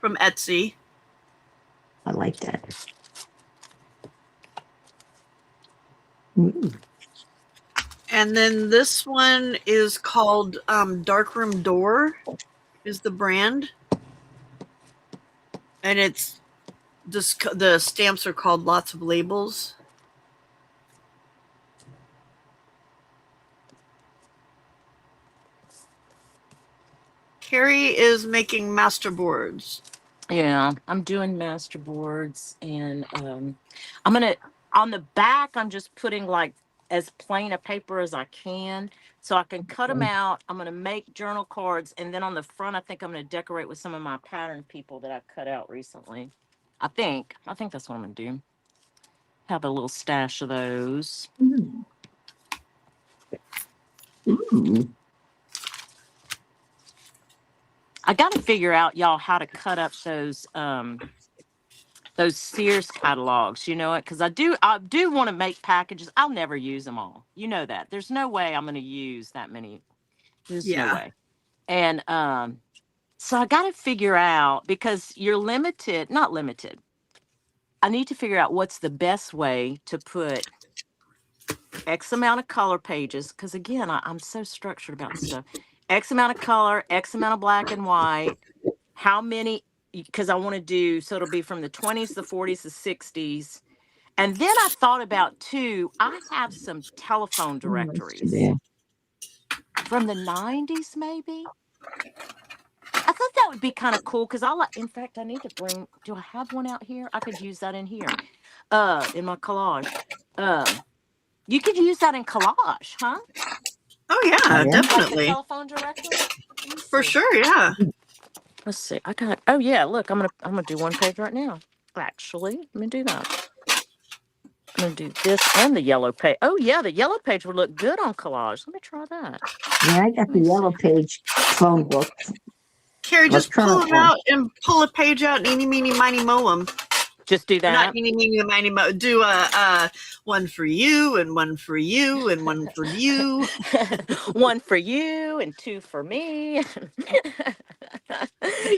from Etsy. I like that. Mm. And then this one is called Darkroom Door is the brand. And it's the stamps are called Lots of Labels. Carrie is making masterboards. Yeah, I'm doing master boards, and I'm gonna on the back. I'm just putting like as plain a paper as I can, so I can cut them out. I'm gonna make journal cards, and then on the front, I think I'm gonna decorate with some of my pattern people that I've cut out recently. I think that's what I'm gonna do. Have a little stash of those. Mm. Mm. I got to figure out, y'all, how to cut up those Sears catalogs, you know it, because I do want to make packages. I'll never use them all. You know that. There's no way I'm going to use that many. There's no Yeah. way. And So I got to figure out, because you're limited, not limited. I need to figure out what's the best way to put X amount of color pages. Because again, I'm so structured about this stuff. X amount of color, X amount of black and white. How many? Because I want to do, so it'll be from the 20s, the 40s, the 60s. And then I thought about too, I have some telephone Oh, that's too directories bad. from the 90s, maybe. I thought that would be kind of cool because in fact, I need to bring, do I have one out here? I could use that in here, in my collage. You could use that in collage, huh? Oh yeah, Yeah. Like the definitely. telephone directory? Let me For see. sure, yeah. Let's see. Oh yeah, look, I'm gonna do one page right now. Actually, let me do that. I'm gonna do this and the yellow page. Oh yeah, the yellow page would look good on collage. Let me try that. Yeah, I got Let the me yellow see. page phone book. Carrie, just pull Electronic them one. out and pull a page out. Eeny, meeny, miny, moe 'em. Just do Or not that. eeny, meeny, miny, moe. Do a one for you and one for you and one for you. One for you and two for me.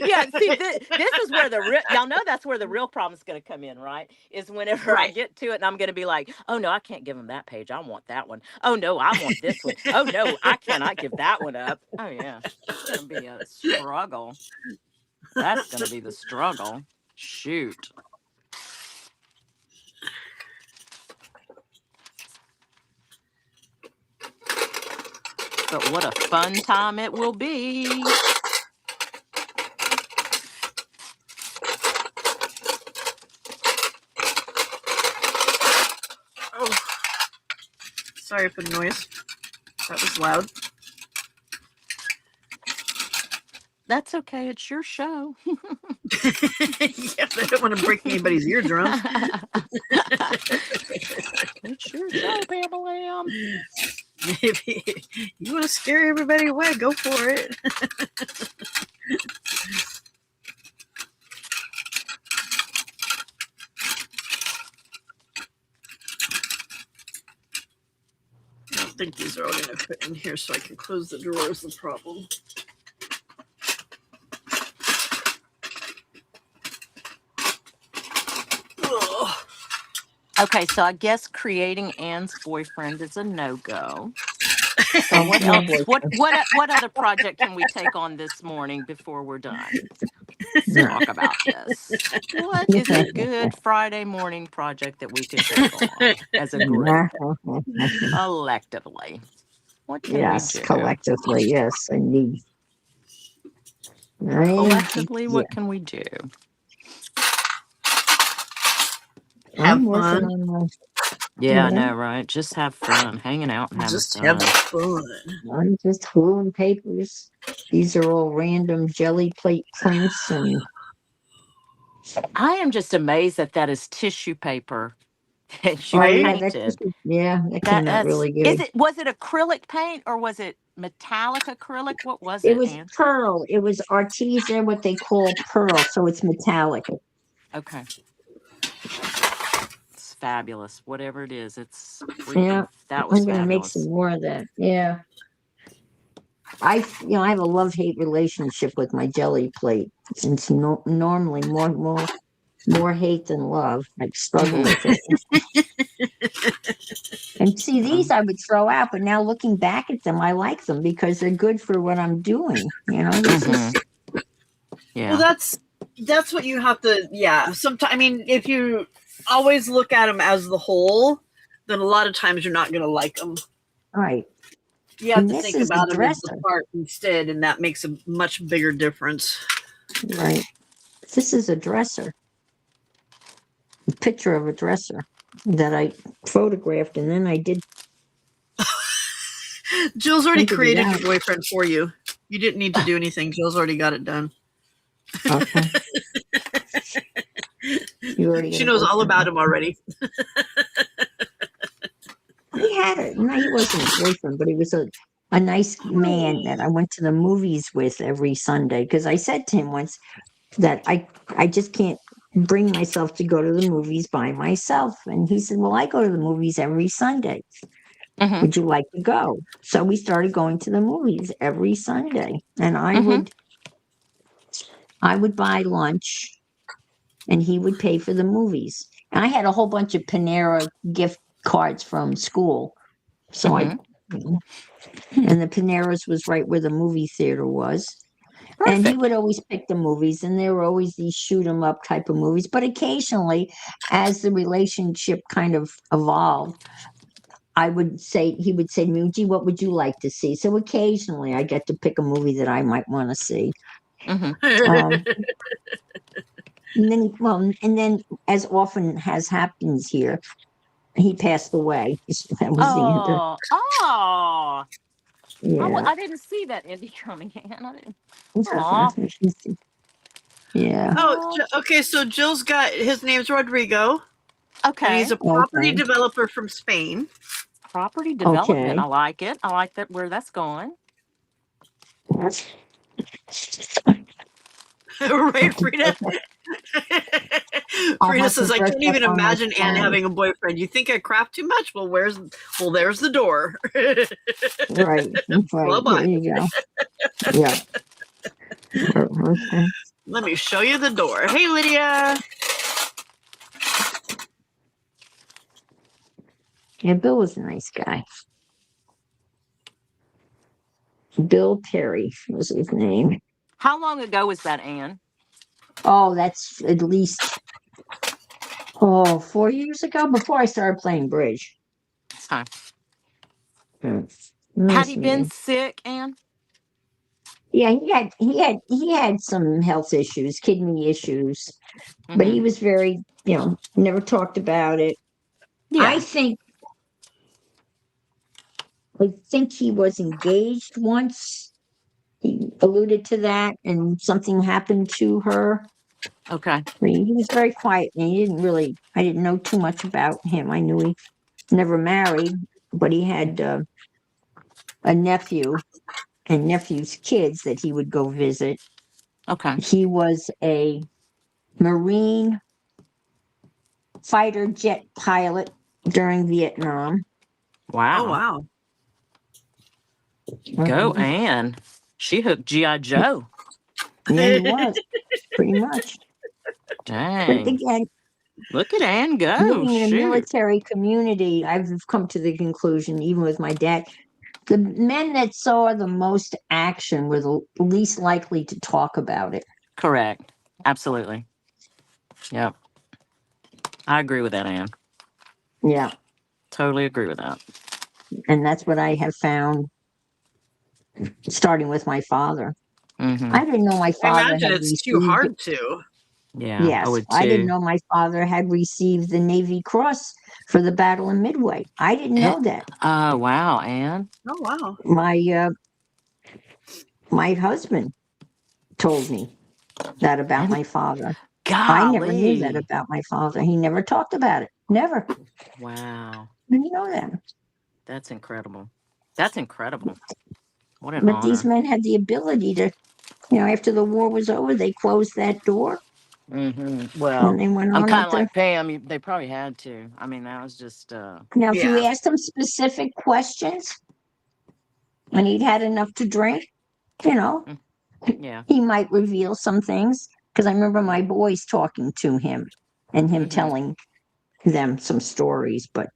Yeah, see, this is where y'all know that's where the real problem's going to come in, right? Is whenever I Right. get to it and I'm going to be like, oh no, I can't give them that page. I want that one. Oh no, I want this one. Oh no, I cannot give that one up. Oh yeah, it's going to be a struggle. That's going to be the struggle. Shoot. But what a fun time it will be. Oh, sorry for the noise. That was loud. That's okay. It's your show. Yeah, I don't want to break anybody's eardrums. It's your show, Pamela. If you want to scare everybody away, go for it. I don't think these are all going to fit in here, so I can close the drawer is the problem. Ugh. Okay, so I guess creating Anne's boyfriend is a no-go. So what No else? boyfriend. What other project can we take on this morning before we're done? Let's talk about this. What is a good Friday morning project that we can take on as a group, collectively? What can we Yes, do? collectively, yes, indeed. Collectively, Yeah, what can we do? Have I'm working fun. on those. Yeah, I Yeah, know, right? Just have fun, hanging out and having Just have fun. fun. I'm just gluing papers. These are all random jelly plate prints, and I am just amazed that that is tissue paper that you oh Right? yeah, that painted. just that came out really good. Was it acrylic paint or was it metallic acrylic? What was It it, was Anne? pearl. It was artesia, what they call pearl, so it's metallic. Okay. It's fabulous. Whatever it is, it's Yeah, freaking, that was I'm gonna make some fabulous. more of that. Yeah, I have a love-hate relationship with my jelly plate. It's normally more hate than love. I struggle with it. And see, these I would throw out, but now looking back at them, I like them because they're good for what I'm doing. This is Well, Yeah. that's what you have to. Yeah. Sometimes, I mean, if you always look at them as the whole, then a lot of times you're not going to like them. right. You have And to this think is the about them as the dresser, part instead, and that makes a much bigger difference. right? This is a dresser, a picture of a dresser that I photographed, and then I did Jill's already printed it created out. your boyfriend for you. You didn't need to do anything. Jill's already got it done. Okay. You already She got a knows all boyfriend. about him already. He had it. No, he wasn't a boyfriend, but he was a nice man that I went to the movies with every Sunday. Because I said to him once that I just can't bring myself to go to the movies by myself. And he said, well, I go to the movies every Sunday. Mm-hmm. Would you like to go? So we started going to the movies every Sunday. And I Mm-hmm. would I would buy lunch and he would pay for the movies. And I had a whole bunch of Panera gift cards from school. So Mhm. and the Panera's was right where the movie theater was. And he Perfect. would always pick the movies, and there were always these shoot 'em up type of movies. But occasionally, as the relationship kind of evolved, he would say, Muji, what would you like to see? So occasionally I get to pick a movie that I might want to see. Mhm. Um, and then as often has happens here, he passed away. That was the end of, Oh, oh. yeah. I didn't see that Indy coming in. I didn't. Aw. Yeah. Oh, Oh, okay. So Jill's got his name's Rodrigo, and he's okay. a property Okay. developer from Spain. Property development. Okay. I like it. I like that where that's going. Right, Frida? I'll Frida have to says, I brush can't up even on my imagine Anne Spanish. having a boyfriend. You think I crap too much? Well, there's the door. Right. Right. Bye There bye. you go. Yeah. Okay. Let me show you the door. Hey, Lydia. Yeah, Bill was a nice guy. Bill Perry was his name. How long ago was that, Anne? Oh, that's at least 4 years ago before I started playing bridge. Huh. Mm. Had Nice he been man. sick, Anne? Yeah, he had some health issues, kidney issues, but Mm-hmm. he was very, never talked about it. I Yeah. think I think he was engaged once. He alluded to that, and something happened to her. Okay. He was very quiet, and I didn't know too much about him. I knew he never married, but he had a nephew and nephew's kids that he would go visit. Okay. He was a Marine fighter jet pilot during Vietnam. Oh, Wow. wow. Go, Mhm. Anne. She hooked G.I. Joe. Yeah, he was pretty much. But Dang. again, Look at Anne go. living in a Shoot. military community, I've come to the conclusion, even with my dad, the men that saw the most action were the least likely to talk about it. Correct. Absolutely. Yep. I agree with that, Anne. Yeah. Totally agree with that. And that's what I have found starting with my father. Mm-hmm. I didn't know my I father imagine had it's too received, hard to. Yeah, I yes, would I didn't too. know my father had received the Navy Cross for the Battle of Midway. I didn't Eh, know that. Oh, wow, Anne. Oh, wow. My husband told me that about And my father. I never knew that golly. about my father. He never talked about it. Never. Wow. Didn't know that. That's incredible. That's incredible. What an But these honor. men had the ability to, after the war was over, they closed that door Mm-hmm. Well, and they went I'm on kind with of their. like Pam. They probably had to. I mean, that was just, Now, if you Yeah. asked him specific questions and he'd had enough to drink, you know, mm, yeah. he might reveal some things. Because I remember my boys talking to him and him Mm-hmm. telling them some stories, but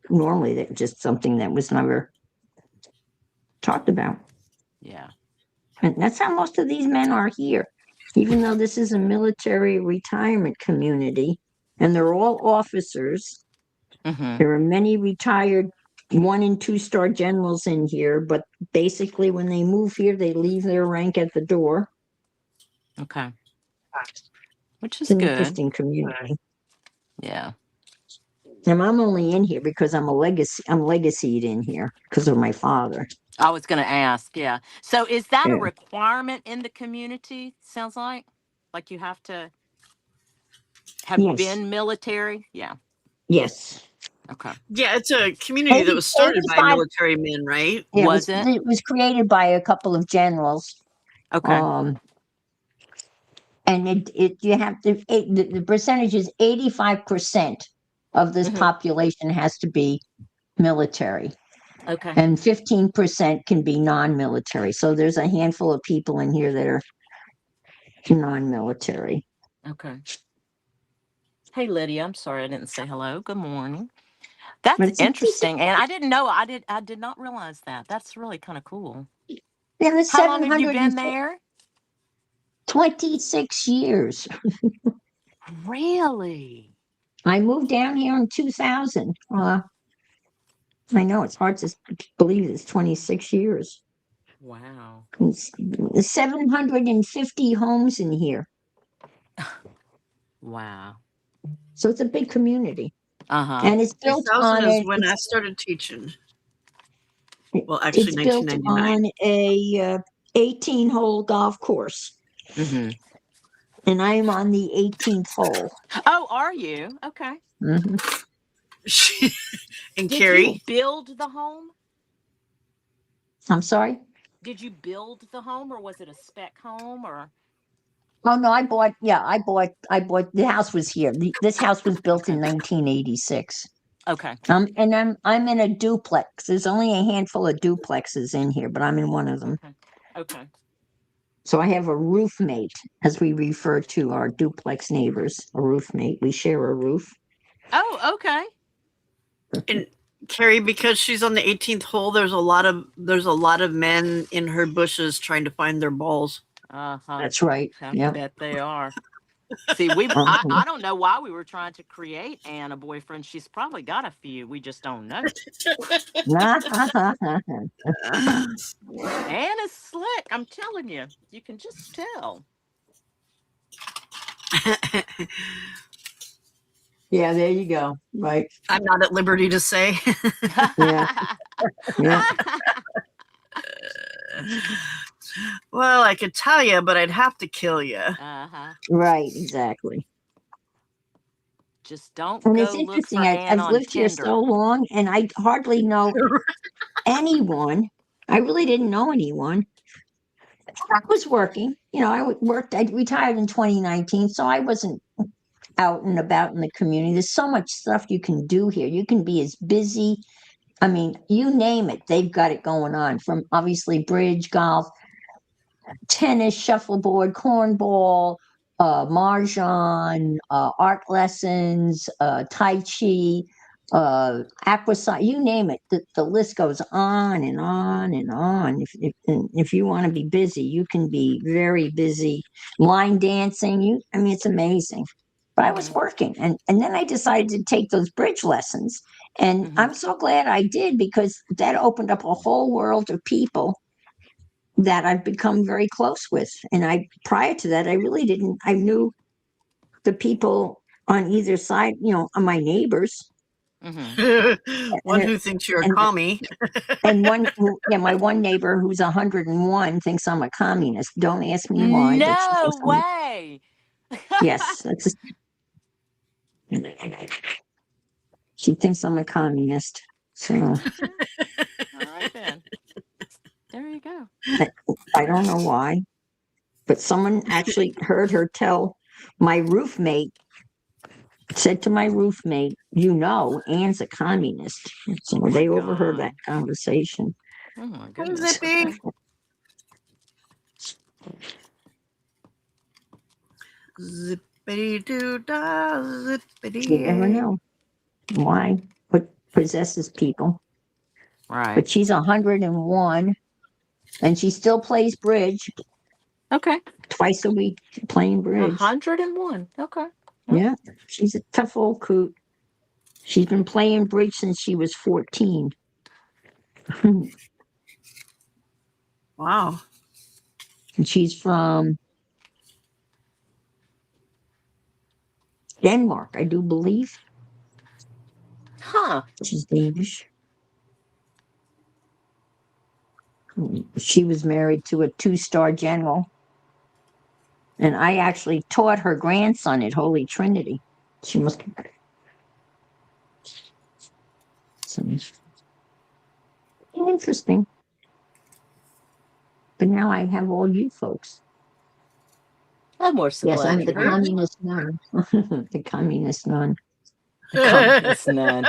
normally that just something that was never talked about. Yeah. And that's how most of these men are here. Even though this is a military retirement community and they're all officers, Mm-hmm. there are many retired 1 and 2 star generals in here, but basically when they move here, they leave their rank at the door. Okay. Which It's is an good. interesting community. Yeah. And I'm only in here because I'm legacied in here because of my father. I was going to ask. Yeah. So is that a Yeah. requirement in the community? Sounds like you have to have Yes. been military. Yeah. Yes. Okay. Yeah, it's a community that was started by 85. military men, right? Yeah, Was it? it was created by a couple of generals. Okay. Um, and you have to the percentage is 85% of this Mm-hmm. population has to be military, Okay. and 15% can be non-military. So there's a handful of people in here that are non-military. Okay. Hey, Lydia. I'm sorry I didn't say hello. Good morning. But That's it's a decent. interesting, and I didn't know. I did not realize that. That's really kind of cool. Yeah, there's How long have you been there? 26 years. Really? I moved down here in 2000. I know it's hard to believe it's 26 years. Wow. It's 750 homes in here. Wow. So it's a big community. Uh-huh. And it's built 2000 on is when I started teaching. Well, actually, it's built 1999. on a 18-hole golf course. Mm-hmm. And I'm on the 18th hole. Oh, are you? Okay. Mhm. And Did Carrie, you build the home? I'm sorry? Did you build the home, or was it a spec home, or? Oh no, I bought the house was here. This house was built in Okay. 1986. Okay. And I'm in a duplex. There's only a handful of duplexes in here, but I'm in one of them. Okay. Okay. So I have a roommate, as we refer to our duplex neighbors, a roommate. We share a roof. Oh, okay. and Carrie, because she's on the 18th hole, there's a lot of men in her bushes trying to find their balls. Uh-huh. That's right. I Yeah. bet they are. See, I don't know why we were trying to create Anne a boyfriend. She's probably got a few. We just don't know. Anne is slick. I'm telling you. You can just tell. Yeah, there you go. Right. I'm not at liberty to say. Yeah. Yeah. Well, I could tell you, but I'd have to kill you. Uh-huh. Right, exactly. Just don't And go it's look interesting. for Anne I've on lived here Tinder. so long, and I hardly know anyone. I really didn't know anyone. I was working. I retired in 2019, so I wasn't out and about in the community. There's so much stuff you can do here. You can be as busy. I mean, you name it, they've got it going on, from obviously bridge, golf, tennis, shuffleboard, cornball, mahjong, art lessons, tai chi, aqua, you name it. The list goes on and on and on. If you want to be busy, you can be very busy. Line dancing, it's amazing. But I was Mm-hmm. working, and then I decided to take those bridge lessons. And Mm-hmm. I'm so glad I did, because that opened up a whole world of people that I've become very close with. And prior to that, I really didn't. I knew the people on either side, my neighbors. Mm-hmm. One And, who thinks you're a and, commie. and my one neighbor who's 101 thinks I'm a communist. Don't ask me why, but she No thinks way. yes, she thinks I'm a communist. So All right then. There you go. I don't know why, but someone actually heard her tell my roommate, said to my roommate, Anne's a communist. So Oh my they overheard that God. conversation. Oh my goodness. Zippy. Okay. Zippity doo dah, zippity. You never know why, what possesses people. Right. But she's 101, and she still plays bridge Okay. twice a week, playing bridge. 101. Okay. Yeah, she's a tough old coot. She's been playing bridge since she was 14. Wow. And she's from Denmark, I do believe. Huh. She's Danish. She was married to a 2-star general. And I actually taught her grandson at Holy Trinity. She must. So, interesting. But now I have all you folks. I'm more so Yes, glad I'm you're the here. communist nun. The communist nun. The communist nun.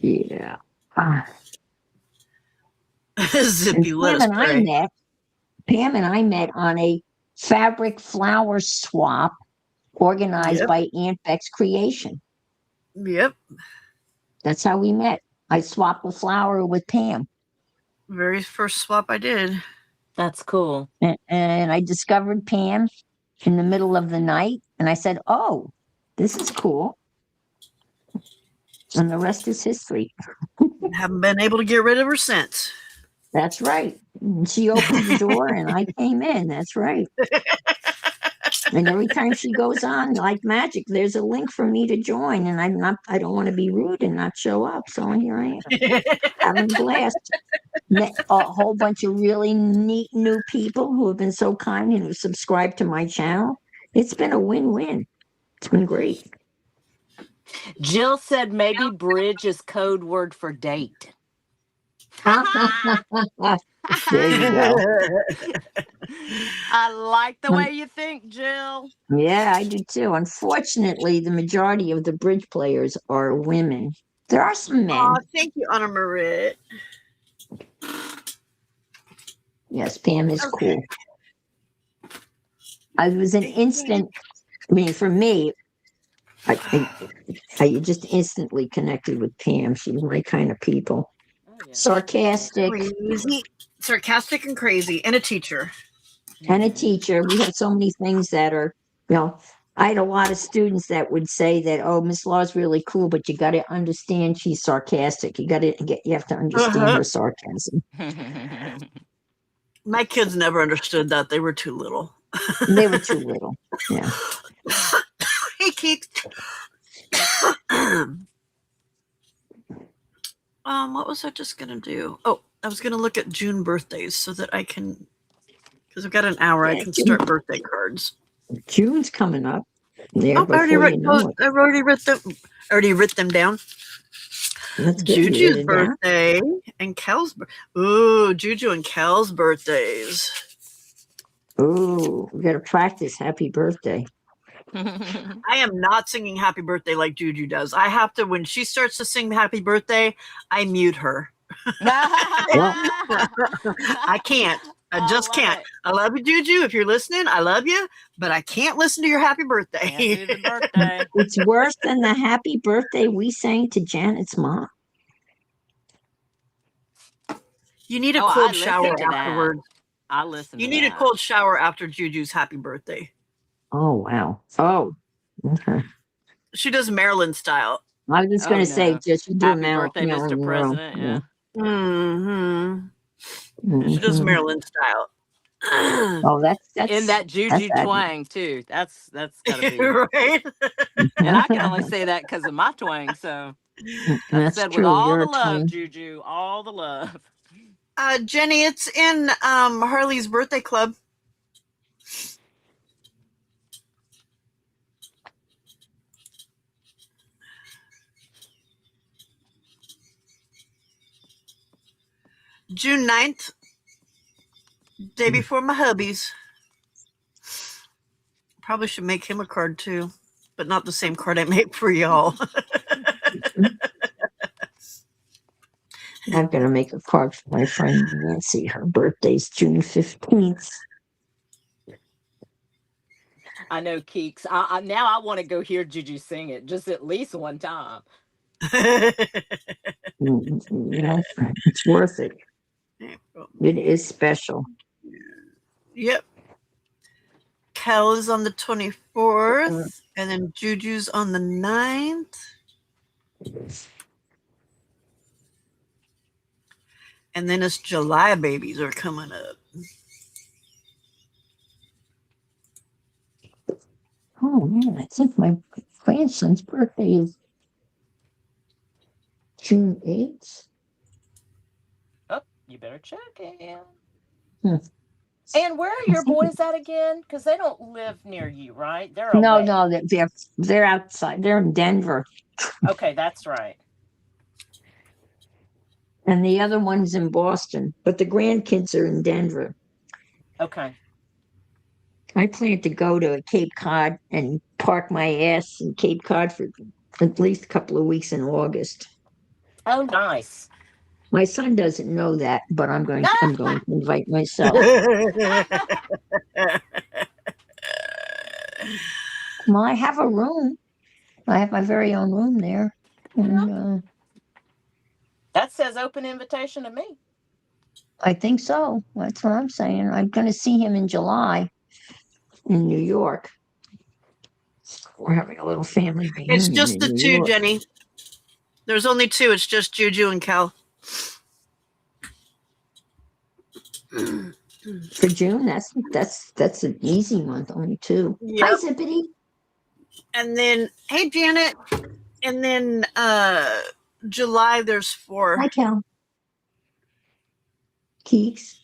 Yeah. And Zippy, let Pam us and I pray. met. Pam and I met on a fabric flower swap organized Yep. by Aunt Beck's Creation. Yep. That's how we met. I swapped a flower with Pam. Very first swap I did. That's cool. And I discovered Pam in the middle of the night. And I said, oh, this is cool. And the rest is history. Haven't been able to get rid of her since. That's right. And she opened the door and I came in. That's right. And every time she goes on, like magic, there's a link for me to join. And I don't want to be rude and not show up. So here I am, having a blast. Met a whole bunch of really neat new people who have been so kind and who subscribed to my channel. It's been a win-win. It's been great. Jill said maybe bridge is code word for date. There you go. I like the way you think, Jill. Yeah, I do too. Unfortunately, the majority of the bridge players are women. There are some men. Oh, thank you, Anna Marit. Yes, Pam is Okay. cool. I was an instant. I mean, for me, I just instantly connected with Pam. She's my kind of people. Oh, yeah. Sarcastic Crazy, sarcastic, and crazy, and a teacher. and a teacher. We have so many things that are, I had a lot of students that would say that, oh, Miss Law's really cool, but you got to understand she's sarcastic. You have to understand her sarcasm. My kids never understood that. They were too little. They were too little. Yeah. Hey, Keith. What was I just gonna do? Oh, I was gonna look at June birthdays so that I can, because I've got an hour, I Yeah, can start birthday cards. June's coming up. There Oh, I already before you know it. I've already writ them. Already writ them down. Let's get you Juju's written down. birthday and Kel's. Ooh, Juju and Kel's birthdays. Ooh, we got to practice happy birthday. I am not singing happy birthday like Juju does. I have to, when she starts to sing happy birthday, I mute her. I can't. I just can't. It. I love you, Juju. If you're listening, I love you, but I can't listen to your happy birthday. Can't do the birthday. It's worse than the happy birthday we sang to Janet's mom. You need a I cold listened shower to that. afterwards. I listened. You to need a that. cold shower after Juju's happy birthday. Oh, wow. Oh, okay. She does Maryland style. I was just going to say, just you do Happy Maryland. birthday, Mr. President. Yeah. Mm-hmm. She does Maryland style. Oh, that's In that Juju that's twang too. That's gotta be right. And I can only say that because of my twang. So that's said true. with all You're the a love, twin. Juju, all the love. Jenny, it's in Harley's birthday club. June 9th, day before my hubby's. Probably should make him a card too, but not the same card I make for y'all. I'm going to make a card for my friend Nancy. Her birthday's June 15th. I know, Keeks. Now I want to go hear Juju sing it just at least one time. It's worth it. It is special. Yep. Kel is on the 24th, and then Juju's on the 9th. And then it's July babies are coming up. Oh, man, I think my grandson's birthday is June 8th. Oh, you better check it. Hmm. And where are your boys at again? Because they don't live near you, right? They're No, away. no, they're outside. They're in Denver. Okay, that's right. And the other one's in Boston, but the grandkids are in Denver. Okay. I plan to go to Cape Cod and park my ass in Cape Cod for at least a couple of weeks in August. Oh, nice. My son doesn't know that, but I'm going to invite myself. Well, I have a room. I have my very own room there. And That says open invitation to me. I think so. That's what I'm saying. I'm going to see him in July in New York. We're having a little family It's reunion just in the New two, York. Jenny. There's only two. It's just Juju and Cal. For June, that's an easy month, only two. Hi, Yep. Zippity. And then, hey, Janet. And then July, there's 4. Hi, Cal. Keeks.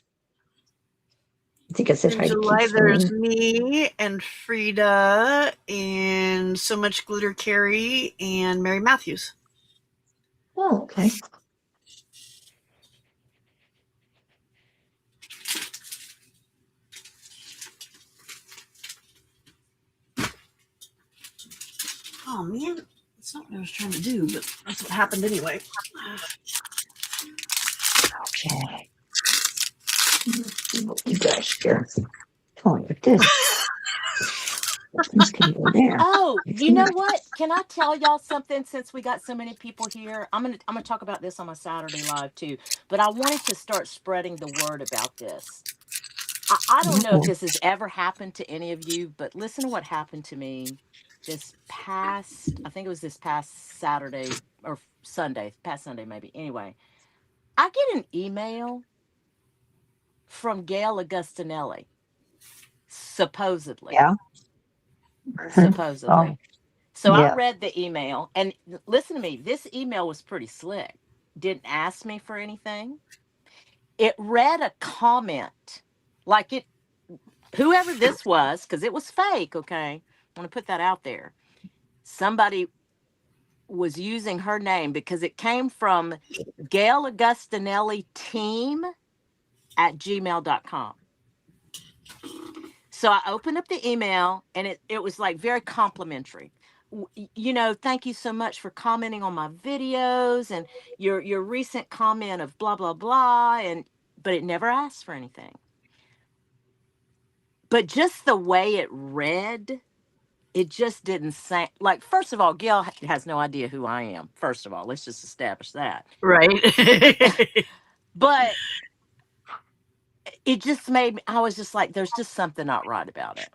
I think I said In hi to July, Keeks. there's me and Frida and So Much Glitter Carrie and Mary Matthews. Oh, okay. Oh, man. That's not what I was trying to do, but that's what happened anyway. Okay. You guys here. Oh, look at this. This can go there. Oh, you know what? Can I tell y'all something since we got so many people here? I'm gonna talk about this on my Saturday live too. But I wanted to start spreading the word about this. I don't know if this has ever happened to any of you, but listen to what happened to me this past, I think it was this past Saturday or Sunday, past Sunday maybe. Anyway, I get an email from Gail Augustinelli, supposedly. Yeah. Supposedly. Oh, So I yeah. read the email, and listen to me, this email was pretty slick. Didn't ask me for anything. It read a comment, like it, whoever this was, because it was fake, okay? I want to put that out there. Somebody was using her name because it came from Gail Augustinelli team at gmail.com. So I opened up the email and it was like very complimentary. You know, thank you so much for commenting on my videos and your recent comment of blah blah blah, and but it never asked for anything. But just the way it read, it just didn't say, like, first of all, Gail has no idea who I am. First of all, let's just establish that. Right. But it just made me, I was just like, there's just something not right about it.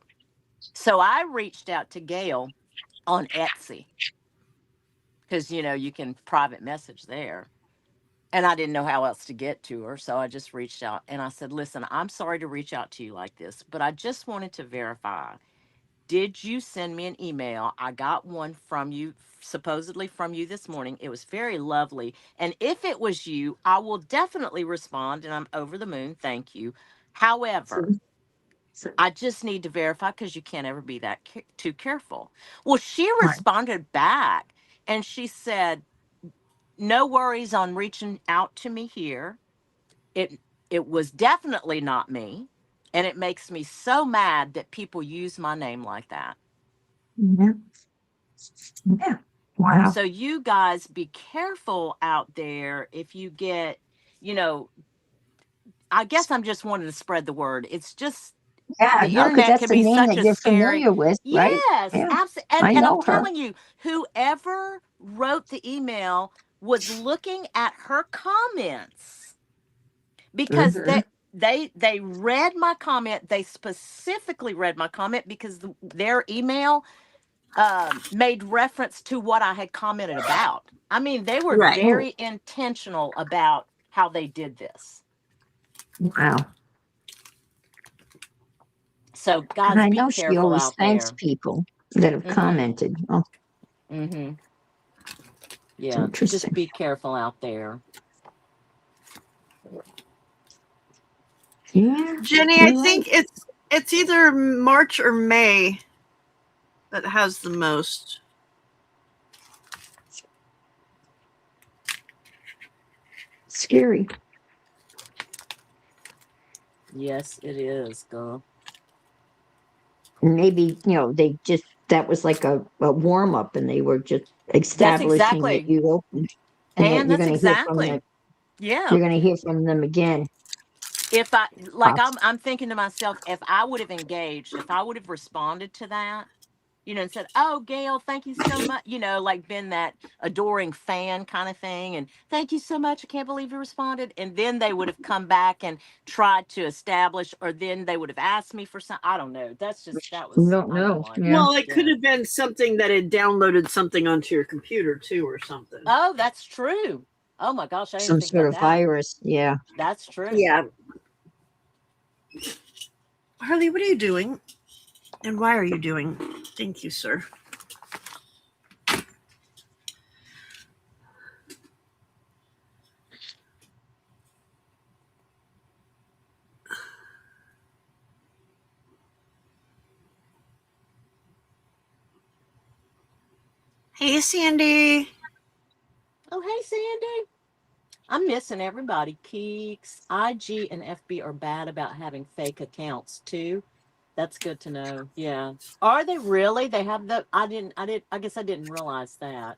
So I reached out to Gail on Etsy because, you know, you can private message there. And I didn't know how else to get to her. So I just reached out and I said, listen, I'm sorry to reach out to you like this, but I just wanted to verify. Did you send me an email? I got one from you, supposedly from you this morning. It was very lovely. And if it was you, I will definitely respond and I'm over the moon. Thank you. However, I just need to verify because you can't ever be that too careful. Well, she Right. responded back and she said, no worries on reaching out to me here. It was definitely not me. And it makes me so mad that people use my name like that. Yeah. Yeah. Wow. So you guys be careful out there if you get, you know, I guess I'm just wanting to spread the word. It's just Yeah, the no, because internet that's can a be name such that a you're scary. familiar with, right? Yes, Yeah, absolutely. I And I'm know her. telling you, whoever wrote the email was looking at her comments because Mhm. they read my comment. They specifically read my comment because their email made reference to what I had commented about. I mean, they were Right. Oh, very intentional about how they did this. wow. So, And guys, I be know she careful always out thanks there. people that have Mm-hmm. commented. Oh, Mm-hmm. it's Yeah, just interesting. be careful out there. Yeah, Jenny, I you're right. think it's either March or May that has the most. Scary. Yes, it is, girl. And maybe, that was like a warm up and they were just That's establishing that exactly, you opened and that and you're that's going to hear from exactly. that. Yeah. You're going to hear from them again. If I like, Pops. I'm thinking to myself, if I would have engaged, if I would have responded to that, and said, "Oh, Gail, thank you so much," like been that adoring fan kind of thing, and "Thank you so much. I can't believe you responded." And then they would have come back and tried to establish, or then they would have asked me for some. I don't know. That You was, don't I don't know. like Yeah. it. Well, it could Yeah. have been something that had downloaded something onto your computer too, or something. Oh, that's true. Oh my gosh, I didn't Some think sort about of that. virus. Yeah. That's true. Yeah. Harley, what are you doing? And why are you doing? Thank you, sir. Hey, Sandy. Oh, hey, Sandy. I'm missing everybody. Keeks, IG, and FB are bad about having fake accounts too. That's good to know. Yeah. Are they really? They have the I guess I didn't realize that.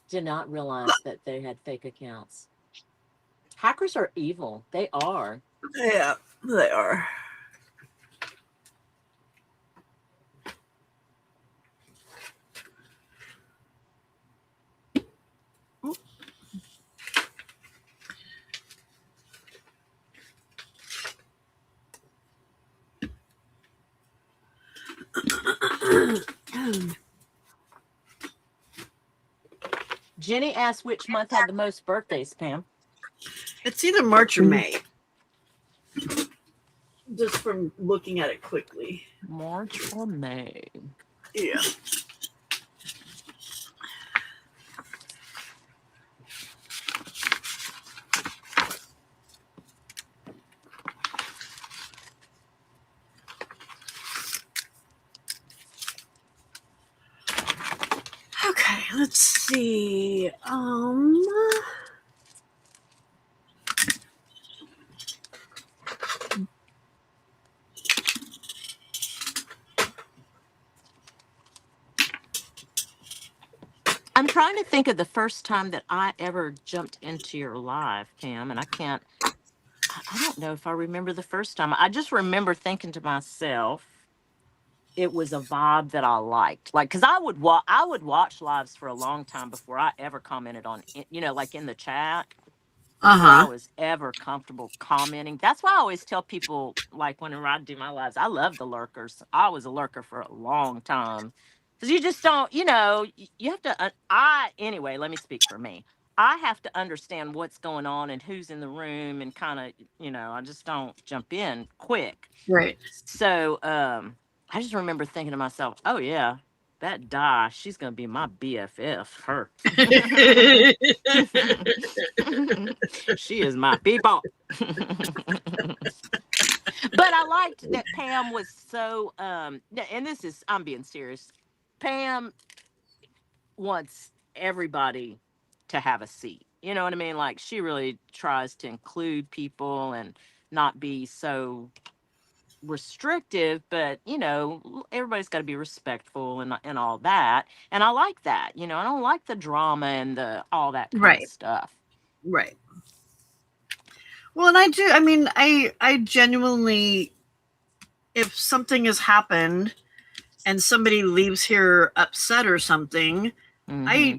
Did not realize that they had fake accounts. Hackers are evil. They are. Yeah, they are. Jenny asked which month had the most birthdays, Pam. It's either March or Mhm. May. Just from looking at it quickly. March or May. Yeah. Okay, let's see. I'm trying to think of the first time that I ever jumped into your live, Pam, and I can't. I don't know if I remember the first time. I just remember thinking to myself, it was a vibe that I liked. Like, cause I would watch lives for a long time before I ever commented on it, like in the chat, before I Uh-huh. was ever comfortable commenting. That's why I always tell people, like, whenever I do my lives, I love the lurkers. I was a lurker for a long time. Cause you just don't, you have to, anyway, let me speak for me. I have to understand what's going on and who's in the room and kind of, I just don't jump in quick. Right. So I just remember thinking to myself, oh yeah, that Di, she's gonna be my BFF. Her. She is my people. But I liked that Pam was so and this is, I'm being serious. Pam wants everybody to have a seat. You know what I mean? Like, she really tries to include people and not be so restrictive, but everybody's got to be respectful and all that. And I like that. I don't like the drama and the all that kind of Right. stuff. Right. Well, and I do. I mean, I genuinely, if something has happened and somebody leaves here upset or something, Hmm.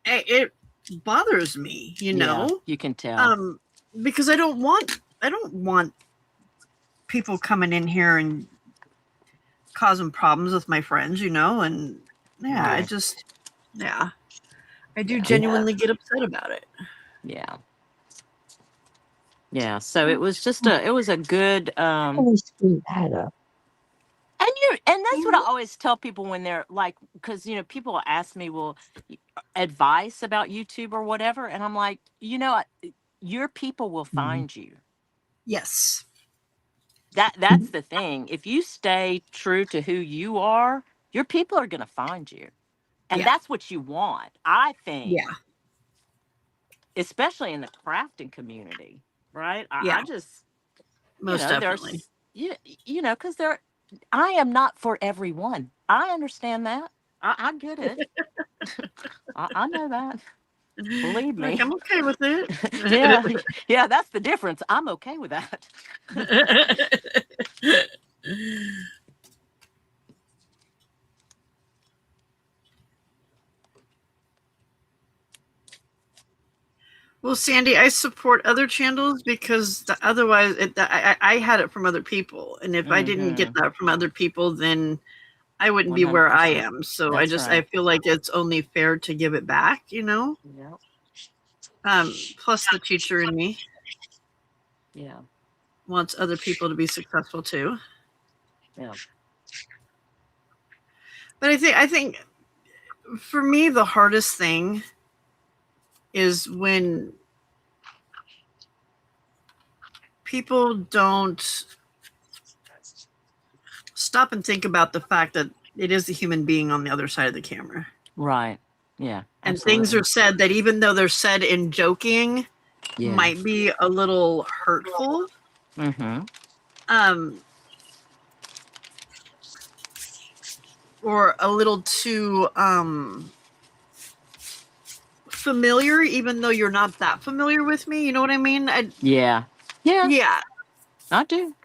it bothers me. Yeah, you can tell. Because I don't want people coming in here and causing problems with my friends. And yeah, I Yeah. just yeah, I do Yeah. genuinely get upset about it. Yeah. Yeah. So it was just a good Let me screw that up. and that's what I always tell people when they're like, because people ask me, well, advice about YouTube or whatever, and I'm like, your people will Mhm. find you. Yes. That's the thing. If you stay true to who you are, your people are going to find you, and Yeah. that's what you want, I think. Yeah. Especially in the crafting community, right? Yeah. I just, Most definitely. there's, because I am not for everyone. I understand that. I get it. I know that. Believe Like, me. I'm okay with it. Yeah, yeah, that's the difference. I'm okay with that. Well, Sandy, I support other channels because otherwise I had it from other people. And if I didn't get that from other people, then I wouldn't be where I 100%. am. So That's I right. feel like it's only fair to give it back, you know? Yep. Plus the teacher in me Yeah. wants other people to be successful too. Yeah. But I think for me, the hardest thing is when people don't stop and think about the fact that it is a human being on the other side of the camera. Right. Yeah. And things Absolutely. are said that even though they're said in joking, Yeah. might be a little hurtful. Mm-hmm. Or a little too familiar, even though you're not that familiar with me. You know what I mean? Yeah. Yeah. Yeah. I do.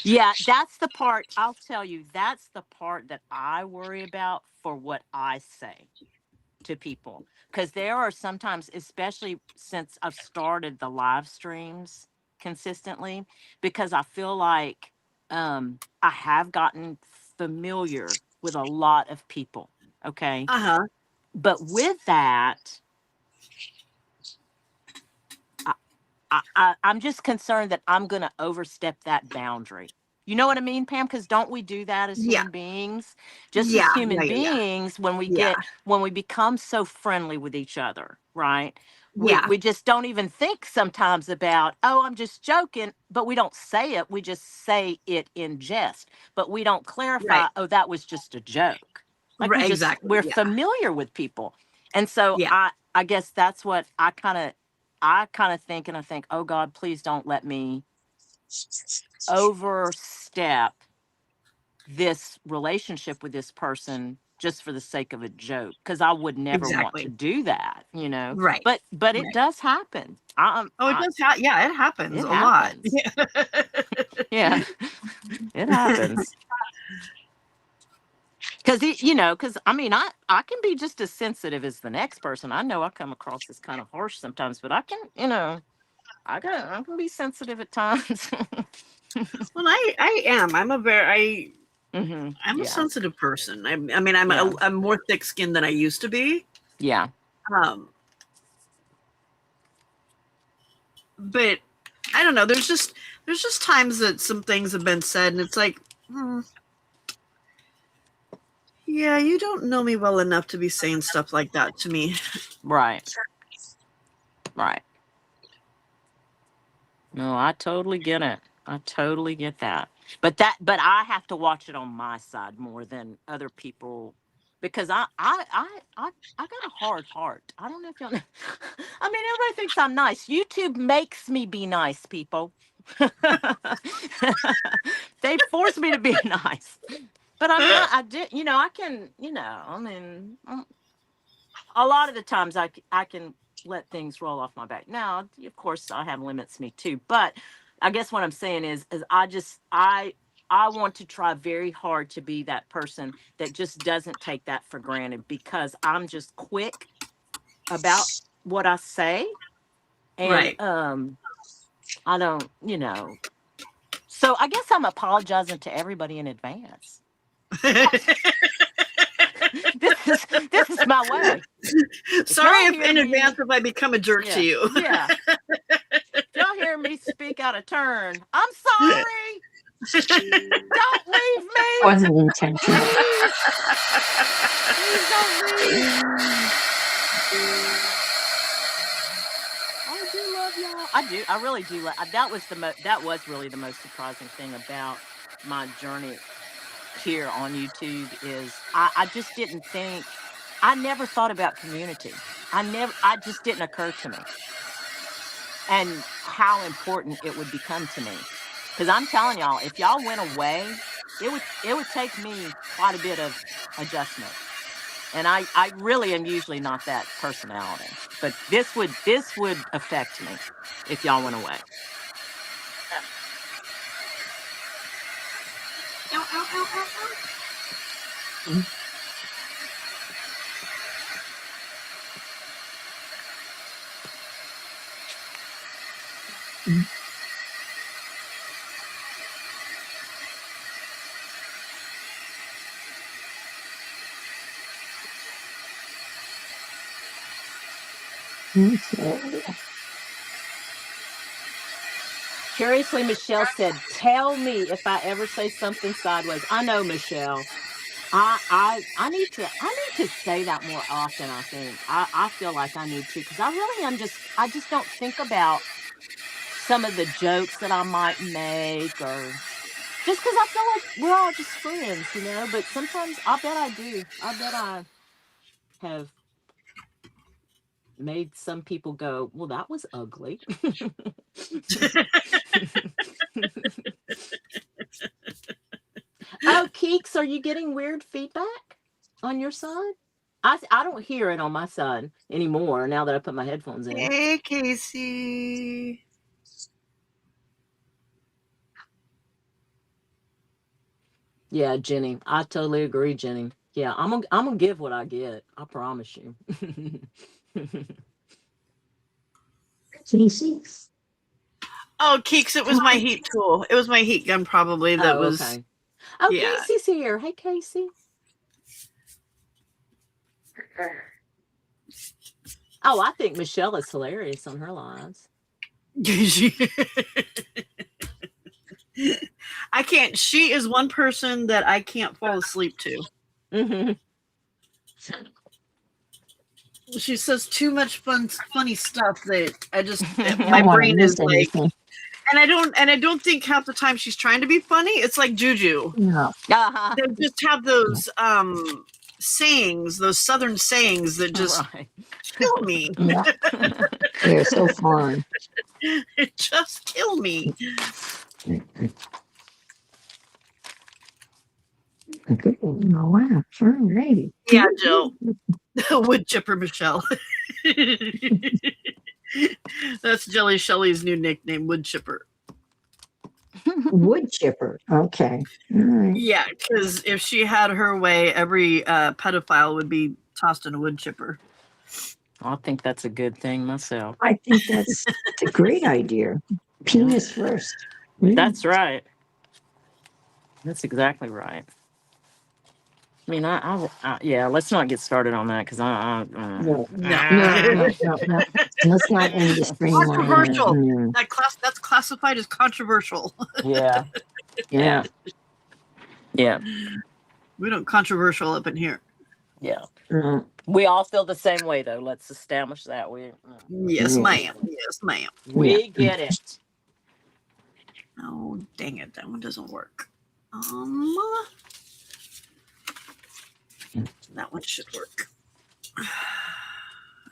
Yeah, that's the part, I'll tell you, that's the part that I worry about for what I say to people. Because there are sometimes, especially since I've started the live streams consistently, because I feel like I have gotten familiar with a lot of people. Okay. Uh-huh. But with that, I'm just concerned that I'm going to overstep that boundary. You know what I mean, Pam? Because don't we do that as Yeah. human beings? Just as Yeah. human Yeah. beings, when Yeah. we become so friendly with each other, right? Yeah. We just don't even think sometimes about, oh, I'm just joking, but we don't say it. We just say it in jest, but we don't clarify, Right. oh, that was just a joke. Like Right. Exactly. we're Yeah. familiar with people. And so Yeah. I guess that's what I kind of think, and I think, oh God, please don't let me overstep this relationship with this person just for the sake of a joke, because I would never want to Exactly. do that, you know. Right. But it Right. does happen. Oh, it does. Yeah, it happens It a lot. happens. Yeah, it happens. Because because I mean, I can be just as sensitive as the next person. I know I come across as kind of harsh sometimes, but I can, I can be sensitive at times. Well, I am. Hmm. I'm a Yeah. sensitive person. I mean, Yeah. I'm more thick-skinned than I used to be. Yeah. Um, but I don't know. There's just times that some things have been said, and it's like, yeah, you don't know me well enough to be saying stuff like that to me. Right. Right. No, I totally get it. I totally get that. But I have to watch it on my side more than other people, because I got a hard heart. I don't know if y'all know. I mean, everybody thinks I'm nice. YouTube makes me be nice, people. They force me to be nice. But I mean, I did, I can, I mean, a lot of the times I can let things roll off my back. Now, of course, I have limits me too, but I guess what I'm saying is I want to try very hard to be that person that just doesn't take that for granted, because I'm just quick about what I say, and Right. I don't, so I guess I'm apologizing to everybody in advance. This is my way. Sorry if Hear in advance me, if I become a jerk to yeah, you. yeah. If y'all hear me speak out of turn, I'm sorry. Don't leave me. Wasn't intentional. Please. Please don't leave. I do love y'all. I do. I really do. That was really the most surprising thing about my journey here on YouTube is I just didn't think, I never thought about community. I just didn't occur to me, and how important it would become to me. Because I'm telling y'all, if y'all went away, it would take me quite a bit of adjustment. And I really am usually not that personality. But this would affect me if y'all went away. Ow, ow, ow, ow, ow. Okay. Curiously, Michelle said, "Tell me if I ever say something sideways." I know, Michelle. I need to say that more often. I think I feel like I need to, because I really am I just don't think about some of the jokes that I might make, or just because I feel like we're all just friends, But sometimes I bet I do. I bet I have made some people go, "Well, that was ugly." Oh, Keeks, are you getting weird feedback on your side? I don't hear it on my side anymore now that I put my headphones in. Hey, Casey. Yeah, Jenny, I totally agree, Jenny. Yeah, I'm gonna give what I get. I promise you. Casey? Oh, Keeks, it was my heat tool. It was my heat gun, probably. That Oh, was, okay. Oh, yeah. Casey's here. Hey, Casey. Oh, I think Michelle is hilarious on her lives. I can't. She is one person that I can't fall asleep to. Mm-hmm. She says too much funny stuff that I just I my don't want to brain is miss like, anything. and I don't think half the time she's trying to be funny. It's like Juju. No. Uh-huh. They just have those sayings, those Southern sayings that just Right. kill me. Yeah. They're so fun. It just kill me. Oh, wow. Alrighty. Yeah, Jill. Wood chipper Michelle. That's Jelly Shelley's new nickname, wood chipper. Wood chipper. Okay. All right. Yeah, because if she had her way, every pedophile would be tossed in a wood chipper. I think that's a good thing myself. I think that's a great idea. Penis first. That's right. That's exactly right. I mean, yeah. Let's not get started on that, because No. No. No. Let's not end the stream on that. Controversial. Mm. That's classified as controversial. Yeah. Yeah. Yeah. We don't controversial up in here. Yeah. Mm. We all feel the same way, though. Let's establish that. Yes, ma'am. Yes, ma'am. We get it. Oh, dang it. That one doesn't work. That one should work. Are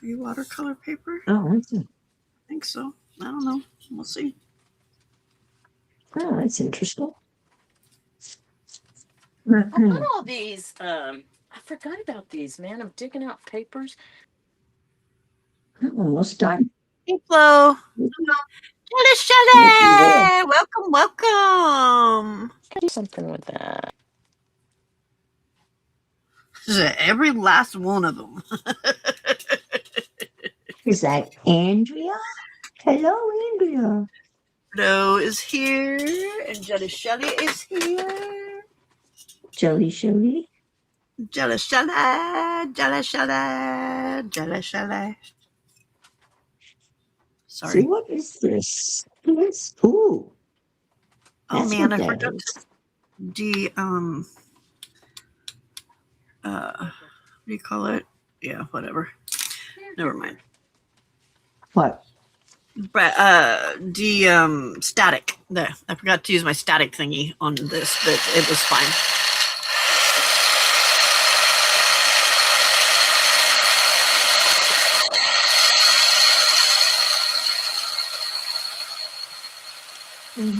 you watercolor paper? Oh, that's I think so. I don't know. We'll see. that's interesting. I got all these. I forgot about these, man. I'm digging out papers. Almost done. Hey, Flo. Shelly! Welcome. Do something with that. Every last one of them. Is that Andrea? Hello, Andrea. Flo is here, and Jelly Shelly is here. Jelly Shelly. Jelly Shelly. Sorry. See, what is this? Yes. Ooh. Oh That's man, what I that forgot is. what do you call it? Yeah, whatever. Never mind. What? Static. There. I forgot to use my static thingy on this, but it was fine.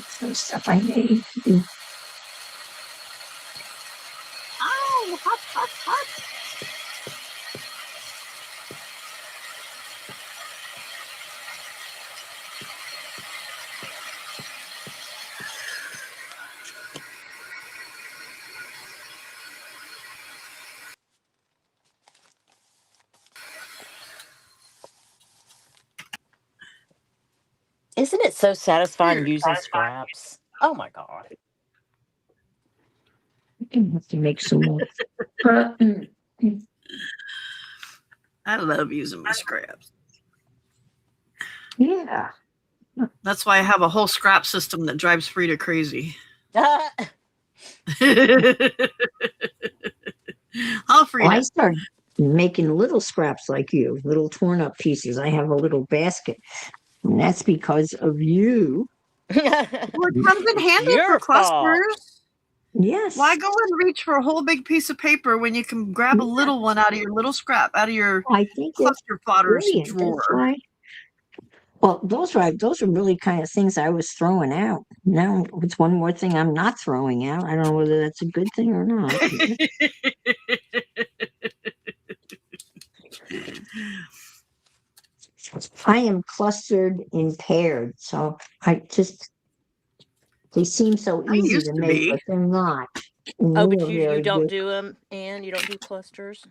Some stuff I made. Oh, hot. Isn't it so satisfying using scraps? Oh my God. I have to make some more. I love using my scraps. Yeah. That's why I have a whole scrap system that drives Frida crazy. Oh, Frida. I started making little scraps like you, little torn up pieces. I have a little basket, and that's because of you. Well, it comes in handy for Your fault. clusters. Yes. Why go and reach for a whole big piece of paper when you can grab a little one out of your little scrap, out of your I think that's cluster plotters brilliant. drawer? That's why. Well, those are really kind of things I was throwing out. Now it's one more thing I'm not throwing out. I don't know whether that's a good thing or not. I am clustered and paired, so they seem so I easy used to to make, be. but they're not. And Oh, you but are you very don't good. do them, and you don't do clusters.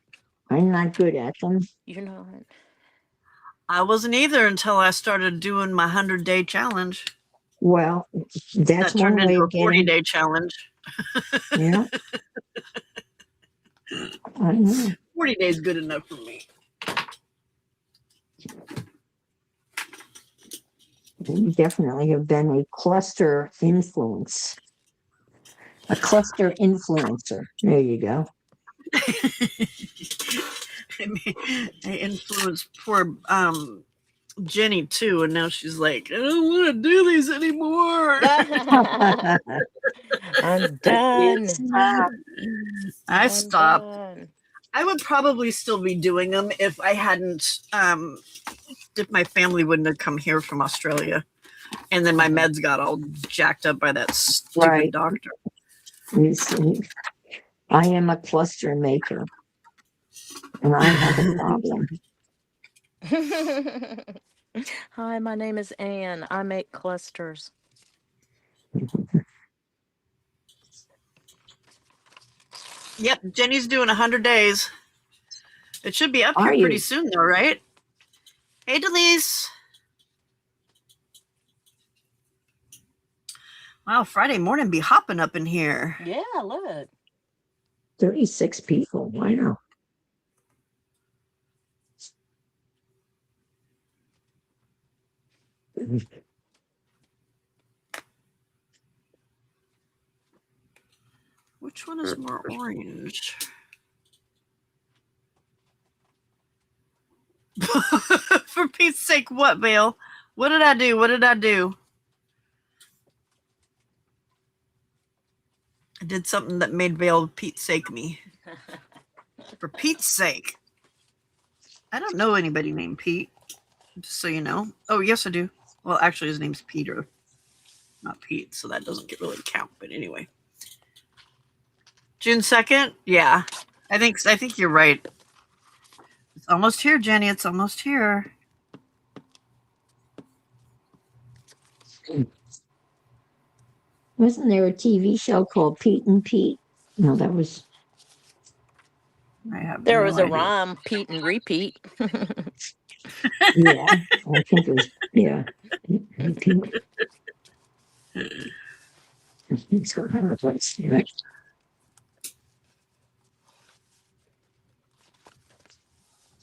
I'm not good at them. You're not. I wasn't either until I started doing my 100-day challenge. Well, that's That turned one way into of a 40-day getting. challenge. Yeah, I know. 40 days good enough for me. You definitely have been a cluster influence. A cluster influencer. There you go. I influenced poor Jenny too, and now she's like, I don't want to do these anymore. I'm done. I I'm stopped. done. I would probably still be doing them if I hadn't, if my family wouldn't have come here from Australia, and then my meds got all jacked up by that stupid Right. doctor. You see, I am a cluster maker, and I have a problem. Hi, my name is Anne. I make clusters. Yep, Jenny's doing 100 days. It should be up Are here pretty you? soon, though, right? Hey, Delise. Wow, Friday morning be hopping up in here. Yeah, look. 36 people. Why not? Which one is more orange? For Pete's sake, what, Vale? What did I do? What did I do? I did something that made Vale Pete's sake me. For Pete's sake. I don't know anybody named Pete, just so you know. Oh, yes, I do. Well, actually, his name's Peter, not Pete, so that doesn't really count. But anyway. June 2nd? Yeah. I think you're right. It's almost here, Jenny. It's almost here. Wasn't there a TV show called Pete and Pete? No, that was. I have There no was a idea. rhyme, Pete and repeat. Yeah, I think it was. Yeah. Pete.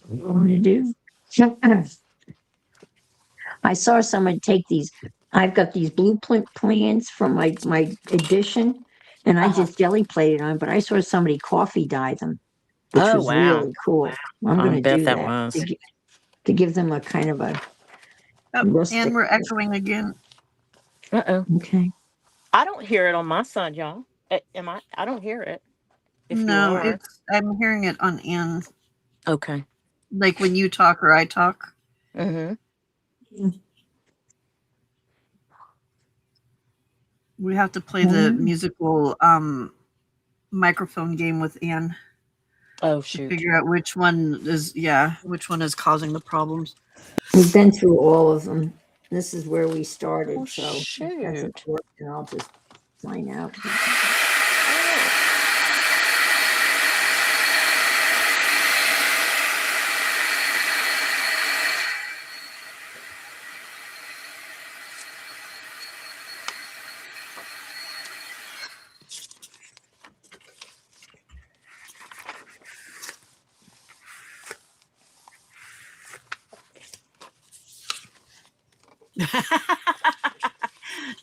What do you want to do? I saw someone take these. I've got these blueprint plans from my edition, and I just jelly plated on. But I saw somebody coffee dye them, which Oh, was wow. really cool. I'm I going to bet do that that was. to give them a kind of a Oh, rustic. and we're echoing again. Uh-oh. Okay. I don't hear it on my side, y'all. Am I? I don't hear it. If you No, are. I'm hearing it on Ann. Okay. Like when you talk or I talk. Mm-hmm. We have to play the musical microphone game with Ann Oh, to shoot. figure out which one is causing the problems. We've been through all of them. This is where we started, Oh, so if it doesn't shoot. work, and I'll just sign out.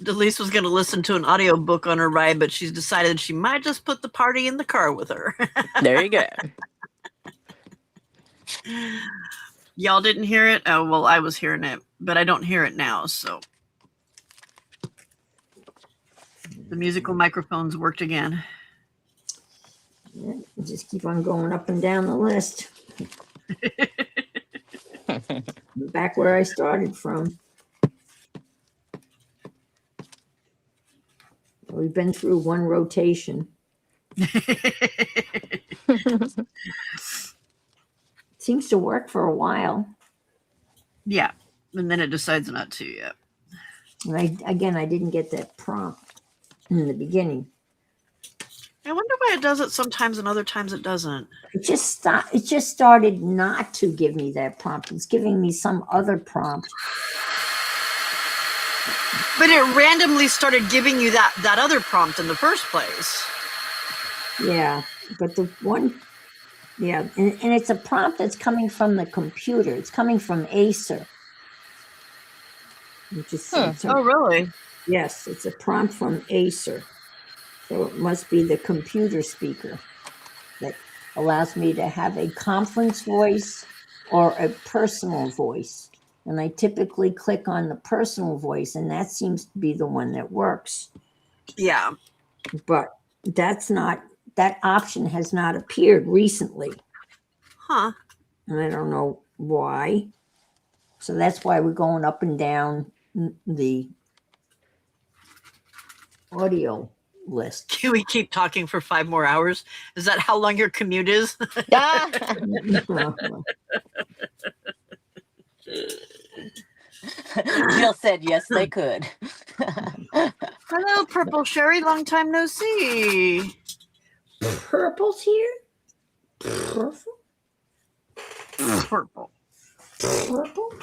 Delise was going to listen to an audiobook on her ride, but she's decided she might just put the party in the car with her. There you go. Y'all didn't hear it? Oh, well, I was hearing it, but I don't hear it now, so. The musical microphones worked again. Yeah, just keep on going up and down the list. Back where I started from. We've been through one rotation. Seems to work for a while. Yeah, and then it decides not to yet. And I didn't get that prompt in the beginning. I wonder why it does it sometimes and other times it doesn't. It just started not to give me that prompt. It's giving me some other prompt. But it randomly started giving you that other prompt in the first place. Yeah, but the one, yeah, and it's a prompt that's coming from the computer. It's coming from Acer. Oh, really? Yes, it's a prompt from Acer. So it must be the computer speaker that allows me to have a conference voice or a personal voice. And I typically click on the personal voice, and that seems to be the one that works. Yeah. But that option has not appeared recently. Huh. And I don't know why. So that's why we're going up and down the audio list. Can we keep talking for 5 more hours? Is that how long your commute is? Jill said yes, they could. Hello, Purple Sherry. Long time no see. Purple's here? Purple? Purple. Purple?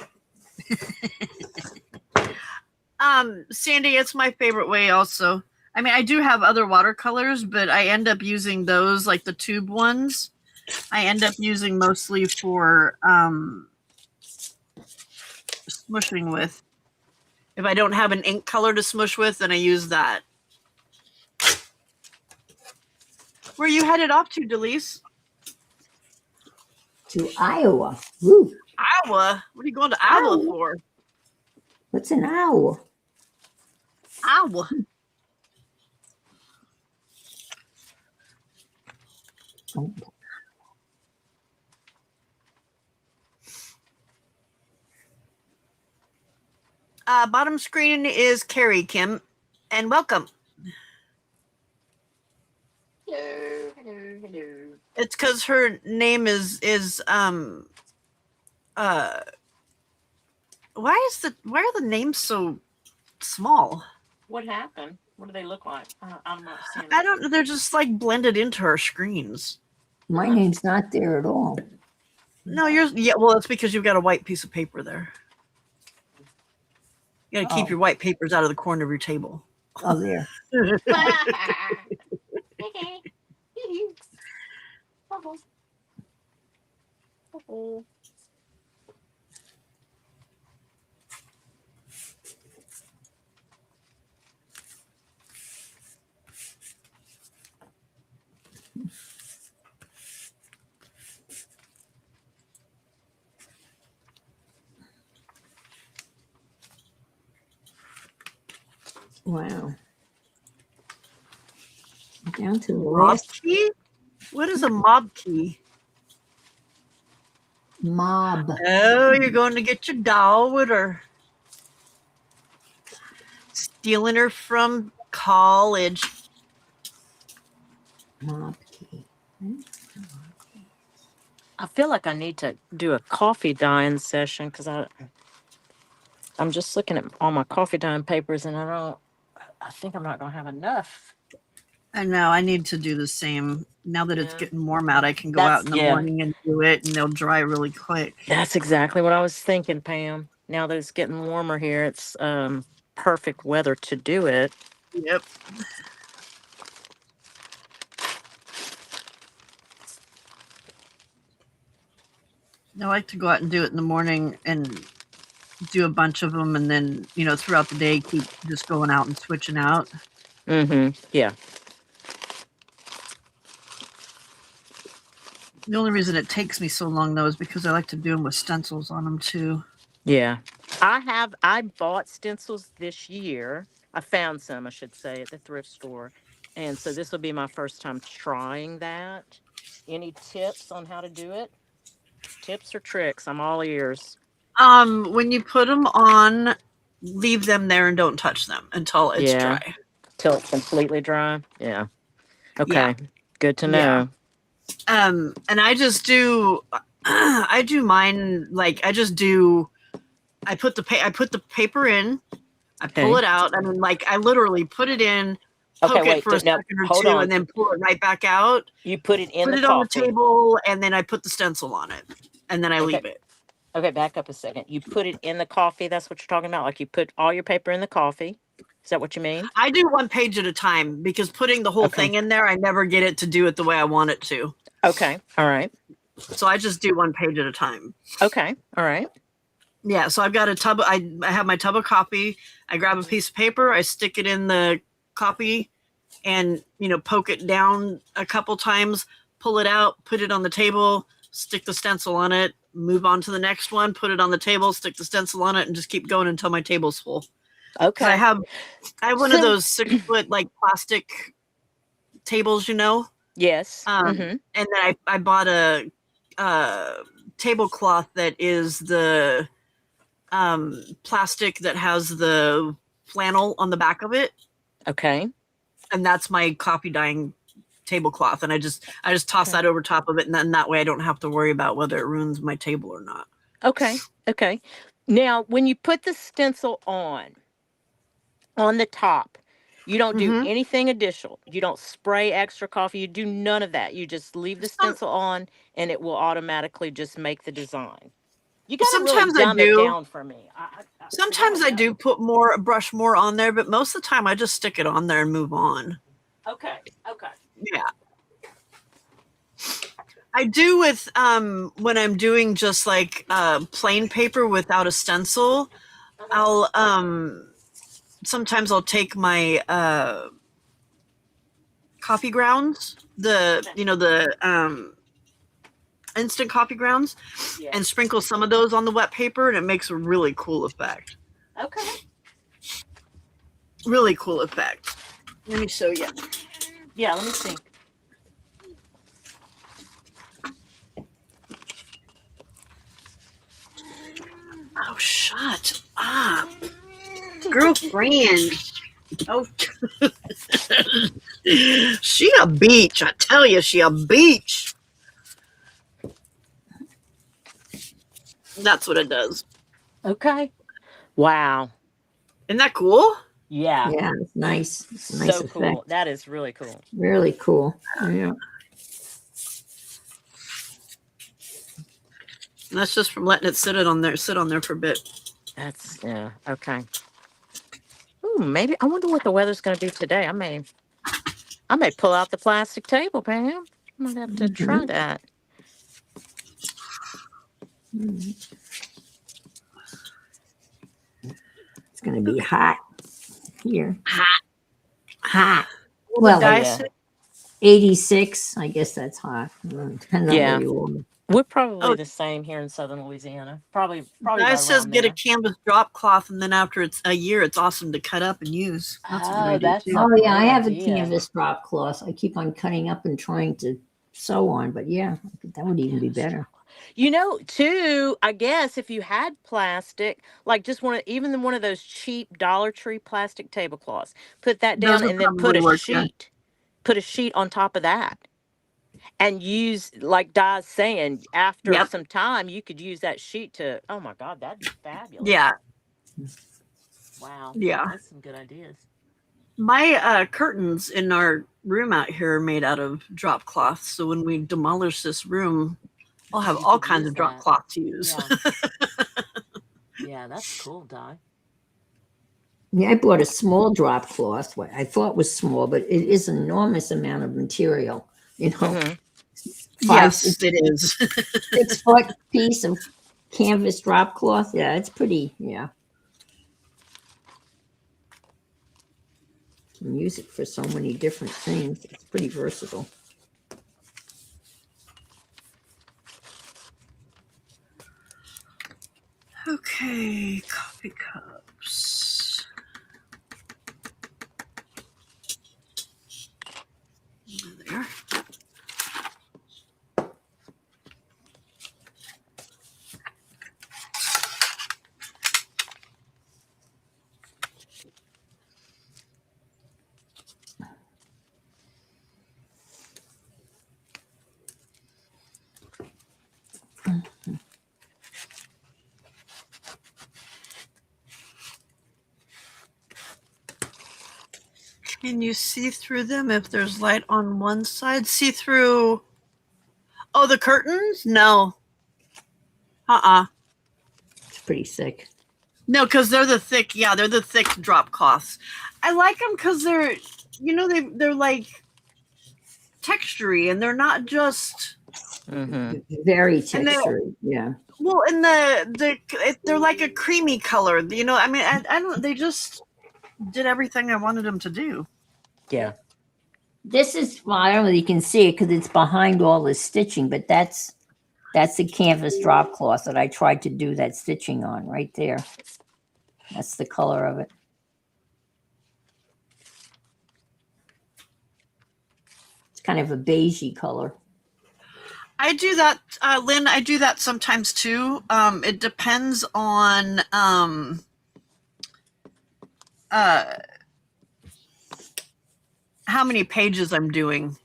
Sandy, it's my favorite way also. I mean, I do have other watercolors, but I end up using those, like the tube ones. I end up using mostly for smushing with. If I don't have an ink color to smush with, then I use that. Where you headed off to, Delise? To Iowa. Woo. Iowa? What are you going to Iowa for? What's an Iowa? Iowa. Oh. Bottom screen is Carrie, Kim, and welcome. Hello. It's because her name is why are the names so small? What happened? What do they look like? I'm not seeing. I don't know. They're just like blended into our screens. My name's not there at all. No, yours. Yeah, well, it's because you've got a white piece of paper there. You got to keep your white papers out of the corner of your table. Oh, there. Wow. Down to the Mob last key? What is a mob key? mob. Oh, you're going to get your doll with her. Stealing her from college. Mob key. I feel like I need to do a coffee dyeing session because I'm just looking at all my coffee dyeing papers and I think I'm not gonna have enough. I know. I need to do the same. Now that it's Yeah. getting warm out, I can go That's- out in the yeah. morning and do it, and they'll dry really quick. That's exactly what I was thinking, Pam. Now that it's getting warmer here, it's perfect weather to do it. Yep. I like to go out and do it in the morning and do a bunch of them, and then throughout the day keep just going out and switching out. Yeah. The only reason it takes me so long though is because I like to do them with stencils on them too. Yeah. I bought stencils this year. I found some, I should say, at the thrift store. And so this will be my first time trying that. Any tips on how to do it? Tips or tricks? I'm all ears. When you put them on, leave them there and don't touch them until it's Yeah. dry. Till it's completely dry. Yeah. Yeah. Okay. Good to Yeah. know. And I just do I do mine like I put the paper in, I pull Okay. it out, I mean, like I literally put it in, Okay, poke it wait. for a Now, second or hold two, on. and then pull it right back out, You put it in put the it on the coffee. table, and then I put the stencil on it, and then I leave it. Okay, back up a second. You put it in the coffee. That's what you're talking about. Like you put all your paper in the coffee. Is that what you mean? I do one page at a time because putting the whole Okay. thing in there, I never get it to do it the way I want it to. Okay. All right. So I just do one page at a time. Okay. All right. Yeah, so I've got a tub. I have my tub of coffee. I grab a piece of paper. I stick it in the coffee, and poke it down a couple times. Pull it out. Put it on the table. Stick the stencil on it. Move on to the next one. Put it on the table. Stick the stencil on it, and just keep going until my table's full. Okay. I have one of those 6-foot like plastic tables, Yes. and then I bought a tablecloth that is the plastic that has the flannel on the back of it. Okay. And that's my coffee dyeing tablecloth, and I just toss that over top of it, and then that way I don't have to worry about whether it ruins my table or not. Okay. Okay. Now, when you put the stencil on the top, you don't do anything additional. You don't spray extra coffee. You do none of that. You just leave the stencil on, and it will automatically just make the design. You got to really Sometimes I dumb it do. down for me. Sometimes I do put brush more on there, but most of the time I just stick it on there and move on. Okay. Okay. Yeah. I do with when I'm doing just like plain paper without a stencil. I'll sometimes I'll take my coffee grounds, the instant coffee grounds, and sprinkle some of those on the wet paper, and it makes a really cool effect. Okay. Really cool effect. Let me show you. Yeah, let me see. Oh, shut up. Girlfriend. Oh, she a beach. I tell you, she a beach. That's what it does. Okay. Wow. Isn't that cool? Yeah. Yeah, it's nice. It's a nice So effect. cool. That is really cool. Really cool. Yeah. And that's just from letting it sit on there for a bit. That's okay. Ooh, maybe I wonder what the weather's going to be today. I may pull out the plastic table, Pam. I might have to try that. It's going to be hot here. Hot. Well, Dye yeah. sit- 86. I guess that's hot. Depends on Yeah. where you are. We're probably the same here in southern Louisiana. Probably. Dye Right says around get a there. canvas drop cloth, and then after it's a year, it's awesome to cut up and use. That's what I do that's too. Oh, yeah, I have a idea. canvas drop cloth. I keep on cutting up and trying to sew on, but yeah, that would even be better. Too, I guess if you had plastic, like just even one of those cheap Dollar Tree plastic tablecloths, put that Those down would and then put probably a work, yeah. sheet. Put a sheet on top of that. And use, like Di's saying, after some time, you could use that sheet to, oh my God, that'd be fabulous. Yeah. Wow. Yeah. That's some good ideas. My curtains in our room out here are made out of drop cloth. So when we demolish this room, I'll have You all could kinds use of drop that. cloth to use. Yeah, that's cool, Di. Yeah, I bought a small drop cloth. What I thought was small, but it is an enormous amount of material. Mhm. Yes, it is. 6-foot piece of Canvas drop cloth. Yeah, it's pretty. Yeah. You can use it for so many different things. It's pretty versatile. Okay, coffee cups. There. Can you see through them if there's light on one side? See through. Oh, the curtains? No. It's pretty thick. No, because they're the thick. Yeah, they're the thick drop cloths. I like them because they're, they're like textury, and they're not just. Mm-hmm. Very And they're- textured. Yeah. Well, and they're like a creamy color. I mean, I don't. They just did everything I wanted them to do. Yeah. This is, well, I don't know if you can see it because it's behind all the stitching, but that's the canvas drop cloth that I tried to do that stitching on right there. That's the color of it. It's kind of a beigey color. I do that, Lynn. I do that sometimes too. It depends on how many pages I'm doing.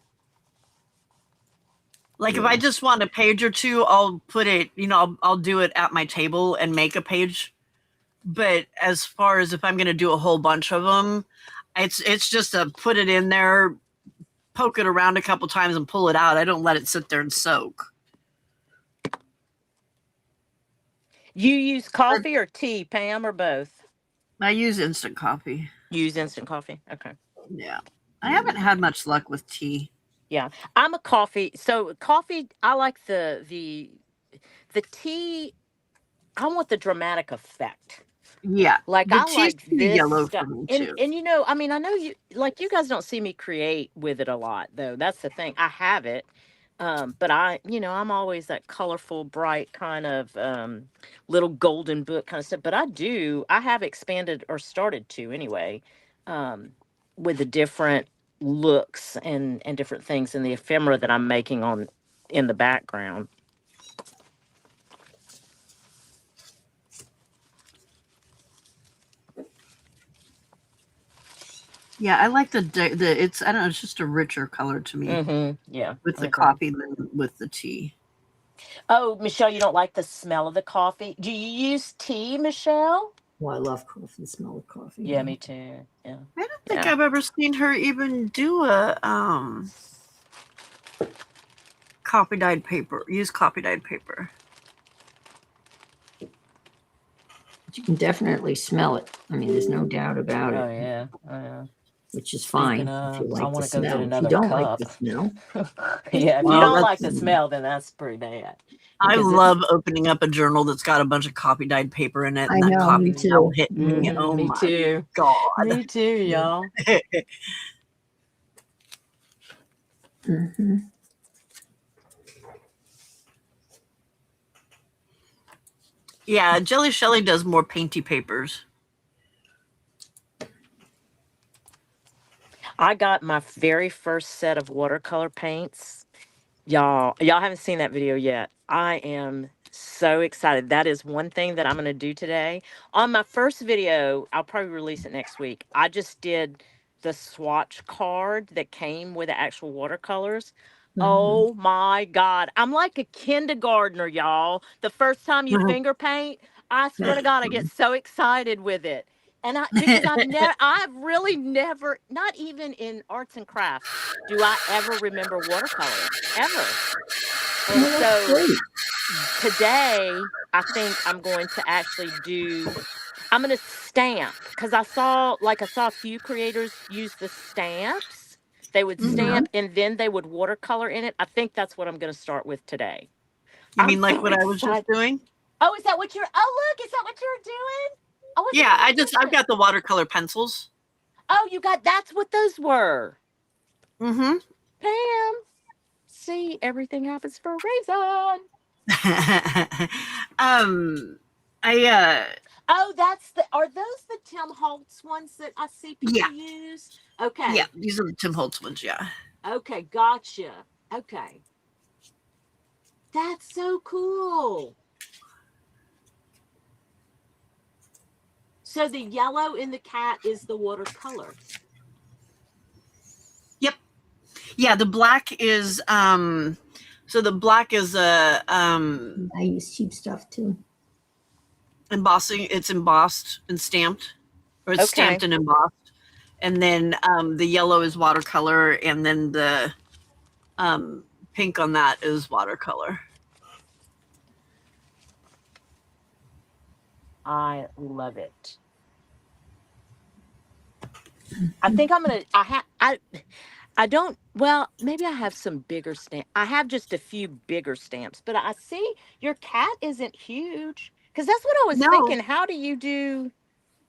Like if I just want a page or two, I'll put it. I'll do it at my table and make a page. But as far as if I'm going to do a whole bunch of them, it's just a put it in there, poke it around a couple times, and pull it out. I don't let it sit there and soak. You use coffee or tea, Pam, or both? I use instant coffee. You use instant coffee? Okay. Yeah. I haven't had much luck with tea. Yeah. I'm a coffee. So coffee, I like the tea. I want the dramatic effect. Yeah. Like the I tea's like too this yellow stuff. for me And too. I mean, I know you guys don't see me create with it a lot though. That's the thing. I have it. But I'm always that colorful, bright kind of little golden book kind of stuff. But I have expanded or started to anyway, um, with the different looks and different things in the ephemera that I'm making on in the background. Yeah, I like the it's I don't know, it's just a richer color to me Yeah. with the Okay. coffee than with the tea. Oh, Michelle, you don't like the smell of the coffee? Do you use tea, Michelle? Well, I love coffee, the smell of coffee. Yeah, me too. Yeah. I don't think Yeah. I've ever seen her even do a coffee dyed paper. Use coffee dyed paper. But you can definitely smell it. I mean, there's no doubt about Oh it, yeah. Oh yeah. which is fine Speaking if you of, I like the want to go get smell. If you another don't like cup. the smell, Yeah, if you Well, don't like the that's smell, then that's pretty bad. I Because love opening up a journal that's got a bunch of coffee dyed paper in it, I and that know, coffee me smell too. hitting me. Oh me my too. god! Me too, y'all. Hmm. Yeah, Jelly Shelly does more painty papers. I got my very first set of watercolor paints. Y'all haven't seen that video yet. I am so excited. That is one thing that I'm going to do today. On my first video, I'll probably release it next week. I just did the swatch card that came with the actual watercolors. Oh my God. I'm like a kindergartner, y'all. The first time you finger paint, I swear to God, I get so excited with it. And because I've really never, not even in arts and crafts, do I ever remember watercoloring ever. And Well, that's so great. today, I think I'm going to actually I'm going to stamp because I saw a few creators use the stamps. They would stamp and then they would watercolor in it. I think that's what I'm going to start with today. You I'm mean like so what I was just excited. doing? Oh, is that what you're? Oh, look, is that what you're doing? Oh, Yeah, I've got the watercolor pencils. Oh, you got. That's what those were. Mm-hmm. Pam, see, everything happens for a reason. I Oh, that's the. Are those the Tim Holtz ones that I see people Yeah. use? Okay. yeah, these are the Tim Holtz ones. Yeah. Okay, gotcha. Okay. That's so cool. So the yellow in the cat is the watercolor. Yep. Yeah, the black is so the black is a I use cheap stuff too. embossing. It's embossed and stamped, or it's Okay. stamped and embossed. And then the yellow is watercolor, and then the pink on that is watercolor. I love it. I think I'm gonna. I don't. Well, maybe I have some bigger stamps. I have just a few bigger stamps, but I see your cat isn't huge. Because that's what I was No. thinking. How do you do?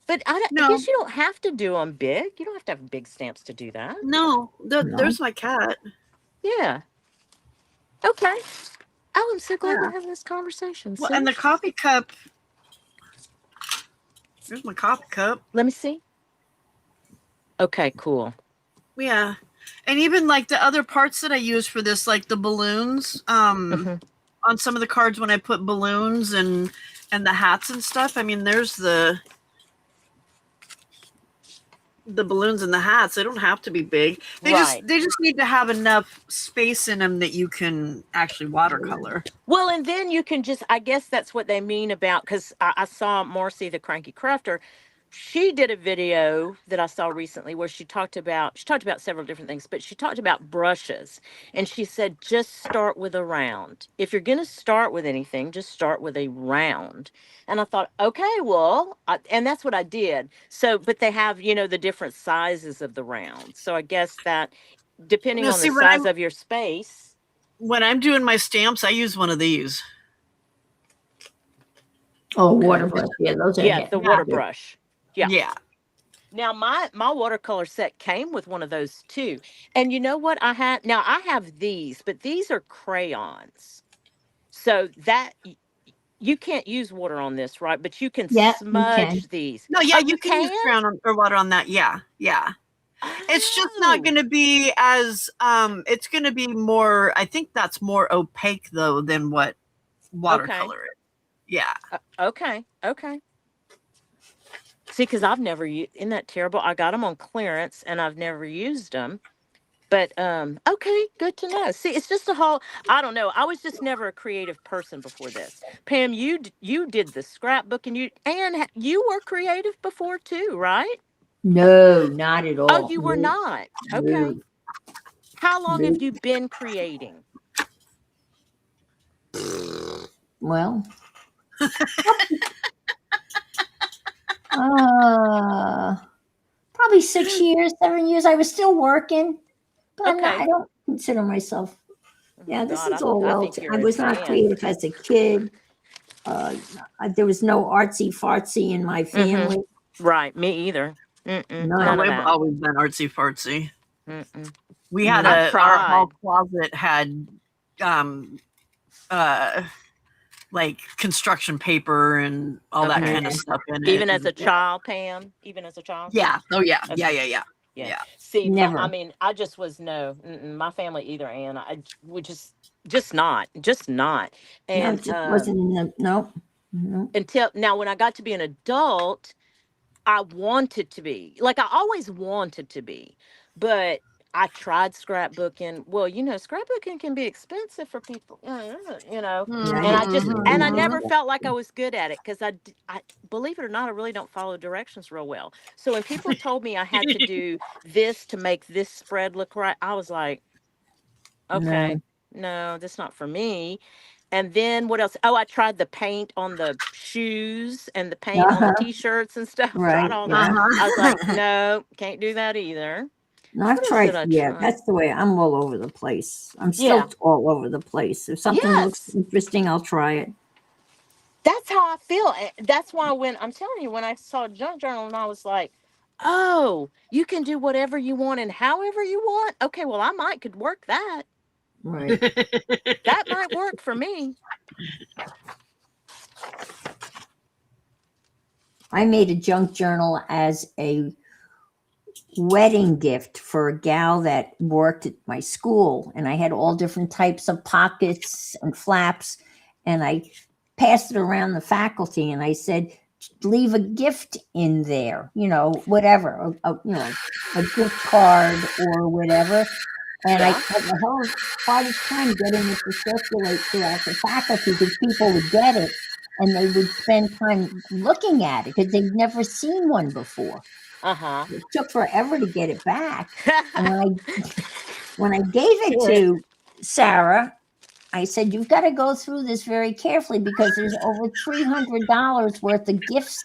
But I No. guess you don't have to do them big. You don't have to have big stamps to do that. No, No. there's my cat. Yeah. Okay. Oh, I'm so glad Yeah. we're having this conversation. Well, See? and the coffee cup. There's my coffee cup. Let me see. Okay, cool. Yeah. And even like the other parts that I use for this, like the balloons, Mhm. on some of the cards when I put balloons and the hats and stuff. I mean, there's the balloons and the hats. They don't have to be big. They Right. just need to have enough space in them that you can actually watercolor. Well, and then you can just, I guess that's what they mean about, because I saw Marcy, the Cranky Crafter. She did a video that I saw recently where she talked about several different things, but she talked about brushes. And she said, just start with a round. If you're going to start with anything, just start with a round. And I thought, okay, well, and that's what I did. So, but they have, the different sizes of the rounds. So I guess that depending Now, on see, the when size of your space. When I'm doing my stamps, I use one of these. Oh, water brush. Yeah, those are. Yeah, the Yeah. water brush. Yeah. Yeah. Now my watercolor set came with one of those too. And you know what I have these, but these are crayons. So that you can't use water on this, right? But you can Yeah, you smudge can. these. No, yeah, Oh, you can use crayon or water on that. Yeah. Yeah. It's just not Oh. going to be as it's going to be more, I think that's more opaque though than what watercolor is. Yeah. Okay. See, because I've never used, isn't that terrible? I got them on clearance and I've never used them. But okay, good to know. See, it's just a whole, I don't know. I was just never a creative person before this. Pam, you did the scrapbook, and you were creative before too, right? No, not at all. Oh, you were not. Okay. No. How long No. have you been creating? Well, probably 6 years, 7 years. I was still working, but Okay. I don't consider myself. Yeah, this God, is all well. think you're I was not advanced. creative as a kid. There was no artsy fartsy in my family. Right, me either. No. None of I've that. always been artsy fartsy. Mm-mm. We had I've our hall tried. closet had like construction paper and all that Okay. kind of stuff in it. Even as a child, Pam? Even as a child? Yeah. Oh yeah. Okay. Yeah. Yeah. See, Never. I just was my family either, and I would just not. No, And it just wasn't in the, no. until now, when I got to be an adult, I wanted to be like I always wanted to be, but I tried scrapbooking. Well, scrapbooking can be expensive for people, and I never felt like I was good at it because I believe it or not, I really don't follow directions real well. So when people told me I had to do this to make this spread look right, I was like, okay, no, that's not for me. And then what else? Oh, I tried the paint on the shoes and the paint on the t-shirts and stuff. Right, Tried all that. I was like, no, can't do that either. No, I've What else tried. did I Yeah, try? that's the way I'm all over the place. I'm still Yeah. all over the place. If something looks interesting, I'll try it. That's how I feel. That's why when I'm telling you, when I saw junk journal and I was like, oh, you can do whatever you want and however you want. Okay, well, I might could work that. Right. That might work for me. I made a junk journal as a wedding gift for a gal that worked at my school, and I had all different types of pockets and flaps, and I passed it around the faculty, and I said, leave a gift in there, whatever, a gift card or whatever. And I Yeah. had the hardest time getting it to circulate throughout the faculty because people would get it and they would spend time looking at it because they'd never seen one before. Uh-huh. It took forever to get it back. And when I gave it to Sarah, I said, you've got to go through this very carefully because there's over $300 worth of gifts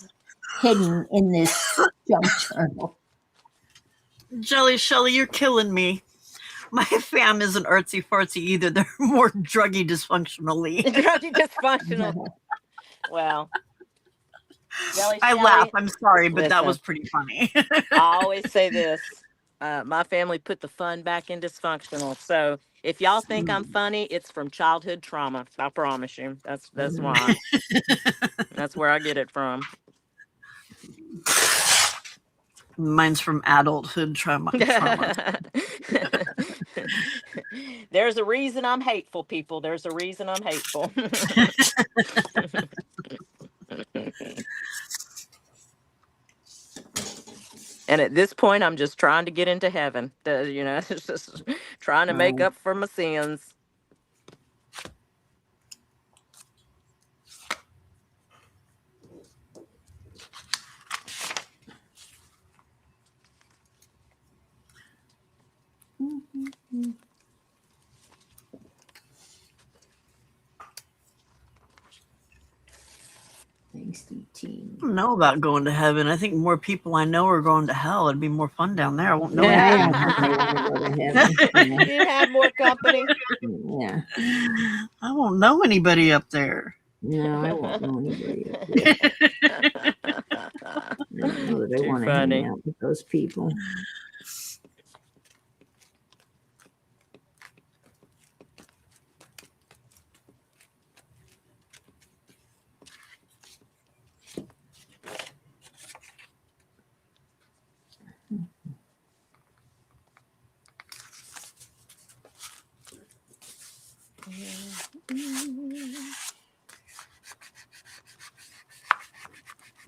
hidden in this junk journal. Jelly Shelly, you're killing me. My fam isn't artsy fartsy either. They're more druggy dysfunctionally. Druggy dysfunctional. Well, Jelly I Shelly, laugh. I'm sorry, but that listen. was pretty funny. I always say this. My family put the fun back in dysfunctional. So if y'all think I'm funny, it's from childhood trauma. I promise you. That's why. That's where I get it from. Mine's from adulthood trauma. There's a reason I'm hateful, people. There's a reason I'm hateful. And at this point, I'm just trying to get into heaven. Just trying to make up for my sins. Thanks, DT. I don't know about going to heaven. I think more people I know are going to hell. It'd be more fun down there. I won't know I anything. don't think I want to go to heaven. You have more company. Yeah. I won't know anybody up there. No, I won't know anybody up there. I don't know that I Too want to funny. hang out with those people.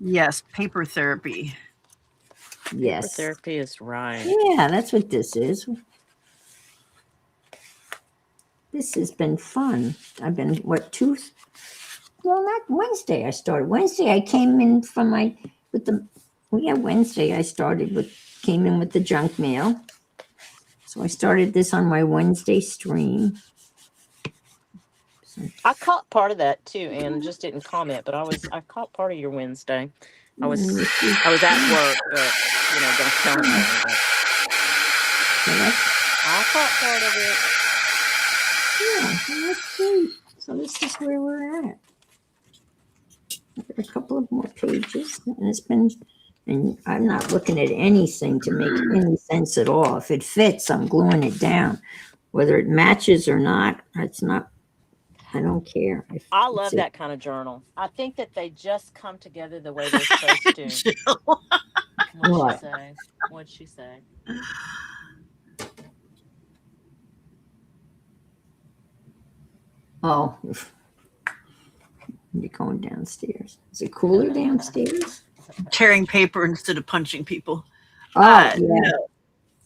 Yes, paper therapy. Yes. Therapy is right. Yeah, that's what this is. This has been fun. I've been, not Wednesday I started. Wednesday I came in Wednesday I came in with the junk mail. So I started this on my Wednesday stream. I caught part of that too, and just didn't comment. But I caught part of your Wednesday. I was at work, but don't tell me. I caught part of it. Yeah, that's great. So this is where we're at. I've got a couple of more pages, and I'm not looking at anything to make any sense at all. If it fits, I'm gluing it down. Whether it matches or not, I don't care. I love that kind of journal. I think that they just come together the way they're supposed to. What'd she say? Oh, you're going downstairs. Is it cooler downstairs? Tearing paper instead of punching people. Oh, yeah. No.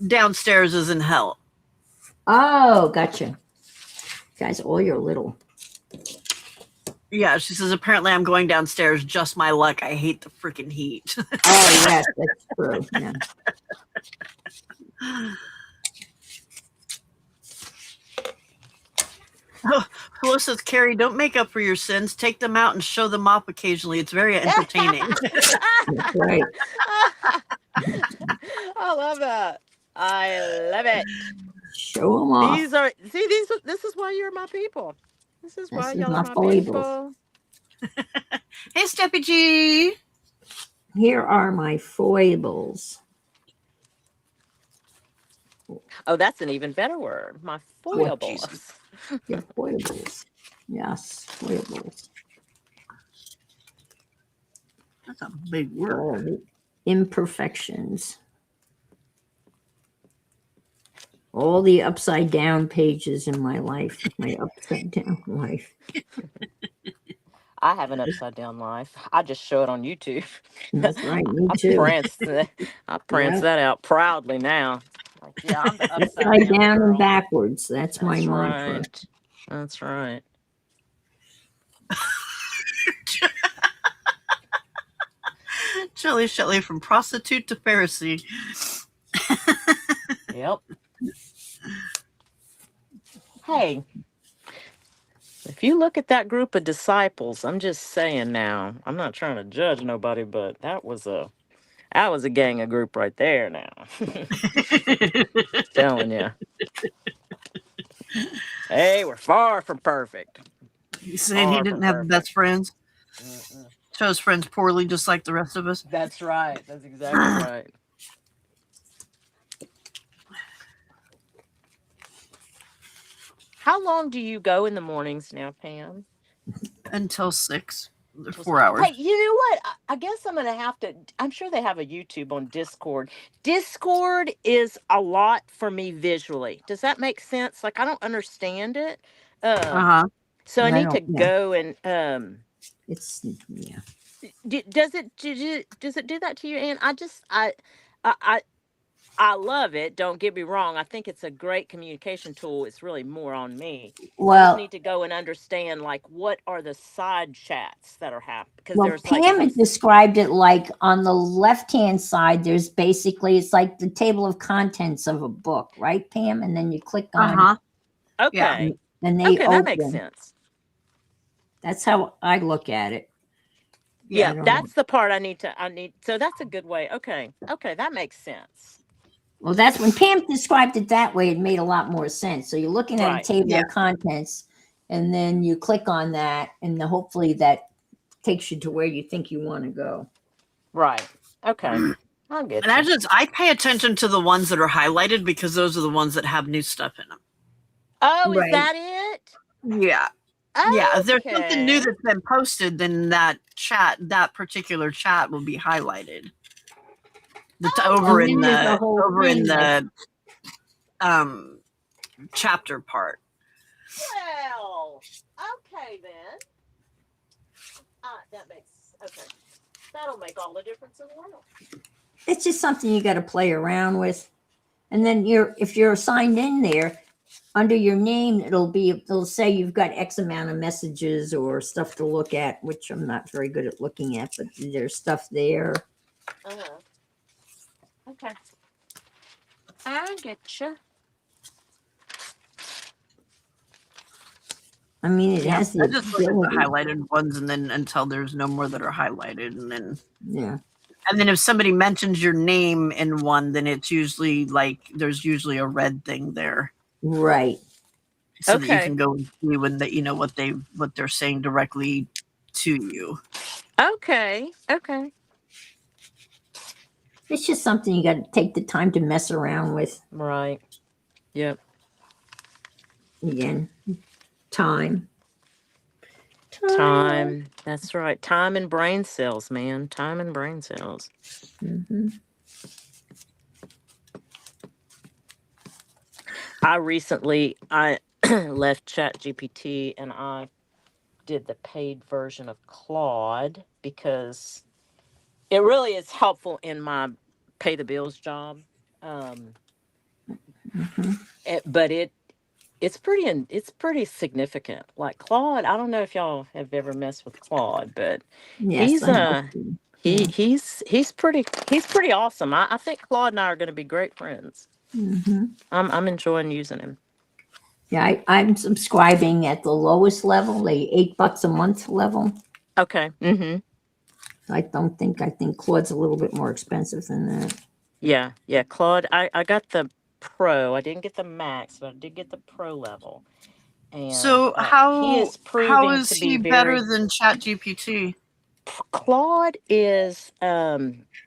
Downstairs is in hell. Oh, gotcha. Guys, all your little. Yeah, she says, apparently I'm going downstairs. Just my luck. I hate the freaking heat. Oh, yes, that's true. Yeah. Flo says, Carrie, don't make up for your sins. Take them out and show them off occasionally. It's very entertaining. That's right. I love that. I love it. Show them off. This is why you're my people. This is why y'all are my people. Hey, Steppy G. Here are my foibles. Oh, that's an even better word. My What? foibles. Yeah, foibles. Yes, foibles. That's a big word. All the imperfections. All the upside down pages in my life. My upside down life. I have an upside down life. I just show it on YouTube. That's right. Me I too. prance that. I prance Yeah. that out proudly now. Like, yeah, I'm the upside Upside down down and girl. backwards. That's my That's mantra. right. That's right. Shelly Shelley from prostitute to Pharisee. Yep. Hey, if you look at that group of disciples, I'm just saying now. I'm not trying to judge nobody, but that was a gang of group right there. Now, telling you, hey, we're far from perfect. You saying he Far from didn't have perfect. best friends? Mm-mm. Chose friends poorly, just like the rest of us. That's right. That's exactly right. How long do you go in the mornings now, Pam? Until 6. 4 hours. Hey, you know what? I guess I'm going to have to. I'm sure they have a YouTube on Discord. Discord is a lot for me visually. Does that make sense? Like, I don't understand it. Uh-huh. So I I need to don't- yeah. go and It's yeah. does it do that to you, Ann? I love it. Don't get me wrong. I think it's a great communication tool. It's really more on me. I just Well, need to go and understand, like, what are the side chats that are happening? Because well, there's like Pam had described it like on the left-hand side, there's basically, it's like the table of contents of a book, right, Pam? And then you click on Uh-huh. okay, and they okay, that makes open. sense. That's how I look at it. Yeah, I don't know. that's the part I need. So that's a good way. Okay, that makes sense. Well, that's when Pam described it that way, it made a lot more sense. So you're looking at a Right. table Yeah. of contents, and then you click on that, and hopefully that takes you to where you think you want to go. Right. Okay. I'll get And you. I pay attention to the ones that are highlighted because those are the ones that have new stuff in them. Oh, is Right. that it? Yeah. Okay. Yeah. If there's something new that's been posted, then that particular chat will be highlighted. Over And in then there's a whole thing the chapter part. Well, okay then. That makes okay. That'll make all the difference in the world. It's just something you got to play around with. And then if you're signed in there, under your name, it'll say you've got X amount of messages or stuff to look at, which I'm not very good at looking at, but there's stuff there. Okay. I get you. I mean, it has the I just look at the ability. highlighted ones, and then until there's no more that are highlighted, and then Yeah. and then if somebody mentions your name in one, then it's usually like there's usually a red thing there, Right. so that you Okay. can go and see when that what they're saying directly to you. Okay. Okay. It's just something you got to take the time to mess around with. Right. Yep. Again, time. Time. That's right. Time and brain cells, man. Time and brain cells. Mm-hmm. I recently left ChatGPT and I did the paid version of Claude because it really is helpful in my pay the bills job. Mm-hmm. But it's pretty significant. Like Claude, I don't know if y'all have ever messed with Claude, but Yes, he's yeah. he's pretty awesome. I think Claude and I are going to be great friends. Mm-hmm. I'm enjoying using him. Yeah, I'm subscribing at the lowest level, the $8 a month level. Okay. Mm-hmm. I think Claude's a little bit more expensive than that. Yeah. Claude, I got the Pro. I didn't get the Max, but I did get the Pro level. And So he is how proving is to he be better very. than ChatGPT? Claude is,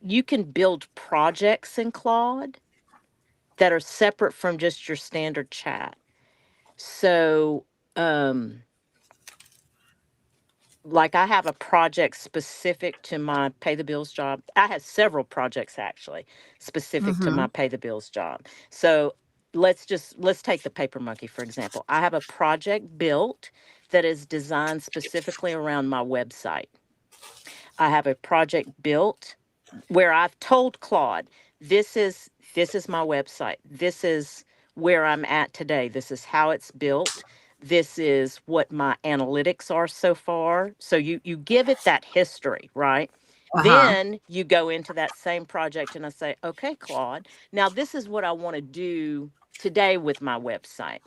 you can build projects in Claude that are separate from just your standard chat. So, like I have a project specific to my pay the bills job. I have several projects actually specific to Mm-hmm. my pay the bills job. So let's take the paper monkey for example. I have a project built that is designed specifically around my website. I have a project built where I've told Claude, this is my website. This is where I'm at today. This is how it's built. This is what my analytics are so far. So you give it that history, right? Uh-huh. Then you go into that same project and I say, okay, Claude, now this is what I want to do today with my website.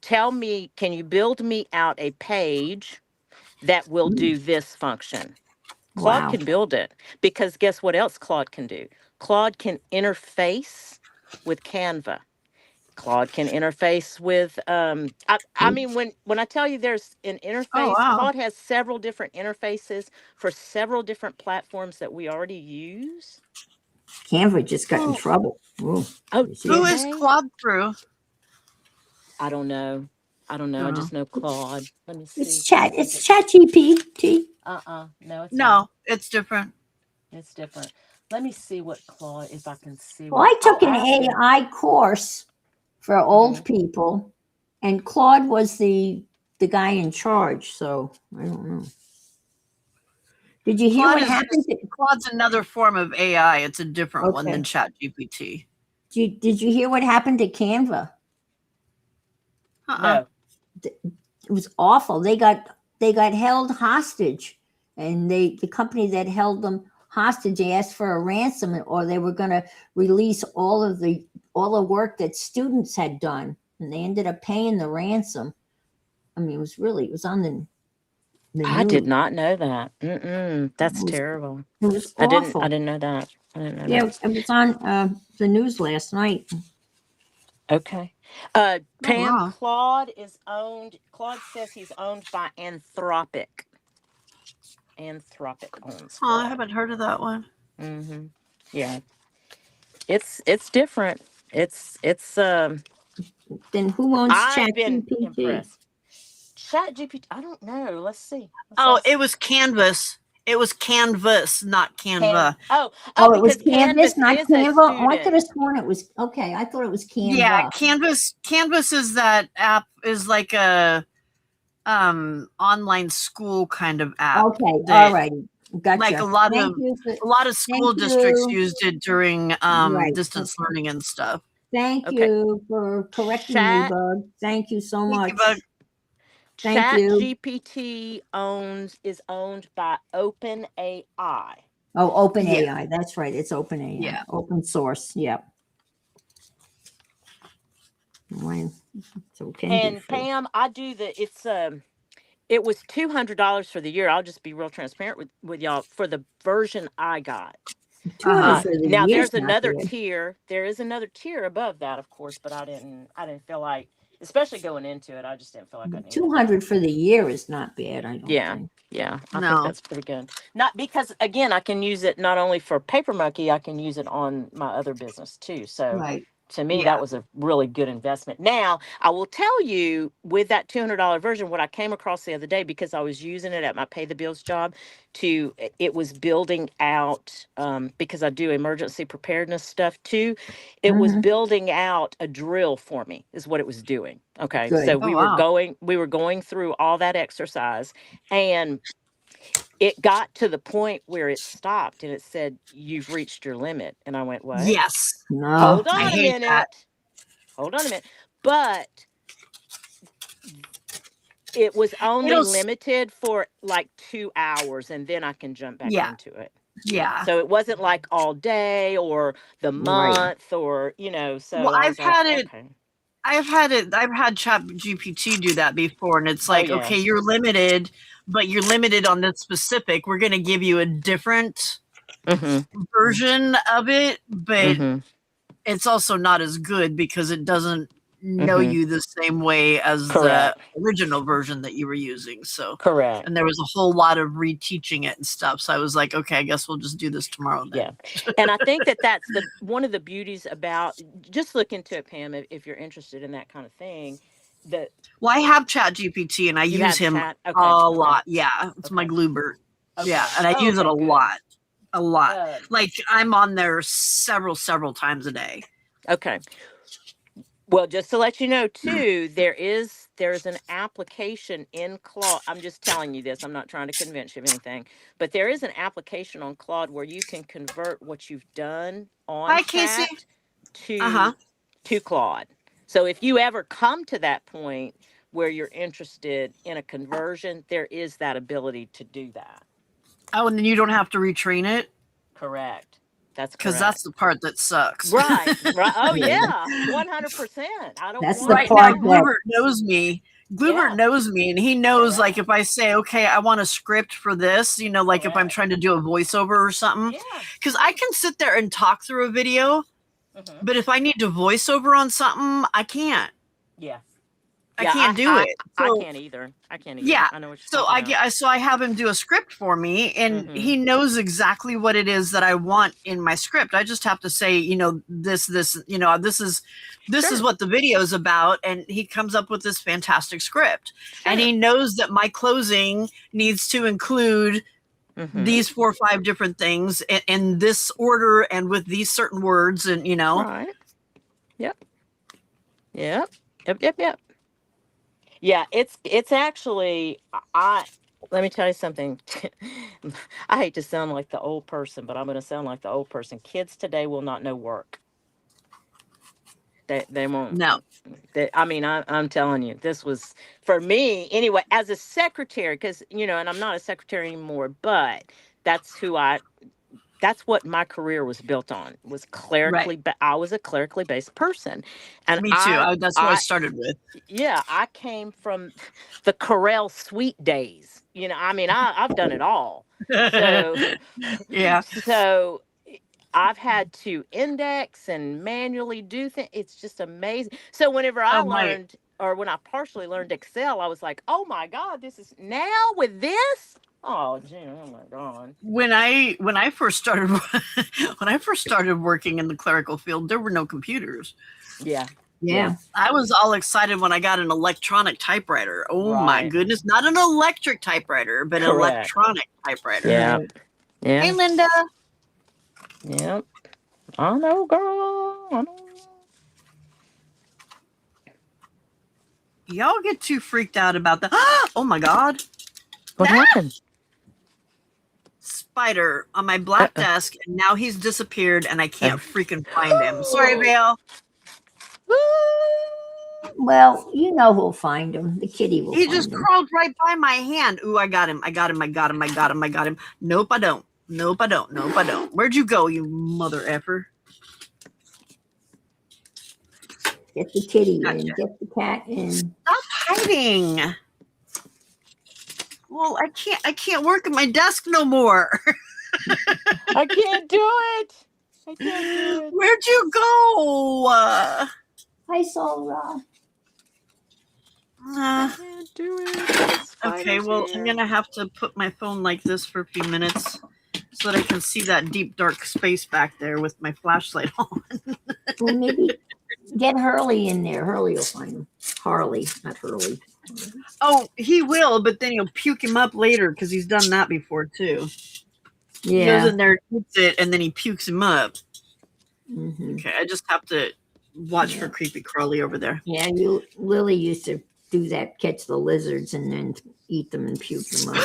Tell me, can you build me out a page that will do this function? Claude Wow. can build it because guess what else Claude can do? Claude can interface with Canva. Claude can interface with I mean when I tell you there's an Oh interface, wow. Claude has several different interfaces for several different platforms that we already use. Canva just got in Who trouble. Ooh, Oh, you see who did that? is they? Claude through? I don't know. I don't know. I Uh, just know Claude. Let me see. Is It's it chat GPT. no, it's not. no, it's different. It's different. Let me see what Claude if I can see Well, what I I'll took an ask him. AI course for Hmm. old people, and Claude was the guy in charge. So I don't know. Did you hear Claude what is happened? just Claude's another form of AI. It's a different one than Okay. ChatGPT. Did you hear what happened to Canva? Uh-uh. No. It was awful. They got held hostage, and the company that held them hostage, they asked for a ransom, or they were going to release all the work that students had done, and they ended up paying the ransom. I mean, it was on the I did news. not know that. It That's was terrible. it was I awful. didn't know that. I didn't know Yeah, that. it was on the news last night. Okay. Oh Pam, wow. Claude says he's owned by Anthropic. Anthropic owns Oh, I Claude. haven't heard of that one. Hmm. Yeah. It's different. It's Then who owns I've Chat been GPT? impressed. Chat GPT, I don't know. Let's see. Oh, it was Canvas. It was Canvas, not Can Canva. Oh, it was because Canvas, Canvas not is a Canva. Oh, I could student. have sworn it was okay. I thought it was Yeah, Canva. Canvas is that app is like a online school kind of app Okay, all that righty, like gotcha. a lot of Thank school districts you. used it during Right. distance Okay. learning and stuff. Thank Okay. you for correcting me, Chat Bug. Thank you so Thank you, bud. much. Thank Chat you. GPT is owned by OpenAI. Oh, Open Yeah, AI. That's right. It's Open AI. yeah. Open source. Yep. Right. So it can be And free. Pam, I do the it's it was $200 for the year. I'll just be real transparent with y'all for the version I got. 200 Uh-huh. for the Now year's there's not another bad. tier. There is another tier above that, of course, but I didn't feel like, especially going into it, I just didn't feel like I needed that. 200 for the year is not bad, I don't Yeah, think. yeah, I think No. that's pretty good. Not because again, I can use it not only for Paper Monkey, I can use it on my other business too. So Right. to me, Yeah. that was a really good investment. Now, I will tell you with that $200 version, what I came across the other day because I was using it at my pay the bills job it was building out, because I do emergency preparedness stuff too. It was Mm-hmm. building out a drill for me, is what it was doing. Okay. So Good. Oh wow. we were going through all that exercise and it got to the point where it stopped and it said, you've reached your limit. And I went, what? Yes. No. Hold I on a hate that. minute. Hold on a minute. But it was only It'll limited for like 2 hours and then I can jump back yeah. into it. Yeah. So it wasn't like all day or the Right. month or, so Well, I was like, okay. I've had Chat GPT do that before, and it's Oh, like, yeah. okay, you're limited, but you're limited on this specific. We're gonna give you a different Mm version of it, but hmm. Mm it's also not as good because it doesn't know you the same way as Correct. the original version that you were using. So, Correct. and there was a whole lot of reteaching it and stuff. So I was like, okay, I guess we'll just do this tomorrow then. Yeah. And I think that that's one of the beauties about, just look into it, Pam, if you're interested in that kind of thing. That Well, I have Chat GPT and I you use have him chat. Okay. a Okay. lot. Yeah, it's my Okay. Gluebert. Okay. Yeah, and I use it Okay, a good. lot. A lot. Uh, Like I'm on there several times a day. Okay. Well, just to let you know too, there's an application in Claude. I'm just telling you this. I'm not trying to convince you of anything, but there is an application on Claude where you can convert what you've done on Hi, Casey. chat Uh-huh. to Claude. So if you ever come to that point where you're interested in a conversion, there is that ability to do that. Oh, and then you don't have to retrain it? Correct. That's Because correct. that's the part that sucks. Right. Oh Yeah. yeah. 100%. I don't That's want the Right that. now, part that Gluebert knows me. Gluebert Yeah. knows me, and he knows, like, Correct. if I say, okay, I want a script for this, you know, like if I'm Correct. trying to do a voiceover or something, Yeah. because I can sit there and talk through a video, Mhm. but if I need to voiceover on something, I can't. Yeah. I Yeah, can't do it. I So, can't either. I can't either. yeah. I know what you're So talking about. I have him do a script for me, and Mhm. he knows exactly what it is that I want in my script. I just have to say, you know, this, you know, this is Sure. what the video is about, and he comes up with this fantastic script. And Sure. he knows that my closing needs to include Mhm. these 4 or 5 different things in this order and with these certain words, and you know. Right. Yep. Yep. Yep. Yeah, it's actually I let me tell you something. I hate to sound like the old person, but I'm going to sound like the old person. Kids today will not know work. They won't. No. I mean, I'm telling you, this was for me anyway. As a secretary, because you know, and I'm not a secretary anymore, but that's who I. That's what my career was built on. Was Right. I was a clerically based person, and Me too. That's what I I started with. yeah, I came from the Corel Suite days. You know, I mean, I've done it all. So, Yeah. so I've had to index and manually do things. It's just amazing. So whenever I Oh my. learned, or when I partially learned Excel, I was like, oh my God, this is now with this. Oh, gee, oh my God. When I first started when I first started working in the clerical field, there were no computers. Yeah. yeah. I was all excited when I got an electronic typewriter. Oh my Right. goodness, not an electric typewriter, but an Correct. electronic typewriter. Yeah. Right. Hey, Yeah. Linda. Yeah. I know, girl. I know. Y'all get too freaked out about that. Oh my God. What happened? Spider on my black Uh-oh. desk, and now he's disappeared and I can't Oh. freaking find him. Sorry, Vale. Well, you know who'll find him. The kitty will He find just him. crawled right by my hand. Ooh, I got him. I got him. I got him. I got him. I got him. Nope, I don't. Nope, I don't. Nope, I don't. Where'd you go, you mother effer? Get the kitty Gotcha. in. Get the cat in. Stop hiding. Well, I can't work at my desk no more. I can't do it. I can't do it. Where'd you go? Hi, Sora. I can't do it. Okay, well, I'm gonna have to put my phone like this for a few minutes so that I can see that deep dark space back there with my flashlight on. Well, maybe get Hurley in there. Hurley will find him. Harley, not Hurley. Oh, he will, but then you'll puke him up later because he's done that before too. He goes Yeah. in there, eats it, and then he pukes him up. Hmm. Okay, I just have to watch for creepy crawly over there. Yeah, Lily used to do that, catch the lizards and then eat them and puke them up.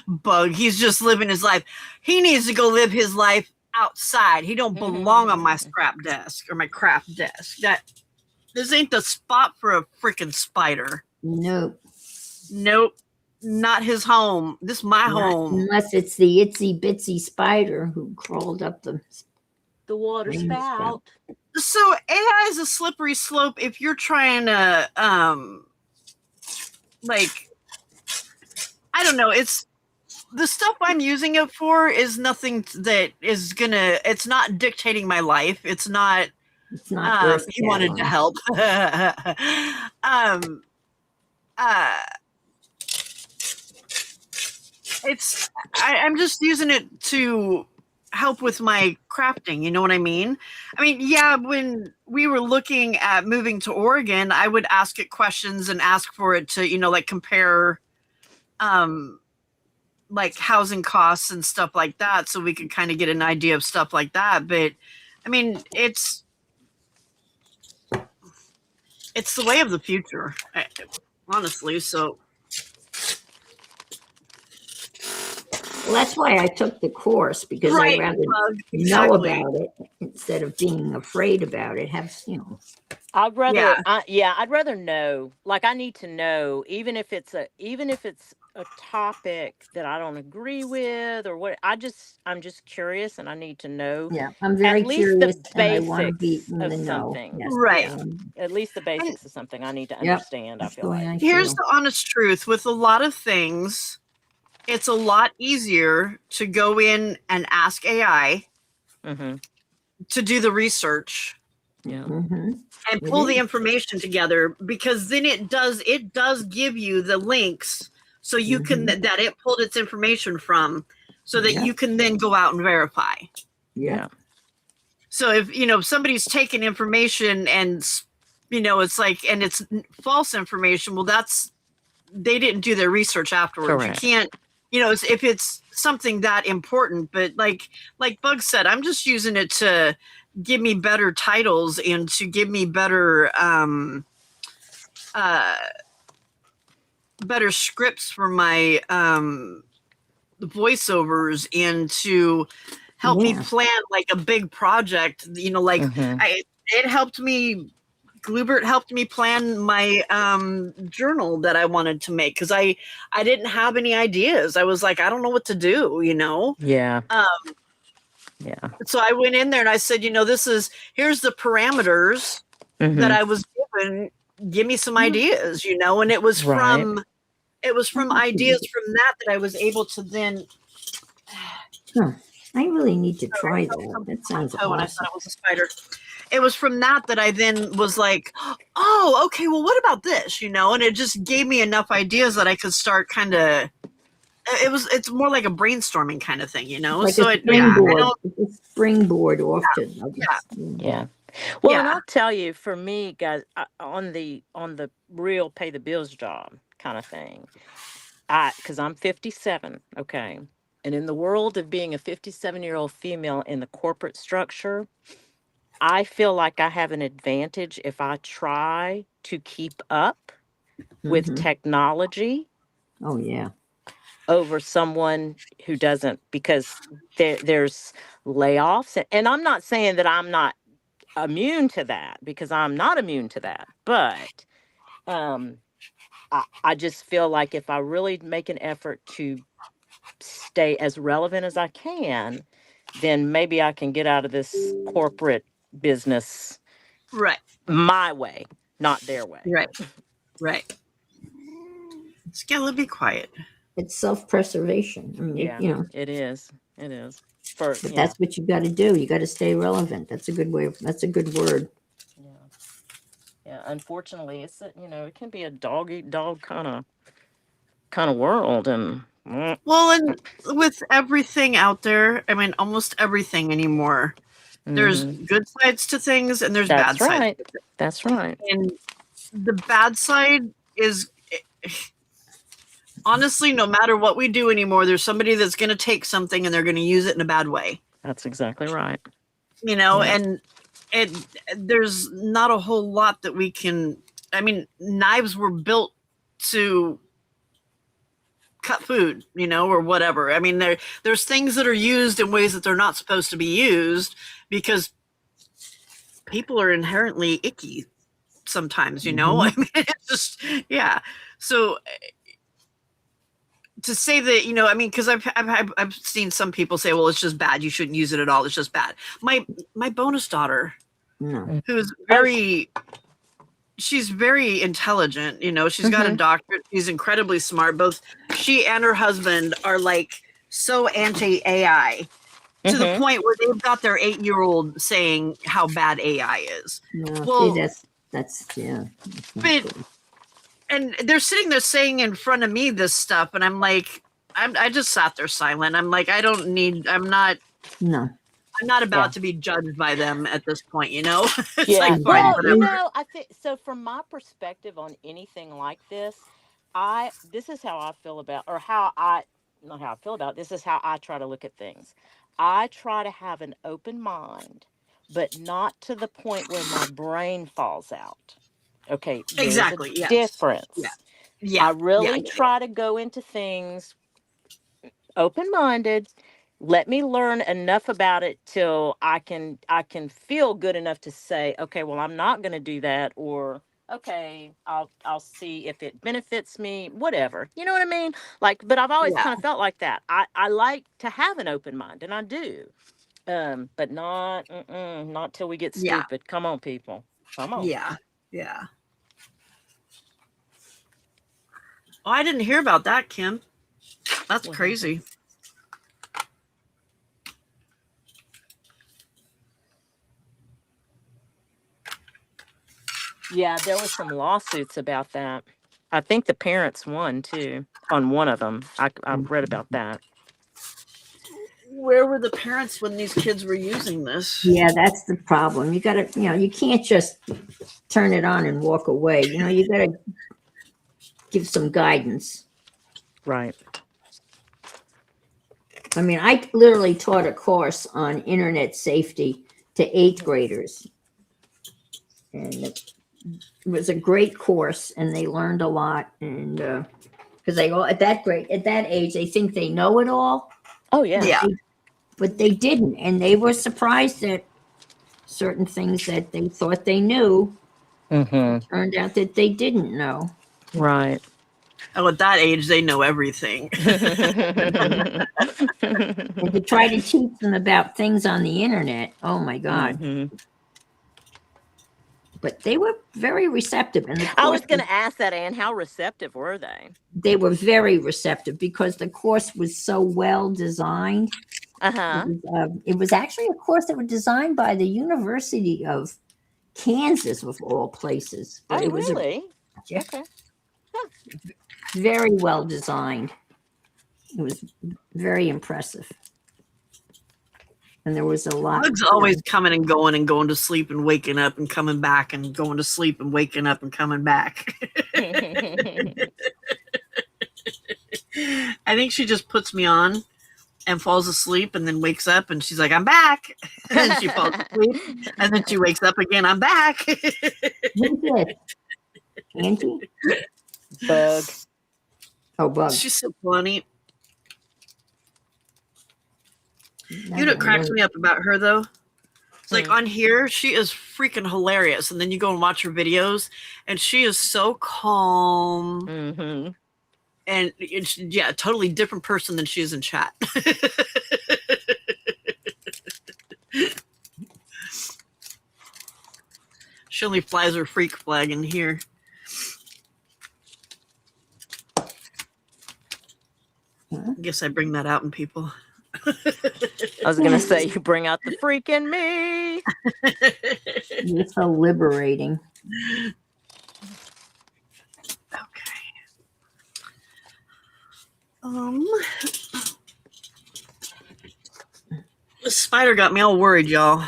Bug, he's just living his life. He needs to go live his life outside. He don't belong on my scrap desk or my craft desk. This ain't the spot for a freaking spider. Nope. Nope, not his home. This is my Not home. unless it's the itsy bitsy spider who crawled up the water rain spout. So AI is a slippery slope if you're trying to like, I don't know, it's the stuff I'm using it for is nothing that is gonna, it's not dictating my life. It's not It's not Earth He wanted to Cat help. uh, I'm just using it to help with my crafting. You know what I mean? I mean, yeah, when we were looking at moving to Oregon, I would ask it questions and ask for it to, like compare, like housing costs and stuff like that. So we could kind of get an idea of stuff like that. But I mean, it's the way of the future, honestly. So Well, that's why I took the course, because right, I'd rather know exactly. about it instead of being afraid about it. I'd rather, Yeah. I'd rather know. Like, I need to know, even if it's a topic that I don't agree with or what. I'm just curious, and I need to know Yeah, I'm at very least the curious, and I want to be basics in of the know. something. Yes. Right. At least the And basics of something I need to Yep. understand. I That's feel the way like. I here's feel. the honest truth: with a lot of things, it's a lot easier to go in and ask AI Mm-hmm. to do the research Yeah. Mm-hmm. and It pull the is. information together, because then it does give you the links, so you can Mhm. that it pulled its information from, so that Yeah. you can then go out and verify. Yeah. So if somebody's taken information and it's like, and it's false information, well, they didn't do their research afterwards. Correct. You can't, if it's something that important. But like Bug said, I'm just using it to give me better titles and to give me better better scripts for my voiceovers, and to help me Yeah. plan like a big project. Like Mm-hmm. it helped me. Glubert helped me plan my journal that I wanted to make, because I didn't have any ideas. I was like, I don't know what to do. Yeah. Um, Yeah. so I went in there and I said, here's the parameters Mm-hmm. that I was given. Give me some ideas, and it was Right. from ideas from that I was able to then. I really need to try that. That sounds Oh, and I awesome. thought it was a spider. It was from that I then was like, oh, okay, well, what about this? And it just gave me enough ideas that I could start kind of. It's more like a brainstorming kind of thing, Like So a it, yeah, springboard. It's a springboard off to. Yeah. Well, and Yeah. I'll tell you, for me, guys, on the real pay the bills job kind of thing, because I'm 57, okay, and in the world of being a 57-year-old female in the corporate structure, I feel like I have an advantage if I try to keep up with Mhm. technology Oh yeah. over someone who doesn't, because there's layoffs, and I'm not saying that I'm not immune to that, because I'm not immune to that, but I just feel like if I really make an effort to stay as relevant as I can, then maybe I can get out of this corporate business Right. my way, not their way. Right. Right. Skella, be quiet. It's self-preservation. I mean, Yeah, it is. It is. For but that's what you got to do. You got to stay relevant. That's a good that's a good word. yeah. Yeah, unfortunately, it can be a dog eat dog kind of world, and Well, and with everything out there, I mean, almost everything anymore, there's good sides to things and there's that's bad sides. right. That's right. And the bad side is, honestly, no matter what we do anymore, there's somebody that's going to take something and they're going to use it in a bad way. That's exactly right. And there's not a whole lot that we can. I mean, knives were built to cut food, or whatever. I mean, there's things that are used in ways that they're not supposed to be used, because people are inherently icky sometimes, I mean, it's just, yeah. So to say that, I mean, because I've seen some people say, well, it's just bad, you shouldn't use it at all, it's just bad. My bonus daughter, who's she's very intelligent, she's got a doctorate, she's incredibly smart. Both she and her husband are like so anti-AI, to the Mhm. point where they've got their 8-year-old saying how bad AI is. No, Well, see, that's yeah. That's not but good. and they're sitting there saying in front of me this stuff, and I'm like, I just sat there silent. I'm like, I don't need. No. I'm not about Yeah. to be judged by them at this point. It's Yeah. like fine, Well, you whatever. Exactly. know, I think so from my perspective on anything like this, this is how I feel about or how I not how I feel about it, this is how I try to look at things. I try to have an open mind, but not to the point where my brain falls out. Okay, there's a Exactly. Yes. Yeah. difference. Yeah. I Yeah. really Yeah. try to go into things open minded. Let me learn enough about it till I can feel good enough to say, okay, well, I'm not going to do that, or okay, I'll see if it benefits me, whatever. You know what I mean? Like, but I've always Yeah. kind of felt like that. I like to have an open mind, and I do. But not till we get Yeah. stupid. Come on, people. Come on. Yeah. Yeah. Oh, I didn't hear about that, Kim. That's What happened? crazy. Yeah, there was some lawsuits about that. I think the parents won too on one of them. I've read about that. Where were the parents when these kids were using this? Yeah, that's the problem. You gotta, you can't just turn it on and walk away. You gotta give some guidance. Right. I mean, I literally taught a course on internet safety to 8th graders, and it was a great course, and they learned a lot. And because they all at that age, they think they know it all, Oh yeah. Yeah. but they didn't, and they were surprised at certain things that they thought they knew. Mm-hmm. Turned out that they didn't know. Right. Oh, at that age, they know everything. And to try to teach them about things on the internet, oh my God. hmm But they were very receptive. And of I course, was going to ask that, Anne. How receptive were they? they were very receptive because the course was so well designed. Uh huh. It was actually a course that was designed by the University of Kansas, of all places. But Oh it was really? yeah, Okay. very well designed. It was very impressive. And there was a lot. Bug's always coming and going to sleep and waking up and coming back and going to sleep and waking up and coming back. I think she just puts me on and falls asleep and then wakes up and she's like, I'm back. And then she falls asleep and then she wakes up again. I'm back. Who's this? Angie? Bug. Oh, Bug. She's so funny. You know what cracks me up about her though? It's like on here, she is freaking hilarious. And then you go and watch her videos and she is so calm. Mm-hmm. And it's, yeah, a totally different person than she is in chat. She only flies her freak flag in here. I guess I bring that out in people. I was going to say, you bring out the freak in me. It's so liberating. Okay. The spider got me all worried, y'all.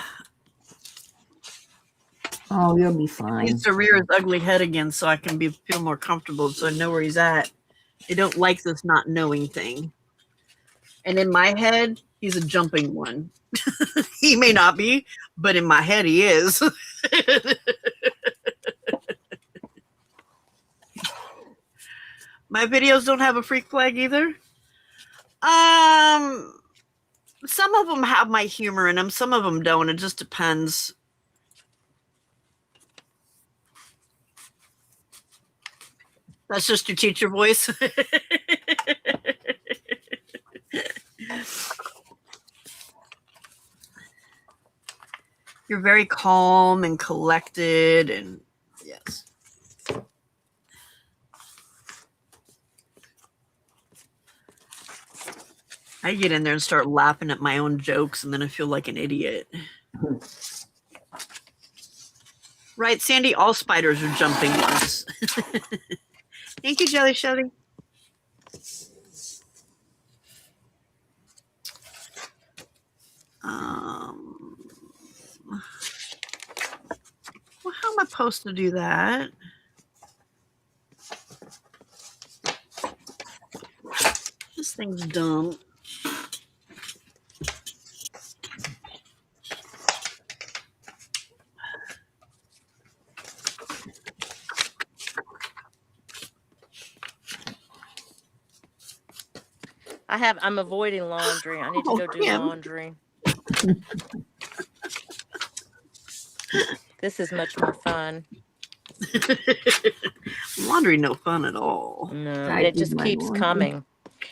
Oh, you'll be He fine. needs to rear his ugly head again so I can feel more comfortable, so I know where he's at. I don't like this not knowing thing. And in my head, he's a jumping one. He may not be, but in my head, he is. My videos don't have a freak flag either. Some of them have my humor in them. Some of them don't. It just depends. That's just your teacher voice. You're very calm and collected, and yes. I get in there and start laughing at my own jokes, and then I feel like an idiot. Right, Sandy, all spiders are jumping ones. Thank you, Jelly Shelly. Well, how am I supposed to do that? This thing's dumb. I'm avoiding laundry. I need to go do laundry. This is much more fun. Laundry no fun at all. No, it just keeps coming.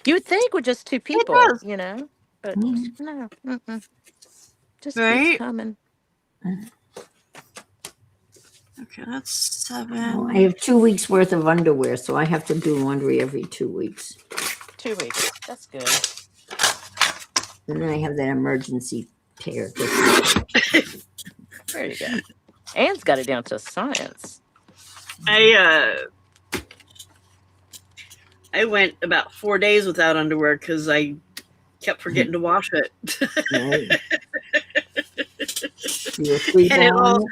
You would think with just two people, you know, but no, just keeps coming. Okay, that's 7. Well, I have 2 weeks worth of underwear, so I have to do laundry every 2 weeks. 2 weeks. That's good. And then I have that emergency pair. There you go. Anne's got it down to science. I went about 4 days without underwear because I kept forgetting to wash it. And all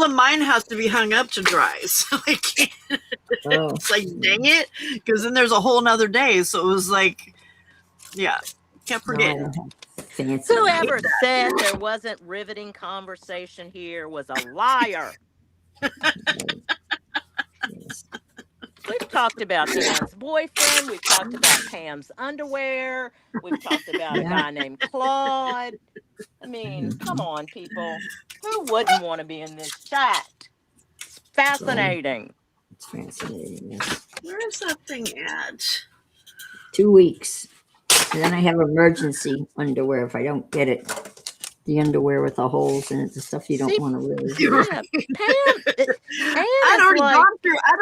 of mine has to be hung up to dry, so I can't. It's like, dang it, because then there's a whole nother day. So it was like, yeah, kept forgetting. Whoever said there wasn't riveting conversation here was a liar. We've talked about Anne's boyfriend. We've talked about Pam's underwear. We've talked about a guy named Claude. I mean, come on, people. Who wouldn't want to be in this chat? It's fascinating. It's fascinating. Yes. Where is that thing at? 2 weeks. And then I have emergency underwear if I don't get it. The underwear with the holes in it, the stuff you don't want to really do. Yeah, Pam, I'd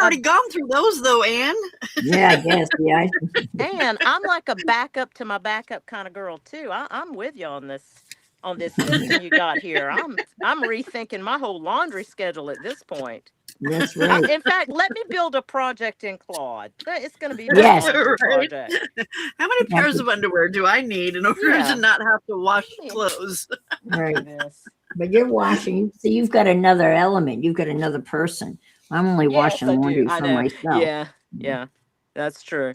already gone through those though, Anne. Yeah, I guess. Yeah. And I'm like a backup to my backup kind of girl too. I'm with you on this system you got here. I'm rethinking my whole laundry schedule at this point. That's right. In fact, let me build a project in Claude. It's going to be a project. How many pairs of underwear do I need in order to not have to wash clothes? Right. But you're washing. So you've got another element. You've got another person. I'm only washing laundry for myself. Yeah, that's true.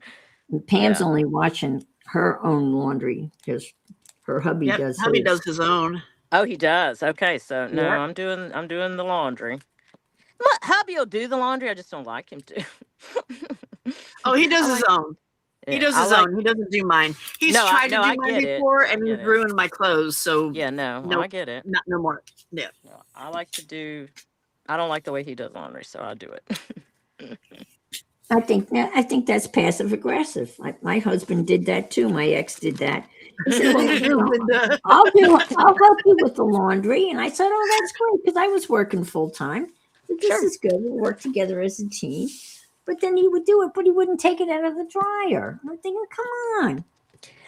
And Pam's only washing her own laundry because her hubby does. Hubby does his own. Oh, he does. Okay, so no, I'm doing the laundry. Hubby will do the laundry. I just don't like him to. Oh, he does his own. He does his own. He doesn't do mine. He's tried to do mine before, and he's ruined my clothes. So I get it. No more. Yeah. I like to do. I don't like the way he does laundry, so I do it. I think that's passive aggressive. My husband did that too. My ex did that. He said, well, I'll help you with the laundry. And I said, oh, that's great, because I was working full time. This is good. We'll work together as a team. But then he would do it, but he wouldn't take it out of the dryer. I'm thinking, come on.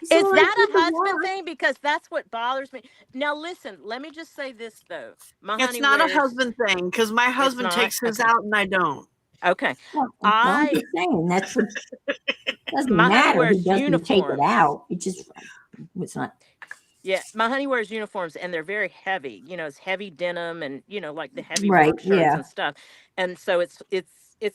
Is that a husband thing? Because that's what bothers me. Now, listen, let me just say this, though. It's not a husband thing, because my husband takes his out and I don't. Okay. I'm just saying, that's what doesn't matter. He doesn't take it out. It's not. Yeah, my honey wears uniforms, and they're very heavy. You know, it's heavy denim, and like the heavy work shirts and stuff. And so it's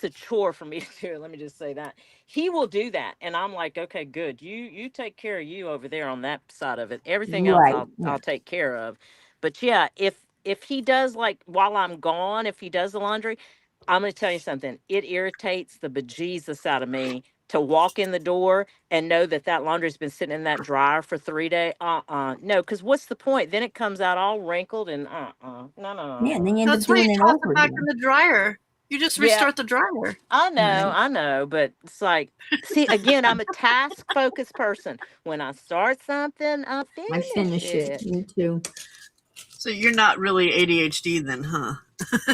a chore for me to do. Let me just say that he will do that, and I'm like, okay, good. You take care of you over there on that side of it. Everything else I'll take care of. But yeah, if he does, like, while I'm gone, if he does the laundry, I'm going to tell you something. It irritates the bejesus out of me to walk in the door and know that laundry's been sitting in that dryer for 3 days. No, because what's the point? Then it comes out all wrinkled and no. Yeah, and then you end up That's why doing you it toss over it back again. in the dryer. You just restart the dryer. I know, but it's see, again, I'm a task-focused person. When I start something, I finish it. Me too. So you're not really ADHD then, huh?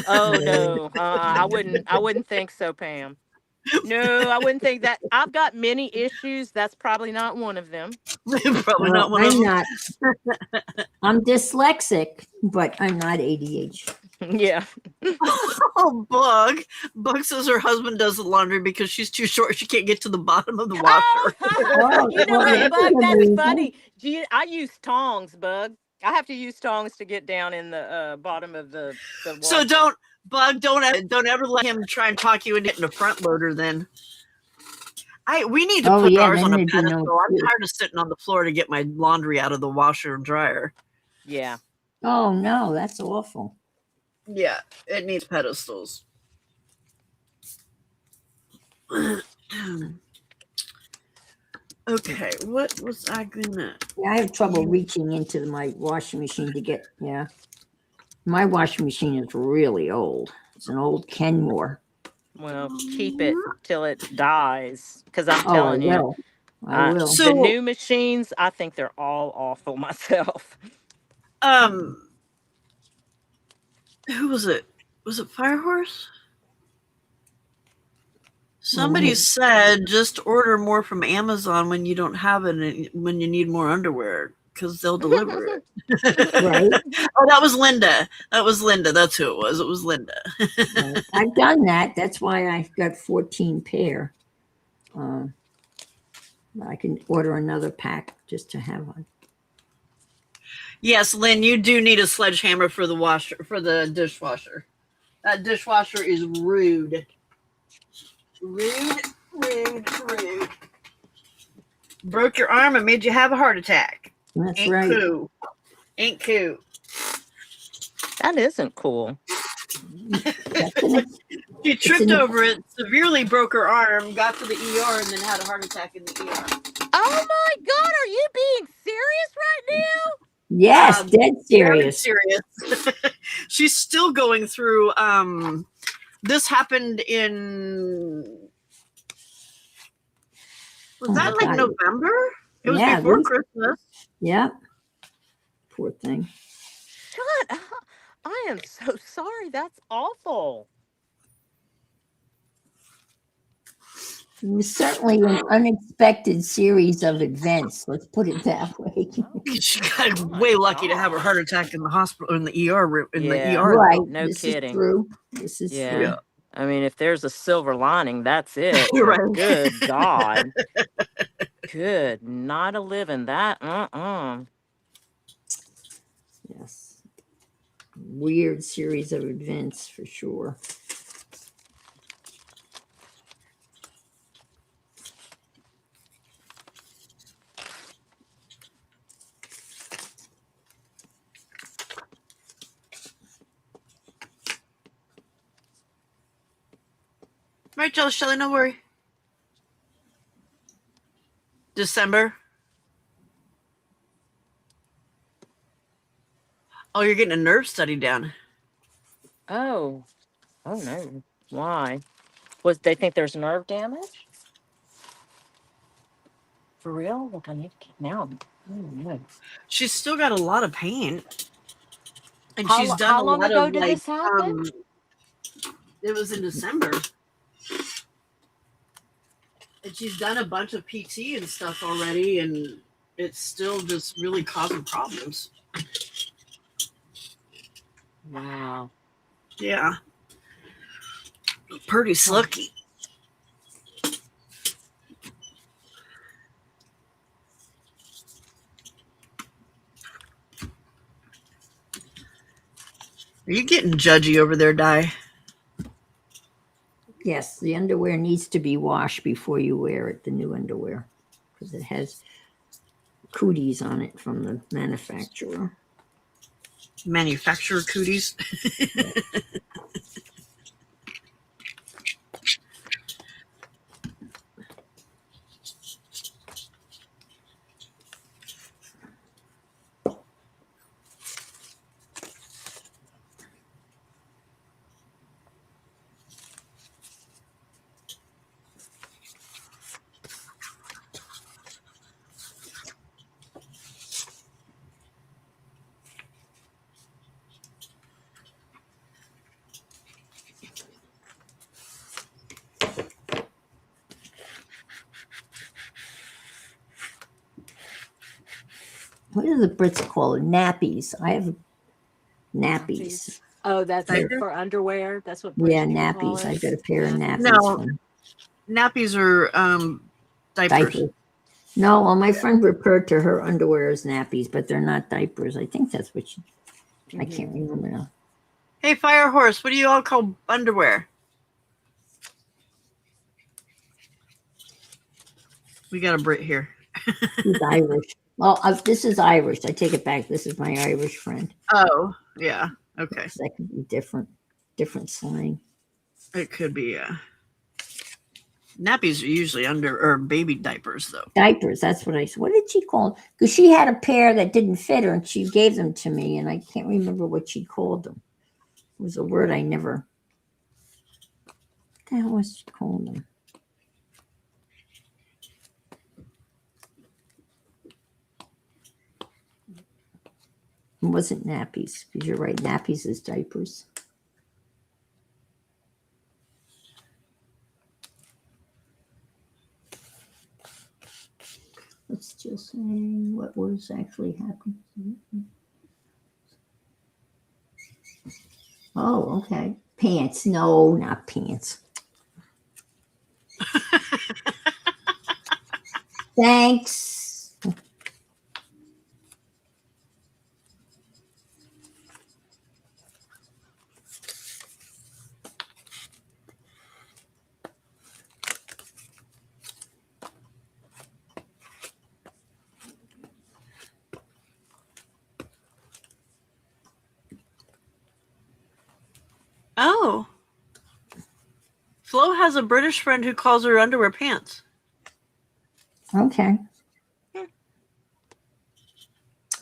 Oh no, I wouldn't think so, Pam. No, I wouldn't think that. I've got many issues. That's probably not one of them. Probably not one of I'm them. not. I'm dyslexic, but I'm not ADHD. Yeah. Oh, Bug says her husband does the laundry because she's too short. She can't get to the bottom of the Oh, washer. you know well, what, that's Bug? a That's reason. funny. I use tongs, Bug. I have to use tongs to get down in the bottom of the So washer. don't ever let him try and talk you into getting a front loader. Then we need to Oh put yeah, ours on then a there'd be no pedestal. I'm excuse. tired of sitting on the floor to get my laundry out of the washer and dryer. Yeah. Oh no, that's awful. Yeah, it needs pedestals. Okay, what was I gonna? Yeah, I have trouble reaching into my washing machine to get. Yeah, my washing machine is really old. It's an old Kenmore. Well, keep it till it dies. Because I'm Oh, I telling you, will. I will. the So, new machines, I think they're all awful myself. who was it? Was it Firehorse? Somebody said just order more from Amazon when you don't have it, when you need more underwear, because they'll deliver it. Right. Oh, that was Linda. That's who it was. It was Linda. Right. I've done that. That's why I've got 14 pair. I can order another pack just to have one. Yes, Lynn, you do need a sledgehammer for the dishwasher. That dishwasher is rude. Rude. Broke your arm and made you have a heart attack. That's Ain't right. cool. Ain't cool. That isn't cool. She tripped over it, severely broke her arm, got to the ER, and then had a heart attack in the ER. Oh my God, are you being serious right now? Yes, dead serious. Serious. She's still going through. This happened in. Was that like November? It was before Christmas. Yeah. Poor thing. Shut up. I am so sorry. That's awful. It was certainly an unexpected series of events. Let's put it that way. She got way lucky to have a heart attack in the hospital, in the ER room. Right. No this kidding. Is true. This is true. Yeah. I mean, if there's a silver lining, that's it. You're right. Good God. Good. Not a living. That, Yes. Weird series of events for sure. Right, Joe, Shelley, no worry. December. Oh, you're getting a nerve study done. Oh no. Why? They think there's nerve damage? For real? Look, I need to get now. Oh, no. She's still got a lot of pain. And How- she's done how a long lot ago of did this happen? It was in December. And she's done a bunch of PT and stuff already, and it's still just really causing problems. Wow. Yeah. Pretty slucky. Are you getting judgy over there, Di? Yes, the underwear needs to be washed before you wear it, the new underwear, because it has cooties on it from the manufacturer. Manufacturer cooties? what do the Brits call it? Nappies. I have nappies. Oh, that's Diaper? for underwear. That's what British Yeah, people call nappies. it. I've got a pair of nappies. No. From Nappies are diapers. diapers. No, well, my friend referred to her underwear as nappies, but they're not diapers. I think that's what she. I Mhm. can't remember now. Hey, Fire Horse, what do you all call underwear? We got a Brit here. She's Irish. Well, this is Irish. I take it back. This is my Irish friend. Oh, yeah. Okay. So that could be different slang. It could be. Nappies are usually or baby diapers, though. Diapers. That's what I said. What did she call? Because she had a pair that didn't fit her, and she gave them to me, and I can't remember what she called them. It was a word I never. What the hell was she calling them? It wasn't nappies, because you're right. Nappies is diapers. Let's just say what was actually happening. Oh, okay. Pants. No, not pants. Thanks. Oh. Flo has a British friend who calls her underwear pants. Okay.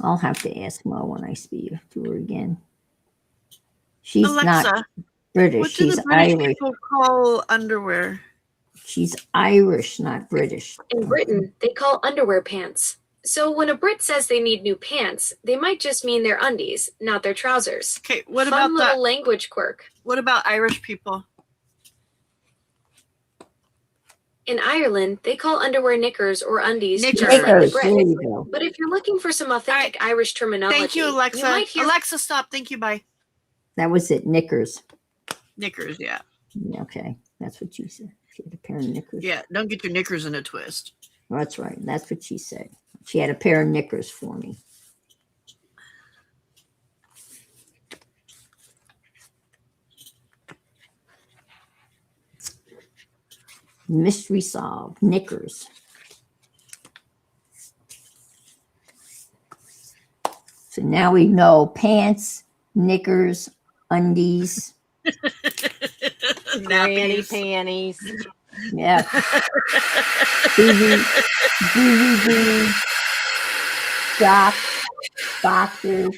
I'll have to ask Mo when I speak to her again. She's Alexa, not British. what do She's the British Irish. people call underwear? She's Irish, not British. In Britain, they call underwear pants. So when a Brit says they need new pants, they might just mean their undies, not their trousers. Okay, what Fun about little that? language quirk. What about Irish people? In Ireland, they call underwear knickers or undies just Knickers. like the Knickers. Brits. There you go. But if you're looking for some authentic Irish terminology, Thank you, Alexa. you might hear Alexa, stop. Thank you. Bye. That was it. Knickers. Knickers, yeah. Yeah, okay. That's what she said. She had a pair of knickers. Yeah, don't get your knickers in a twist. That's right. That's what she said. She had a pair of knickers for me. Mystery solved. Knickers. So now we know pants, knickers, undies. Granny Nappies. panties. Yeah. DVD, socks, boxers.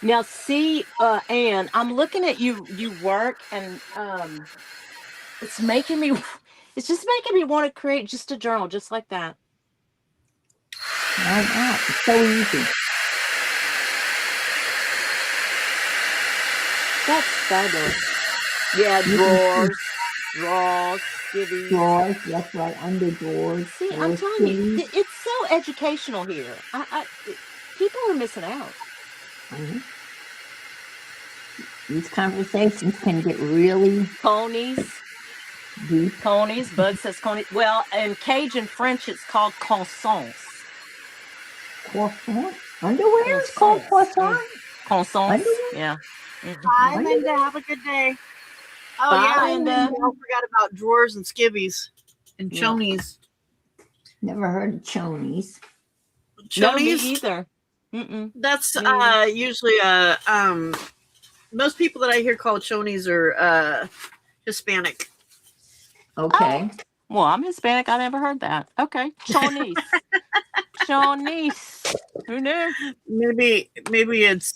Now, see, Anne, I'm looking at you. You work, and it's making me. It's just making me want to create just a journal, just like that. Why not? It's so easy. That's fabulous. Yeah, drawers, skivvies. Drawers, that's right, under drawers. See, I'm drawers, telling you, skivvies. it's so educational here. People are missing out. Mhm. These conversations can get really Conies, deep. conies. Bud says conies. Well, in Cajun French, it's called croissants. Croissant? Underwear is called croissant? Croissants. Underwear? Yeah. Mhm. Bye, Underwear? Linda. Have a good day. Oh, Bye, yeah. Linda. I forgot about drawers and skivvies and Yeah. chonies. Never heard of chonies. No, me Chonies? either. Mm-mm. That's Me either. usually most people that I hear call chonies are Hispanic. Okay. Well, I'm Hispanic. I never heard that. Okay. Chonies. Chonies. Who knew? Maybe it's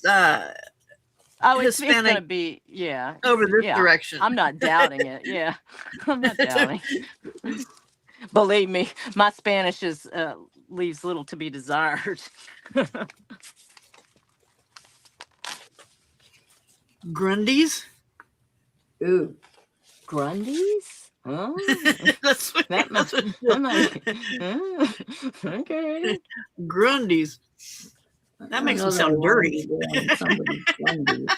Oh, it's going to Hispanic be, yeah. over this Yeah. direction. I'm not doubting it. Yeah. I'm not doubting. Believe me, my Spanish is leaves little to be desired. Grundies? Ooh. Grundies? Oh, That's what, that that's might, what that might, okay. Grundies. I That don't makes know them that I sound wanted dirty. to go on somebody's Grundies.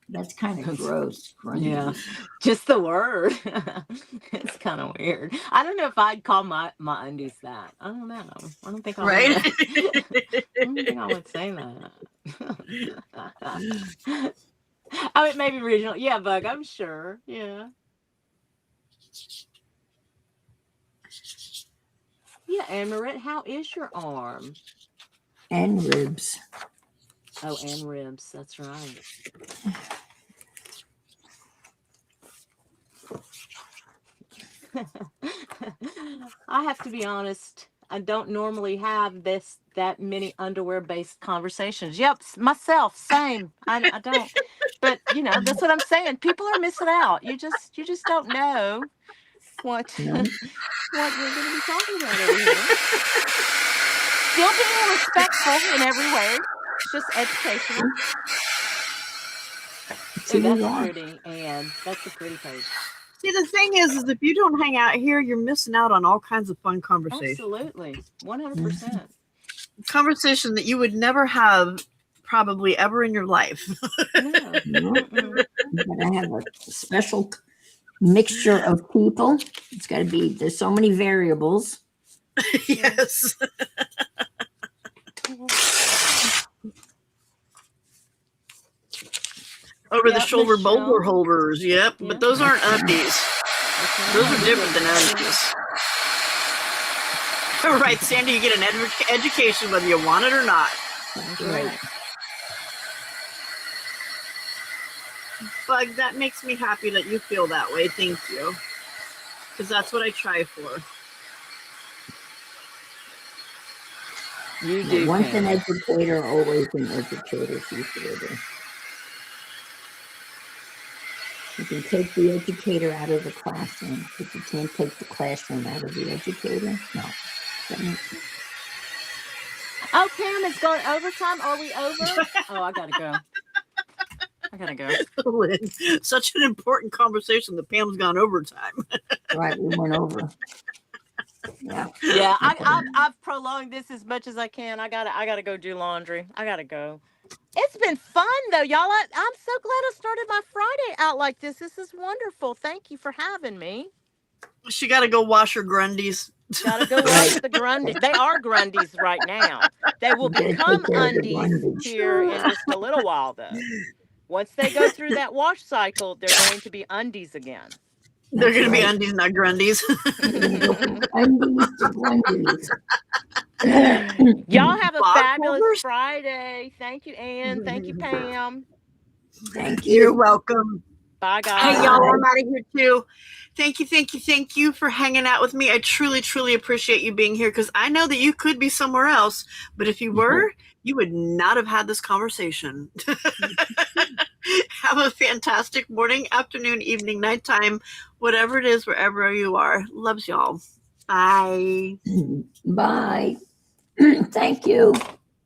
That's kind of gross, Yeah, Grundies. just the word. It's kind of weird. I don't know if I'd call my undies that. I don't know. I don't think I Right? would. I don't think I would say that. I mean, maybe regional. Yeah, Bug, I'm sure. Yeah. Yeah, and Marit, how is your arm? And ribs. Oh, and ribs. That's right. I have to be honest. I don't normally have that many underwear based conversations. Yep, myself, same. I don't. But that's what I'm saying. People are missing out. You just don't know what No, what we're going to be talking about over here. Still being respectful in every way. It's just educational. see, Oh, you that's are. pretty, and that's a pretty page. See, the thing is if you don't hang out here, you're missing out on all kinds of fun conversation. Absolutely, 100%. Conversation that you would never have probably ever in your life. No. No, Mm-mm. you gotta have a special mixture of people. It's got to be. There's so many variables. Yes. Over the Yep, shoulder boulder Michelle. holders. Yep. Yeah. But those aren't undies. That's right. Those are different than undies. Right, Sandy, you get an education whether you want it or not. That's Right. right. Bug, that makes me happy that you feel that way. Thank you. Because that's what I try for. You do, Once an Pam. educator, always an educator. She said. You can take the educator out of the classroom, but you can't take the classroom out of the educator. No. That makes sense. Oh, Pam, it's going overtime. Are we over? Oh, I gotta go. Lynn, such an important conversation that Pam's gone overtime. Right, we went over. Yeah. Yeah, I've prolonged this as much as I can. I gotta go do laundry. I gotta go. It's been fun though, y'all. I'm so glad I started my Friday out like this. This is wonderful. Thank you for having me. She got to go wash her Grundies. Gotta go wash the Grundies. They are Grundies right now. They will You gotta become take care of the undies Grundies. here in just a little while, though. Once they go through that wash cycle, they're going to be undies again. They're That's going to be right. undies, not Grundies. We're gonna go from undies to Grundies. Y'all have a Bog fabulous holders? Friday. Thank you, Ann. Thank you, Pam. Thank You're you. welcome. Bye, guys. Hey, y'all, I'm out of here too. Thank you for hanging out with me. I truly, truly appreciate you being here because I know that you could be somewhere else, but if you were, you would not have had this conversation. Have a fantastic morning, afternoon, evening, nighttime, whatever it is, wherever you are. Loves y'all. Bye. Bye. Thank you.